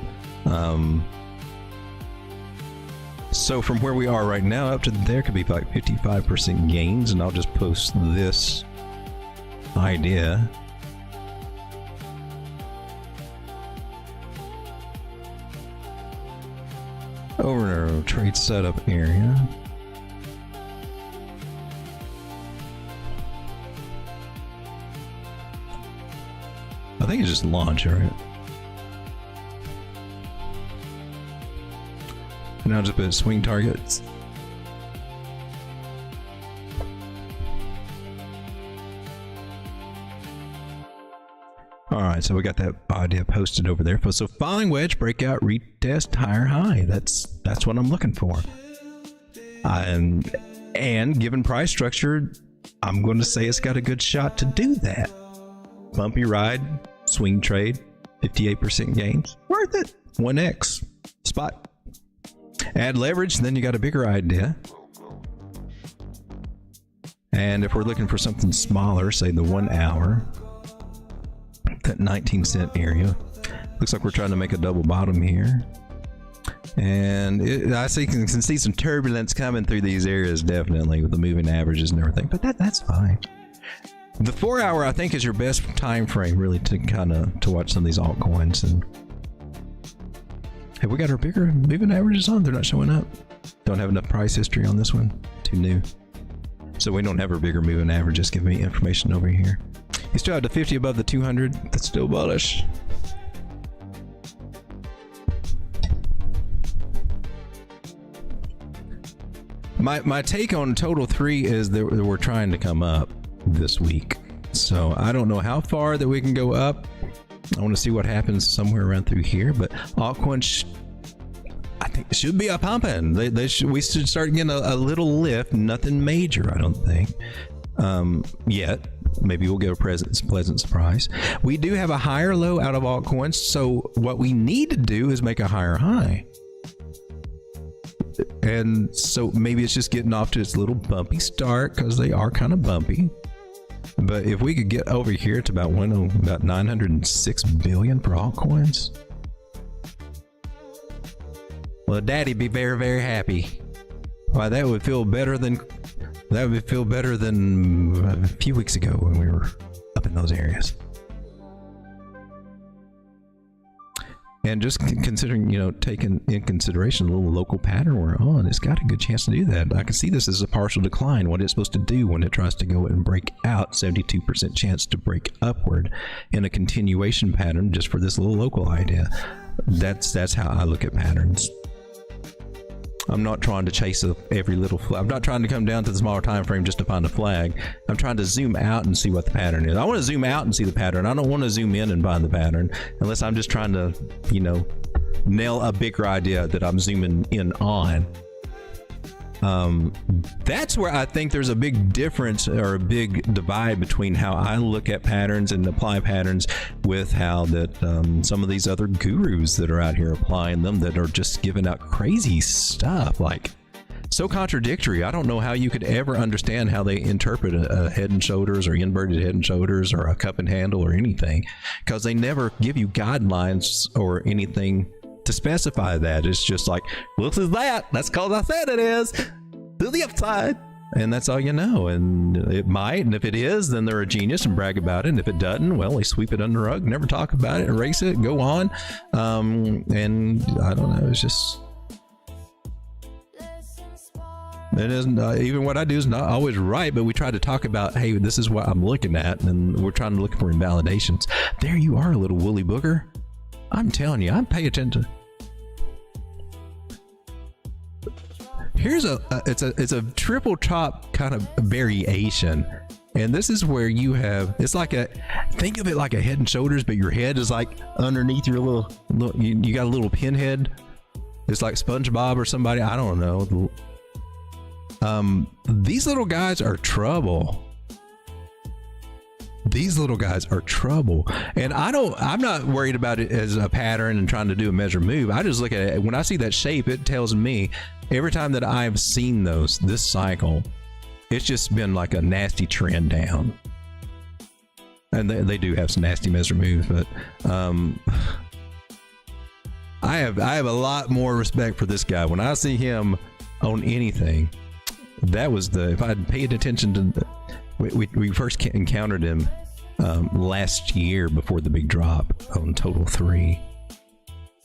[SPEAKER 4] So from where we are right now up to there could be like 55% gains, and I'll just post this idea. Over in our trade setup area. I think it's just launch, right? And I'll just put swing targets. All right, so we got that idea posted over there. So falling wedge, breakout, retest, higher high. That's what I'm looking for. And given price structure, I'm going to say it's got a good shot to do that. Bumpy ride, swing trade, 58% gains. Worth it. 1x spot. Add leverage, then you got a bigger idea. And if we're looking for something smaller, say the 1 hour, that 19-cent area, looks like we're trying to make a double bottom here. And I can see some turbulence coming through these areas, definitely, with the moving averages and everything, but that's fine. The 4 hour, I think, is your best time frame, really, to kind of to watch some of these altcoins. And have we got our bigger moving averages on? They're not showing up. Don't have enough price history on this one. Too new. So we don't have our bigger moving averages. Give me information over here. You still have the 50 above the 200. That's still bullish. My take on total 3 is that we're trying to come up this week. So I don't know how far that we can go up. I want to see what happens somewhere around through here, but altcoins I think should be a pumping. We should start getting a little lift. Nothing major, I don't think. Yet. Maybe we'll get a pleasant surprise. We do have a higher low out of altcoins, so what we need to do is make a higher high. And so maybe it's just getting off to its little bumpy start, because they are kind of bumpy. But if we could get over here to about 906 billion for altcoins, well, Daddy'd be very, very happy. Why, that would feel better than a few weeks ago when we were up in those areas. And just considering, taking in consideration the little local pattern we're on, it's got a good chance to do that. I can see this as a partial decline. What it's supposed to do when it tries to go and break out, 72% chance to break upward in a continuation pattern just for this little local idea. That's how I look at patterns. I'm not trying to chase every little flag. I'm not trying to come down to the smaller time frame just to find a flag. I'm trying to zoom out and see what the pattern is. I want to zoom out and see the pattern. I don't want to zoom in and find the pattern unless I'm just trying to, nail a bigger idea that I'm zooming in on. That's where I think there's a big difference or a big divide between how I look at patterns and apply patterns with how that some of these other gurus that are out here applying them, that are just giving out crazy stuff, like so contradictory. I don't know how you could ever understand how they interpret a head and shoulders or inverted head and shoulders or a cup and handle or anything, because they never give you guidelines or anything to specify that. It's just like, well, this is that. That's because I said it is. To the upside. And that's all you know. And it might. And if it is, then they're a genius and brag about it. And if it doesn't, well, they sweep it under the rug, never talk about it, erase it, go on. And I don't know. It's just. It isn't, even what I do is not always right, but we try to talk about, hey, this is what I'm looking at. And we're trying to look for invalidations. There you are, little woolly booger. I'm telling you, I'm paying attention. Here's it's a triple top kind of variation, and this is where you have, it's like think of it like a head and shoulders, but your head is like underneath your little you got a little pinhead. It's like SpongeBob or somebody, I don't know. These little guys are trouble. These little guys are trouble. And I'm not worried about it as a pattern and trying to do a measure move. I just look at it. When I see that shape, it tells me every time that I've seen this cycle, it's just been like a nasty trend down. And they do have some nasty measure moves, but I have a lot more respect for this guy. When I see him on anything, if I'd paid attention to we first encountered him last year before the big drop on Total 3.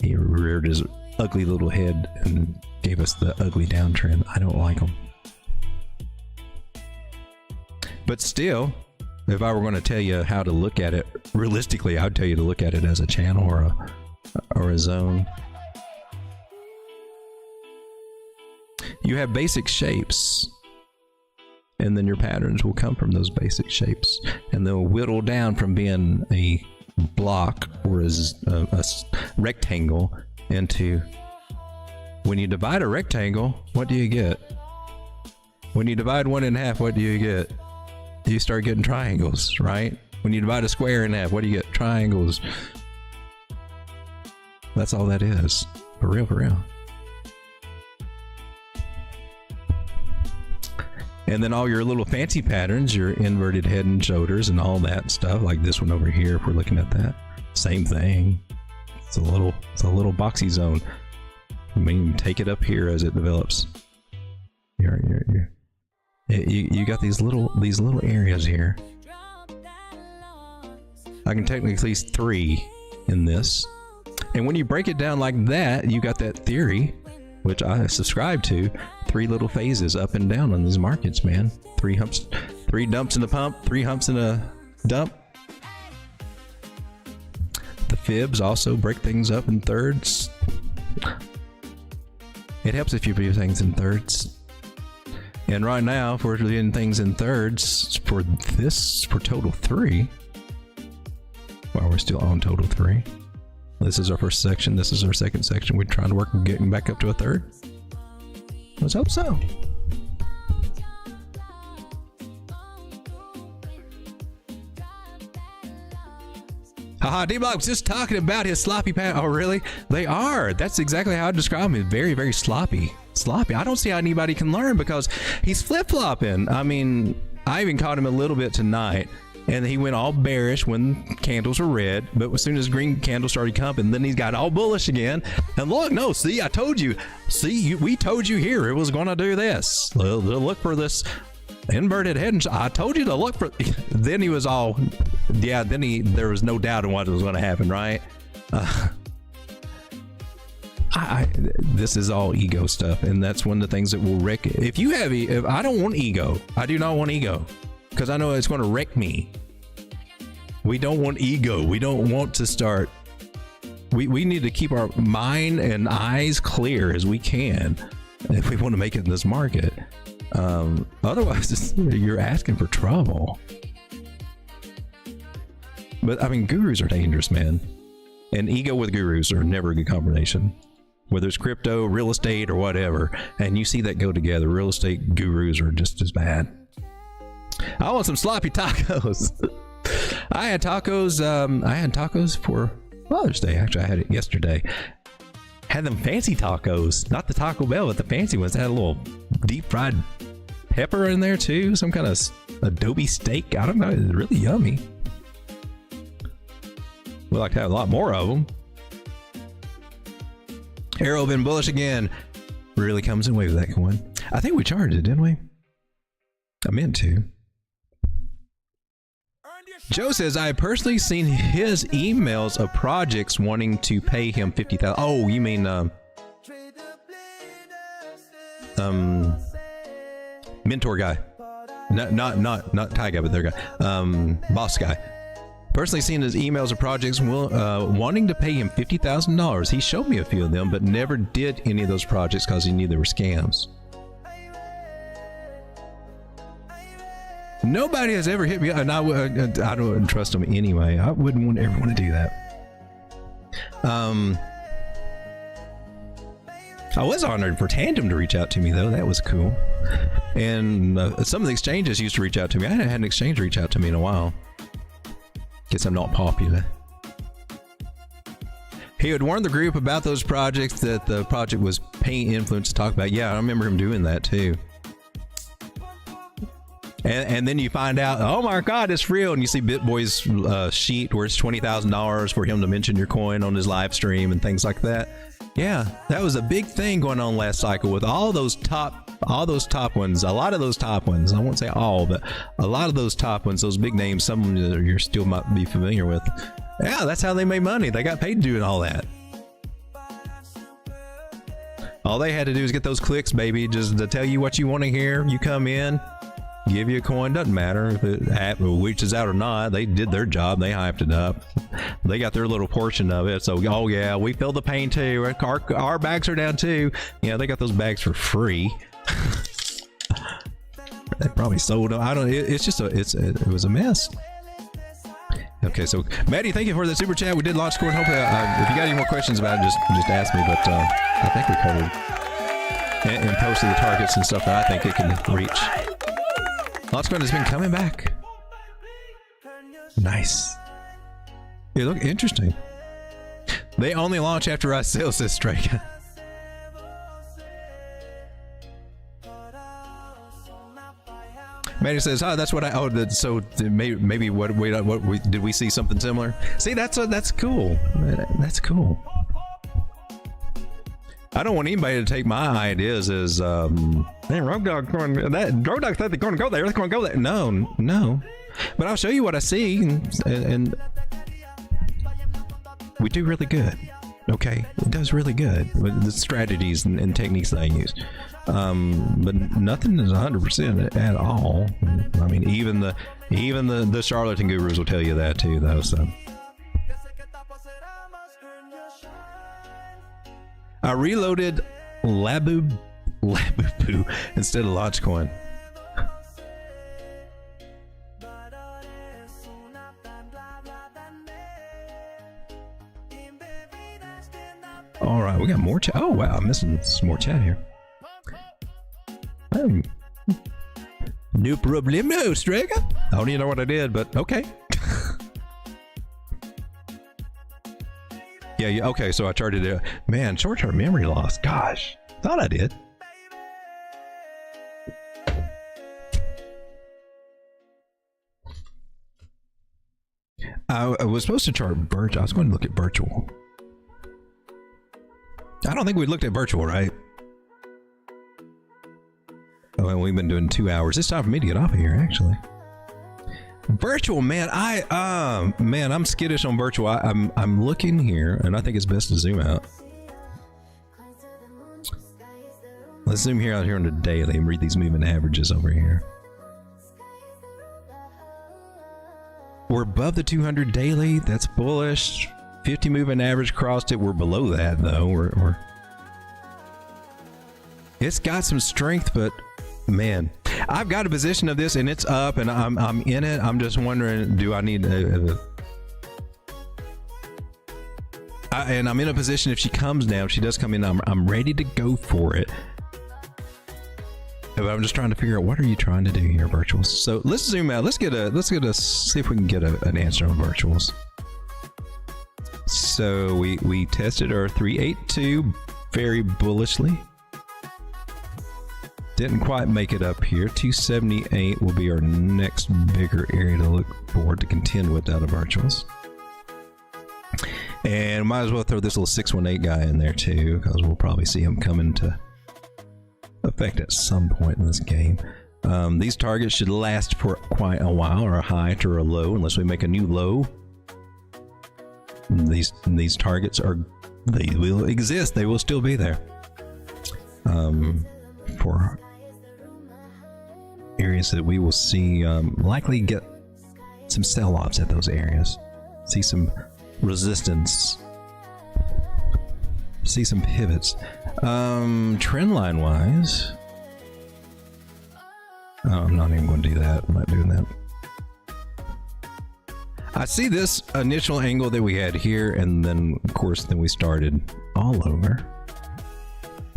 [SPEAKER 4] He reared his ugly little head and gave us the ugly downtrend. I don't like him. But still, if I were going to tell you how to look at it realistically, I'd tell you to look at it as a channel or a zone. You have basic shapes, and then your patterns will come from those basic shapes, and they'll whittle down from being a block or a rectangle into, when you divide a rectangle, what do you get? When you divide one in half, what do you get? You start getting triangles, right? When you divide a square in half, what do you get? Triangles. That's all that is. For real, for real. And then all your little fancy patterns, your inverted head and shoulders and all that stuff, like this one over here, if we're looking at that. Same thing. It's a little boxy zone. I mean, take it up here as it develops. You got these little areas here. I can technically see 3 in this. And when you break it down like that, you got that theory, which I subscribe to, 3 little phases up and down on these markets, man. 3 humps, 3 dumps in the pump, 3 humps in a dump. The fibs also break things up in thirds. It helps if you view things in thirds. And right now, if we're doing things in thirds for Total 3, while we're still on Total 3, this is our first section, this is our second section. We're trying to work on getting back up to a third. Let's hope so. Haha, D-Block was just talking about his sloppy pattern. Oh, really? They are. That's exactly how I describe him. Very, very sloppy. Sloppy. I don't see how anybody can learn because he's flip-flopping. I mean, I even caught him a little bit tonight, and he went all bearish when candles were red, but as soon as green candles started coming, then he's got all bullish again. And look, no, see, I told you. See, we told you here it was going to do this. Look for this inverted head. And I told you to look for. Then he was all, yeah. Then there was no doubt in what was going to happen, right? This is all ego stuff, and that's one of the things that will wreck it. If I don't want ego, I do not want ego, because I know it's going to wreck me. We don't want ego. We don't want to start. We need to keep our mind and eyes clear as we can if we want to make it in this market. Otherwise, you're asking for trouble. But I mean, gurus are dangerous, man. And ego with gurus are never a good combination. Whether it's crypto, real estate, or whatever. And you see that go together. Real estate gurus are just as bad. I want some sloppy tacos. I had tacos for Father's Day. Actually, I had it yesterday. Had them fancy tacos. Not the Taco Bell, but the fancy ones. They had a little deep fried pepper in there too. Some kind of adobe steak. I don't know. It's really yummy. We'd like to have a lot more of them. Arrow been bullish again. Really comes in waves with that coin. I think we charged it, didn't we? I meant to. Joe says, I have personally seen his emails of projects wanting to pay him $50,000. Oh, you mean mentor guy. Not Ty guy, but their guy. Boss guy. Personally seen his emails of projects wanting to pay him $50,000. He showed me a few of them, but never did any of those projects because he knew they were scams. Nobody has ever hit me up, and I don't trust them anyway. I wouldn't want everyone to do that. I was honored for Tangem to reach out to me, though. That was cool. And some of the exchanges used to reach out to me. I hadn't had an exchange reach out to me in a while. Guess I'm not popular. He had warned the group about those projects, that the project was paying influence to talk about. Yeah, I remember him doing that too. And then you find out, oh my God, it's real. And you see BitBoy's sheet where it's $20,000 for him to mention your coin on his live stream and things like that. Yeah, that was a big thing going on last cycle with all those top ones. A lot of those top ones. I won't say all, but a lot of those top ones, those big names, some of them you still might be familiar with. Yeah, that's how they made money. They got paid doing all that. All they had to do is get those clicks, baby, just to tell you what you want to hear. You come in, give you a coin. Doesn't matter if it reaches out or not. They did their job. They hyped it up. They got their little portion of it. So, oh yeah, we feel the pain too. Our bags are down too. Yeah, they got those bags for free. They probably sold them. I don't. It's just it was a mess. Okay, so Maddie, thank you for the super chat. We did launch court. Hopefully, if you got any more questions about it, just ask me. But I think we covered and posted the targets and stuff that I think it can reach. Altcoin has been coming back. Nice. They look interesting. They only launch after I sell, says Strike. Maddie says, "Oh, that's what I." Oh, so maybe what did we see something similar? See, that's cool. That's cool. I don't want anybody to take my ideas as, man, Road Dog said they're going to go there. They're going to go there. No. But I'll show you what I see, and we do really good. Okay, it does really good with the strategies and techniques that I use. But nothing is 100% at all. I mean, even the charlatan gurus will tell you that too, though. So I reloaded Labubu instead of Lodgecoin. All right, we got more chat. Oh wow, I'm missing some more chat here. No problemo, Striker. I don't even know what I did, but okay. Yeah, okay, so I charted it. Man, short-term memory loss. Gosh, thought I did. I was supposed to chart virtual. I was going to look at virtual. I don't think we looked at virtual, right? Oh, well, we've been doing 2 hours. It's time for me to get off of here, actually. Virtual, man, I'm skittish on virtual. I'm looking here, and I think it's best to zoom out. Let's zoom out here on the daily and read these moving averages over here. We're above the 200 daily. That's bullish. 50 moving average crossed it. We're below that though. It's got some strength, but man, I've got a position of this and it's up and I'm in it. I'm just wondering, do I need and I'm in a position, if she comes down, if she does come in, I'm ready to go for it. But I'm just trying to figure out, what are you trying to do here, virtuals? So let's zoom out. Let's see if we can get an answer on virtuals. So we tested our 382 very bullishly. Didn't quite make it up here. 278 will be our next bigger area to look forward to contend with out of virtuals. And might as well throw this little 618 guy in there too, because we'll probably see him come into effect at some point in this game. These targets should last for quite a while, or a high to a low, unless we make a new low. These targets they will exist. They will still be there. For areas that we will see, likely get some sell-offs at those areas. See some resistance. See some pivots. Trend line wise, I'm not even going to do that. I'm not doing that. I see this initial angle that we had here, and then of course we started all over.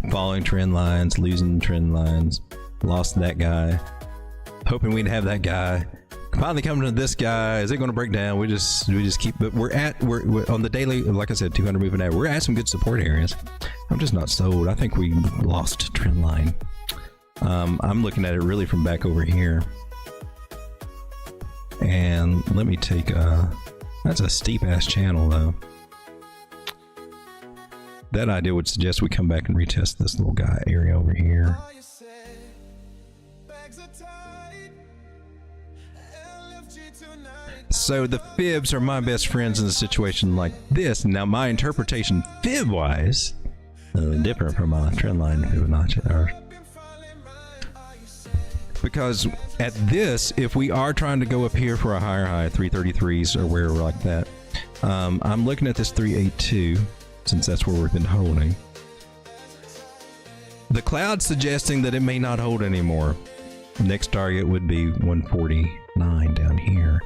[SPEAKER 4] Following trend lines, losing trend lines, lost that guy, hoping we'd have that guy. Finally coming to this guy. Is it going to break down? We just keep, but we're on the daily, like I said, 200 moving average. We're at some good support areas. I'm just not sold. I think we lost trend line. I'm looking at it really from back over here. And let me take that's a steep ass channel though. That idea would suggest we come back and retest this little guy area over here. So the fibs are my best friends in a situation like this. Now my interpretation fib wise, different from my trend line Fibonacci. Because at this, if we are trying to go up here for a higher high, 333s or wherever like that, I'm looking at this 382, since that's where we've been holding. The cloud's suggesting that it may not hold anymore. Next target would be 149 down here.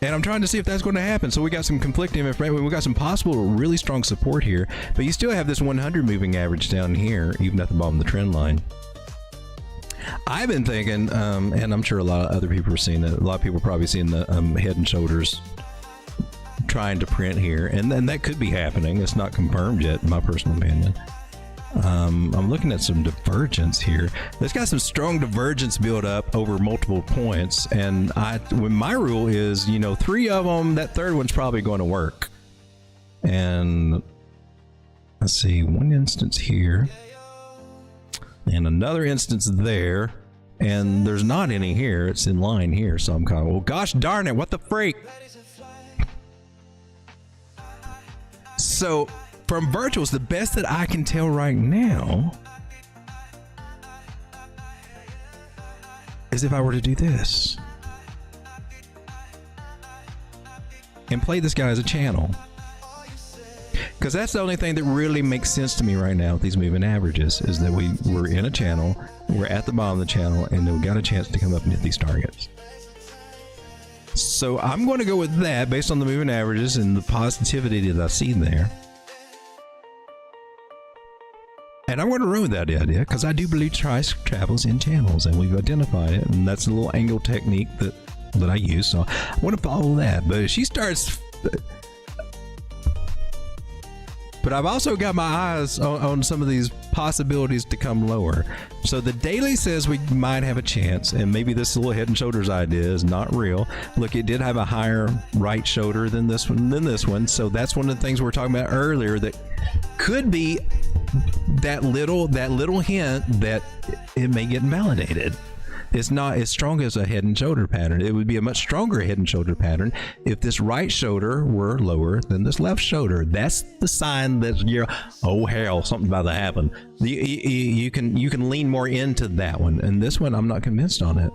[SPEAKER 4] And I'm trying to see if that's going to happen. So we got some conflicting information. We got some possible really strong support here, but you still have this 100 moving average down here, even at the bottom of the trend line. I've been thinking, and I'm sure a lot of other people are seeing it. A lot of people are probably seeing the head and shoulders trying to print here, and then that could be happening. It's not confirmed yet, in my personal opinion. I'm looking at some divergence here. There's got some strong divergence built up over multiple points, and when my rule is, you know, 3 of them, that third one's probably going to work. And let's see, one instance here. And another instance there, and there's not any here. It's in line here, so I'm kind of, well, gosh darn it, what the freak? So from virtuals, the best that I can tell right now is if I were to do this and play this guy as a channel. Because that's the only thing that really makes sense to me right now with these moving averages, is that we're in a channel, we're at the bottom of the channel, and we got a chance to come up and hit these targets. So I'm going to go with that based on the moving averages and the positivity that I see there. And I'm going to run with that idea because I do believe price travels in channels, and we've identified it, and that's a little angle technique that I use. So I want to follow that. But if she starts... But I've also got my eyes on some of these possibilities to come lower. So the daily says we might have a chance, and maybe this little head and shoulders idea is not real. Look, it did have a higher right shoulder than this one. So that's one of the things we were talking about earlier that could be that little hint that it may get invalidated. It's not as strong as a head and shoulder pattern. It would be a much stronger head and shoulder pattern if this right shoulder were lower than this left shoulder. That's the sign that you're, oh hell, something's about to happen. You can lean more into that one, and this one I'm not convinced on it.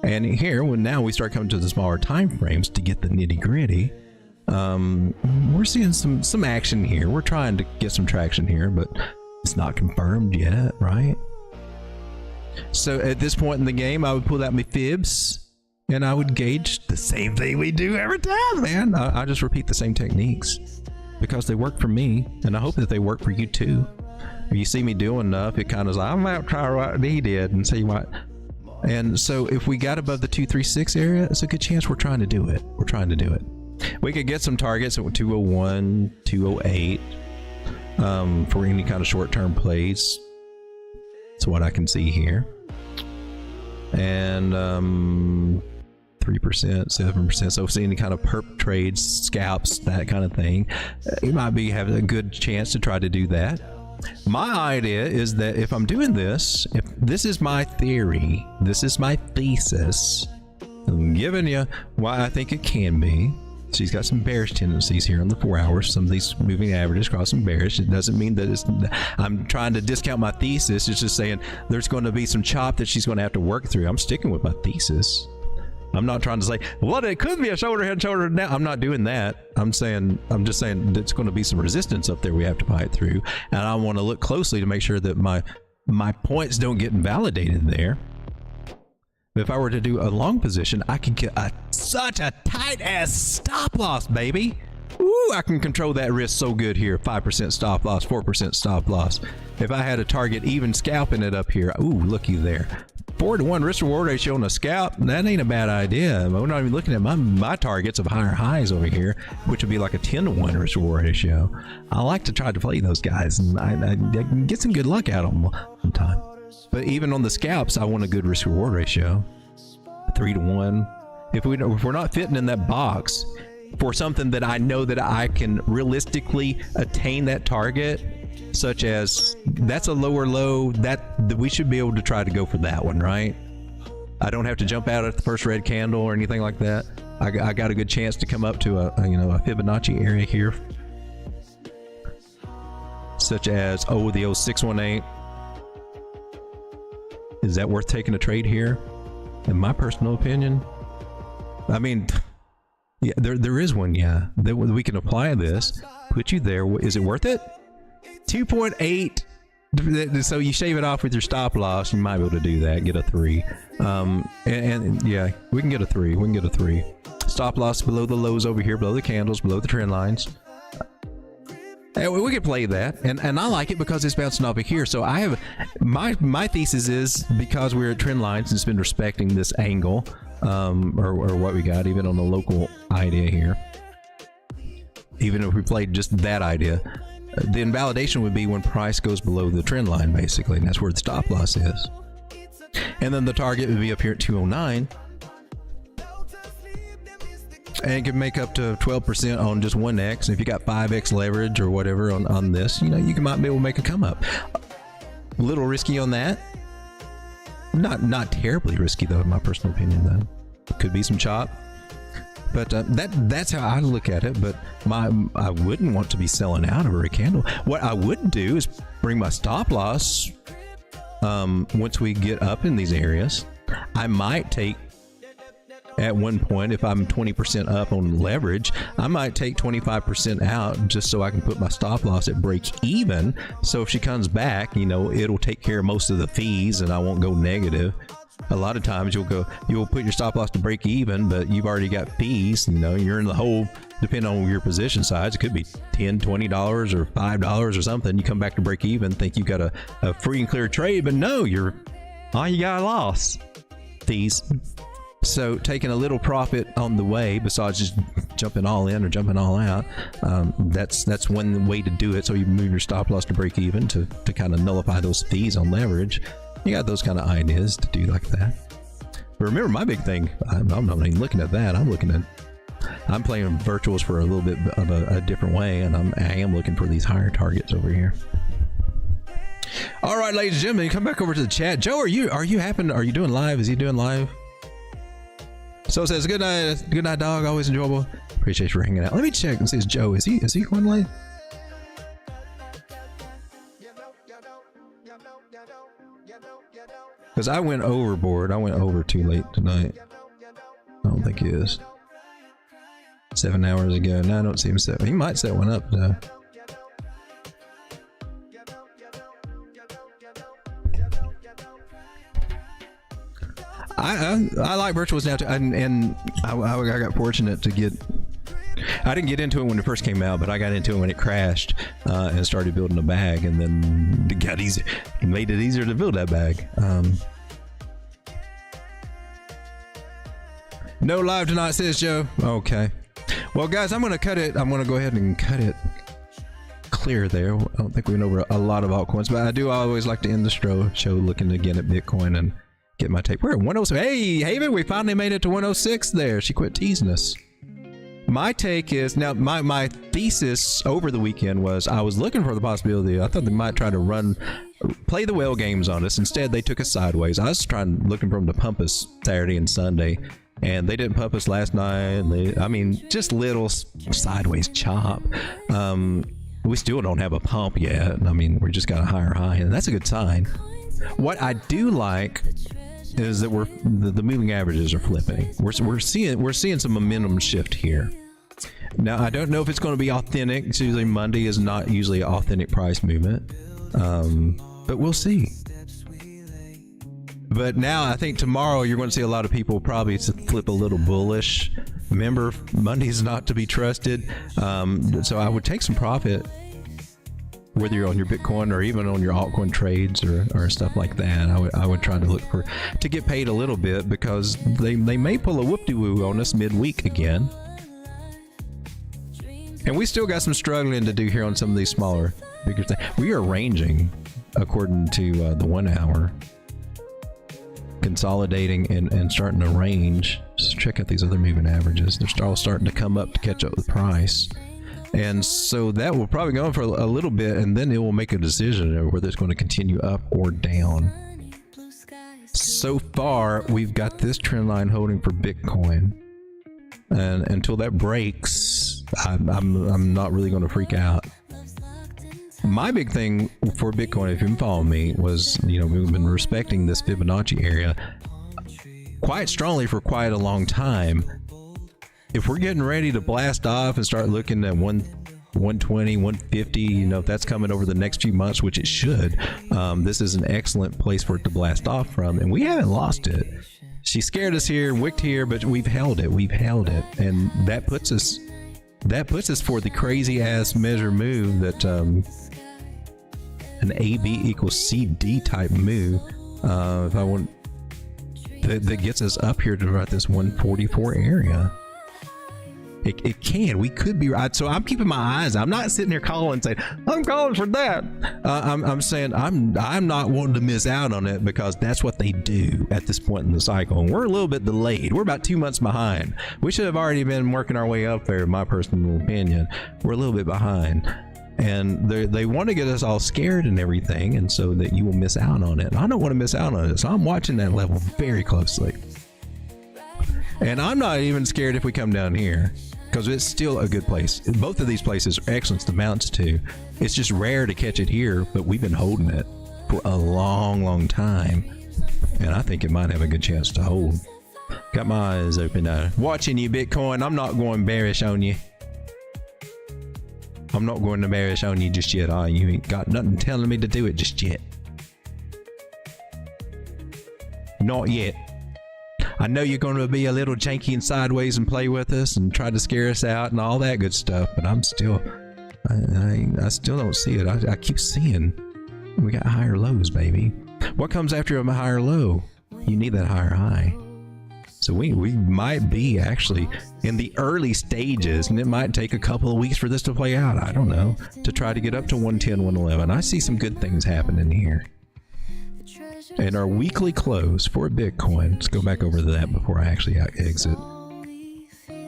[SPEAKER 4] And here, when now we start coming to the smaller time frames to get the nitty gritty, we're seeing some action here. We're trying to get some traction here, but it's not confirmed yet, right? So at this point in the game, I would pull out my fibs and I would gauge the same thing we do every time, man. I just repeat the same techniques because they work for me, and I hope that they work for you too. If you see me doing enough, it kind of is like, I might try what he did and see what. And so if we got above the 236 area, it's a good chance we're trying to do it. We're trying to do it. We could get some targets at 201, 208 for any kind of short-term plays. That's what I can see here. And 3%, 7%. So if see any kind of perp trades, scalps, that kind of thing, you might be having a good chance to try to do that. My idea is that if I'm doing this, if this is my theory, this is my thesis, I'm giving you why I think it can be. She's got some bearish tendencies here on the 4 hours. Some of these moving averages cross some bearish. It doesn't mean that I'm trying to discount my thesis. It's just saying there's going to be some chop that she's going to have to work through. I'm sticking with my thesis. I'm not trying to say, well, it could be a shoulder, head, shoulder down. I'm not doing that. I'm just saying there's going to be some resistance up there we have to fight through. And I want to look closely to make sure that my points don't get invalidated there. If I were to do a long position, I could get such a tight ass stop loss, baby. Ooh, I can control that risk so good here. 5% stop loss, 4% stop loss. If I had a target even scalping it up here, ooh, looky there. 4-to-1 risk reward ratio on a scalp, that ain't a bad idea. We're not even looking at my targets of higher highs over here, which would be like a 10-to-1 risk reward ratio. I like to try to play those guys, and I can get some good luck out of them sometimes. But even on the scalps, I want a good risk reward ratio. 3-to-1. If we're not fitting in that box for something that I know that I can realistically attain that target, such as that's a lower low, that we should be able to try to go for that one, right? I don't have to jump out at the first red candle or anything like that. I got a good chance to come up to a Fibonacci area here, such as the 0618. Is that worth taking a trade here? In my personal opinion, I mean, yeah, there is one. Yeah, that we can apply this, put you there. Is it worth it? 2.8. So you shave it off with your stop loss, you might be able to do that. Get a 3. And yeah, we can get a 3. We can get a 3. Stop loss below the lows over here, below the candles, below the trend lines. We could play that, and I like it because it's bouncing off of here. So I have my thesis is, because we're at trend lines and it's been respecting this angle, or what we got, even on the local idea here. Even if we played just that idea, the invalidation would be when price goes below the trend line, basically, and that's where the stop loss is. And then the target would be up here at 209. And it can make up to 12% on just 1x. If you got 5x leverage or whatever on this, you might be able to make a come up. A little risky on that. Not terribly risky though, in my personal opinion. Though could be some chop. But that's how I look at it. But I wouldn't want to be selling out over a candle. What I would do is bring my stop loss once we get up in these areas. I might take, at one point, if I'm 20% up on leverage, I might take 25% out just so I can put my stop loss at break even. So if she comes back, it'll take care of most of the fees and I won't go negative. A lot of times you'll put your stop loss to break even, but you've already got fees. You're in the hole, depending on your position size. It could be $10, $20 or $5 or something. You come back to break even, think you got a free and clear trade, but no, you got a loss. Fees. So taking a little profit on the way, besides just jumping all in or jumping all out, that's one way to do it. So you move your stop loss to break even to kind of nullify those fees on leverage. You got those kind of ideas to do like that. But remember, my big thing, I'm not even looking at that. I'm playing virtuals for a little bit of a different way, and I am looking for these higher targets over here. All right, ladies and gentlemen, come back over to the chat. Joe, are you doing live? Is he doing live? So it says, good night, dog. Always enjoyable. Appreciate you for hanging out. Let me check and see, is Joe, is he going live? Because I went overboard. I went over too late tonight. I don't think he is. 7 hours ago. No, I don't see him set. He might set one up though. I like virtuals now too, and I got fortunate to get. I didn't get into it when it first came out, but I got into it when it crashed and started building a bag, and then it made it easier to build that bag. No live tonight, says Joe. Okay. Well, guys, I'm going to cut it. I'm going to go ahead and cut it clear there. I don't think we went over a lot of altcoins, but I do always like to end the show looking again at Bitcoin and get my take. We're at 106. Hey, Haven, we finally made it to 106 there. She quit teasing us. My take is, now my thesis over the weekend was I was looking for the possibility. I thought they might try to play the whale games on us. Instead, they took us sideways. I was looking for them to pump us Saturday and Sunday, and they didn't pump us last night. Just little sideways chop. We still don't have a pump yet. We just got a higher high, and that's a good sign. What I do like is that the moving averages are flipping. We're seeing some momentum shift here. Now I don't know if it's going to be authentic. It's usually Monday is not usually an authentic price movement, but we'll see. But now I think tomorrow you're going to see a lot of people probably flip a little bullish, Remember, Monday's not to be trusted. So I would take some profit, whether you're on your Bitcoin or even on your altcoin trades or stuff like that. I would try to look to get paid a little bit, because they may pull a whoop-de-woo on us midweek again. And we still got some struggling to do here on some of these smaller, bigger things. We are ranging according to the 1 hour, consolidating and starting to range. Just check out these other moving averages. They're all starting to come up to catch up with price. And so that will probably go on for a little bit, and then it will make a decision of whether it's going to continue up or down. So far, we've got this trend line holding for Bitcoin. And until that breaks, I'm not really going to freak out. My big thing for Bitcoin, if you've been following me, was, we've been respecting this Fibonacci area quite strongly for quite a long time. If we're getting ready to blast off and start looking at 120, 150, if that's coming over the next few months, which it should, this is an excellent place for it to blast off from, and we haven't lost it. She scared us here, wicked here, but we've held it. And that puts us for the crazy ass measure move that an AB equals CD type move. If I want that gets us up here to about this 144 area. It can. We could be right. So I'm keeping my eyes. I'm not sitting here calling saying I'm calling for that. I'm saying I'm not wanting to miss out on it, because that's what they do at this point in the cycle. And we're a little bit delayed. We're about 2 months behind. We should have already been working our way up there, in my personal opinion. We're a little bit behind. And they want to get us all scared and everything, and so that you will miss out on it. And I don't want to miss out on it. So I'm watching that level very closely. And I'm not even scared if we come down here, because it's still a good place. Both of these places are excellent to bounce to. It's just rare to catch it here, but we've been holding it for a long, long time. And I think it might have a good chance to hold. Got my eyes open now. Watching you, Bitcoin. I'm not going bearish on you. I'm not going to bearish on you just yet. You ain't got nothing telling me to do it just yet. Not yet. I know you're going to be a little janky and sideways and play with us and try to scare us out and all that good stuff, but I'm still, I still don't see it. I keep seeing we got higher lows, baby. What comes after a higher low? You need that higher high. So we might be actually in the early stages, and it might take a couple of weeks for this to play out. I don't know, to try to get up to 110, 111. I see some good things happening here. And our weekly close for Bitcoin, let's go back over to that before I actually exit.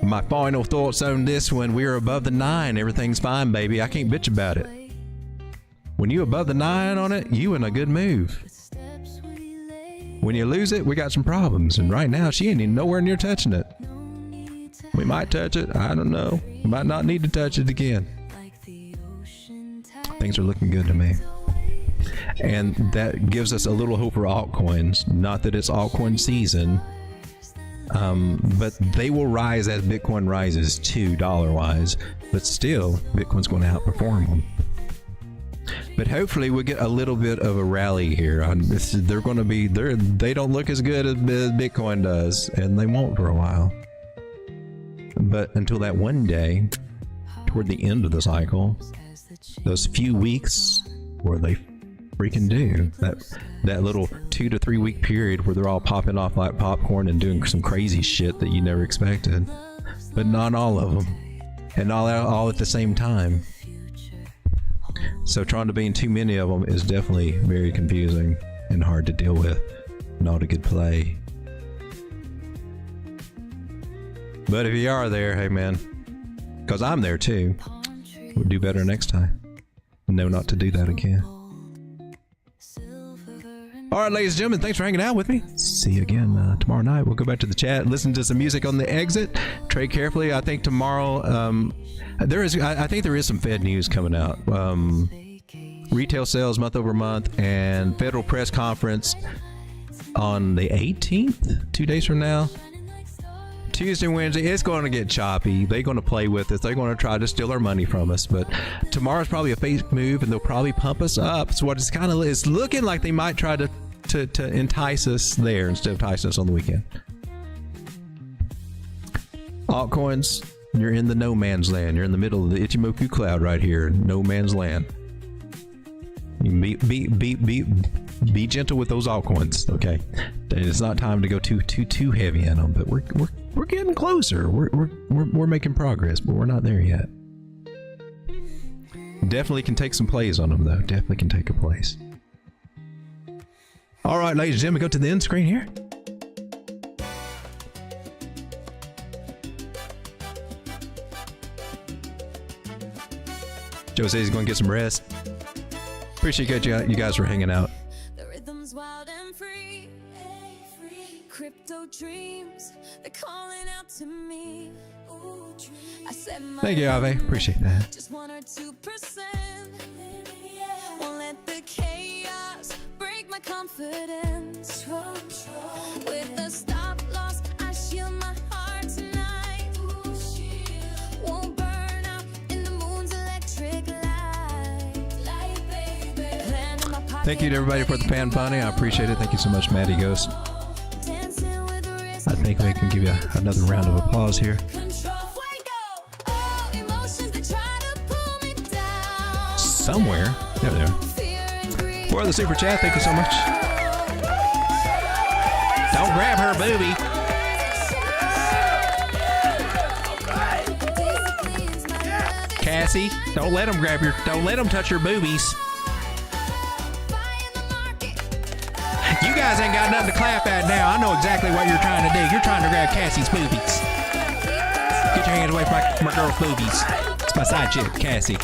[SPEAKER 4] My final thoughts on this one: we are above the 9. Everything's fine, baby. I can't bitch about it. When you above the 9 on it, you in a good move. When you lose it, we got some problems. And right now, she ain't even nowhere near touching it. We might touch it. I don't know. We might not need to touch it again. Things are looking good to me. And that gives us a little hope for altcoins. Not that it's altcoin season, but they will rise as Bitcoin rises too, dollar-wise. But still, Bitcoin's going to outperform them. But hopefully we get a little bit of a rally here. They're going to be they don't look as good as Bitcoin does, and they won't for a while. But until that one day, toward the end of the cycle, those few weeks where they freaking do that little 2 to 3 week period where they're all popping off like popcorn and doing some crazy shit that you never expected, but not all of them, and all at the same time. So trying to be in too many of them is definitely very confusing and hard to deal with. Not a good play. But if you are there, hey man, because I'm there too, we'll do better next time. Know not to do that again. All right, ladies and gentlemen, thanks for hanging out with me. See you again tomorrow night. We'll go back to the chat, listen to some music on the exit, trade carefully. I think tomorrow, I think there is some Fed news coming out. Retail sales month over month, and federal press conference on the 18th, 2 days from now. Tuesday, Wednesday, it's going to get choppy. They're going to play with us. They're going to try to steal our money from us. But tomorrow's probably a fake move, and they'll probably pump us up. So what it's looking like they might try to entice us there instead of enticing us on the weekend. altcoins, you're in the no man's land. You're in the middle of the Ichimoku cloud right here, no man's land. You be gentle with those altcoins, okay? It's not time to go too heavy in them, but we're getting closer. We're making progress, but we're not there yet. Definitely can take some plays on them though. Definitely can take a place. All right, ladies and gentlemen, go to the end screen here. Joe says he's going to get some rest. Appreciate you guys for hanging out.
[SPEAKER 3] The rhythm's wild and free. Crypto dreams, they're calling out to me. I said my
[SPEAKER 4] Thank you, Ave. Appreciate that.
[SPEAKER 3] just 1 or 2%. Won't let the chaos break my confidence. With a stop loss, I shield my heart tonight. Won't burn out in the moon's electric light. Plan in my pocket,
[SPEAKER 4] Thank you to everybody for the pan funny. I appreciate it. Thank you so much, Maddie Ghost.
[SPEAKER 3] dancing with the risk.
[SPEAKER 4] I think we can give you another round of applause here. Somewhere. There they are. For the super chat, thank you so much. Don't grab her booby. Cassie, don't let them touch your boobies. You guys ain't got nothing to clap at now. I know exactly what you're trying to do. You're trying to grab Cassie's boobies. Get your hands away from my girl's boobies. It's my side chick, Cassie.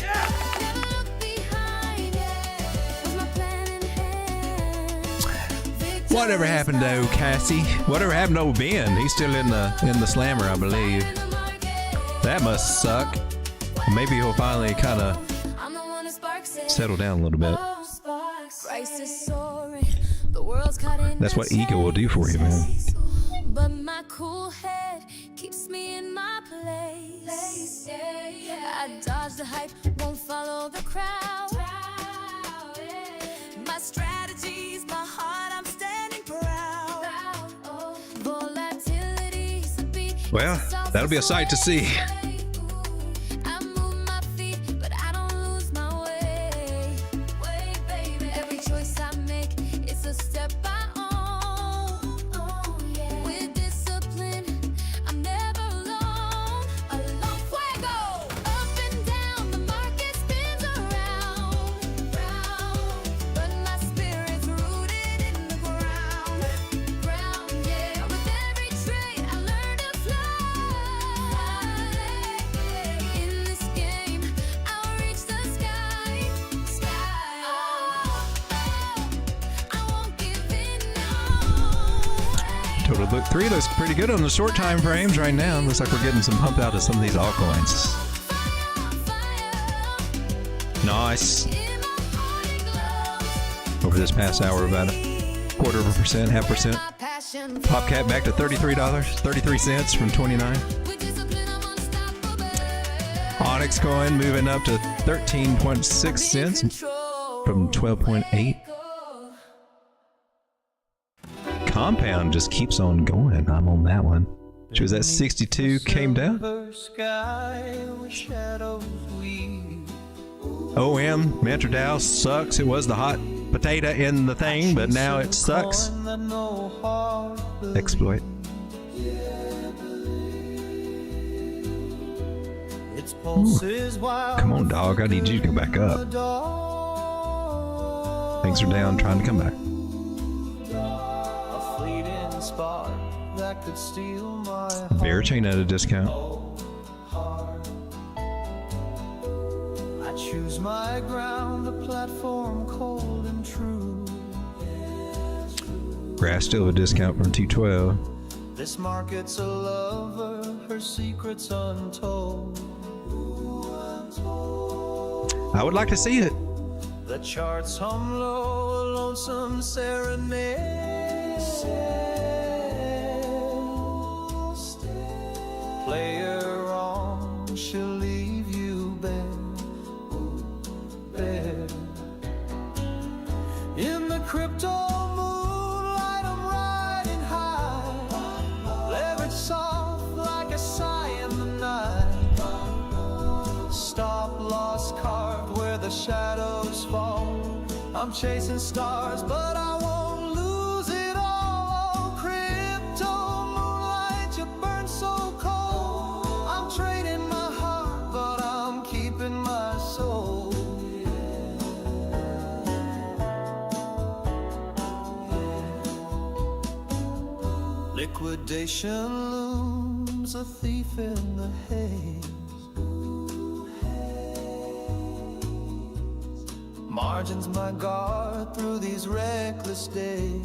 [SPEAKER 4] Whatever happened to Cassie? Whatever happened to old Ben? He's still in the slammer, I believe. That must suck. Maybe he'll finally kind of settle down a little bit. That's what ego will do for you, man.
[SPEAKER 3] But my cool head keeps me in my place. I dodge the hype, won't follow the crowd. My strategy's my heart, I'm standing proud. Volatility's a beat.
[SPEAKER 4] Well, that'll be a sight to see.
[SPEAKER 3] I move my feet, but I don't lose my way. Baby. Every choice I make, it's a step I own. With discipline, I'm never alone. Fuego! Up and down, the market spins around. But my spirit's rooted in the ground. Yeah. With every trade, I learn to fly. In this game, I'll reach the sky. I won't give in, no.
[SPEAKER 4] Total book 3 looks pretty good on the short time frames right now. Looks like we're getting some pump out of some of these altcoins. Nice. Over this past hour, about 0.25%, 0.5%. PopCat back to $33, 33 cents from 29. Onyx coin moving up to 13.6 cents from 12.8. Compound just keeps on going. I'm on that one. She was at 62, came down. OM, MetroDAO sucks. It was the hot potato in the thing, but now it sucks. Exploit. Ooh. Come on, dog. I need you to go back up. Things are down, trying to come back. Bear chain at a discount.
[SPEAKER 2] I choose my ground, a platform cold and true.
[SPEAKER 4] Grass still a discount from 212.
[SPEAKER 2] This market's a lover, her secrets untold.
[SPEAKER 4] I would like to see it.
[SPEAKER 2] The charts hum low, a lonesome serenade. Play her wrong, she'll leave you bare. In the crypto moonlight, I'm riding high. Leverage soft like a scion shadows fall. I'm chasing stars, but I won't lose it all. Crypto moonlight, you burn so cold. I'm trading my heart, but I'm keeping my soul. Liquidation looms, a thief in the haze. Margins my guard through these reckless days.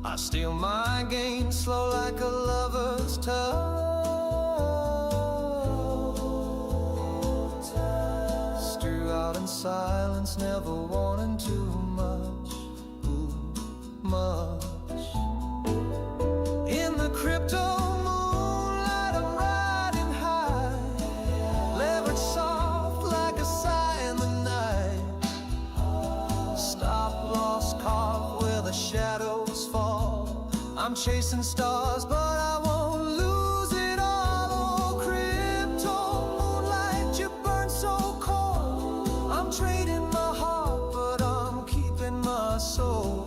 [SPEAKER 2] I steal my gain slow like a lover's touch. Strew out in silence, never wanting too much. Much. In the crypto moonlight, I'm riding high, levered soft like a sigh in the night. Stop loss caught where the shadows fall. I'm chasing stars, but I won't lose it all. Oh, crypto moonlight, you burn so cold. I'm trading my heart, but I'm keeping my soul.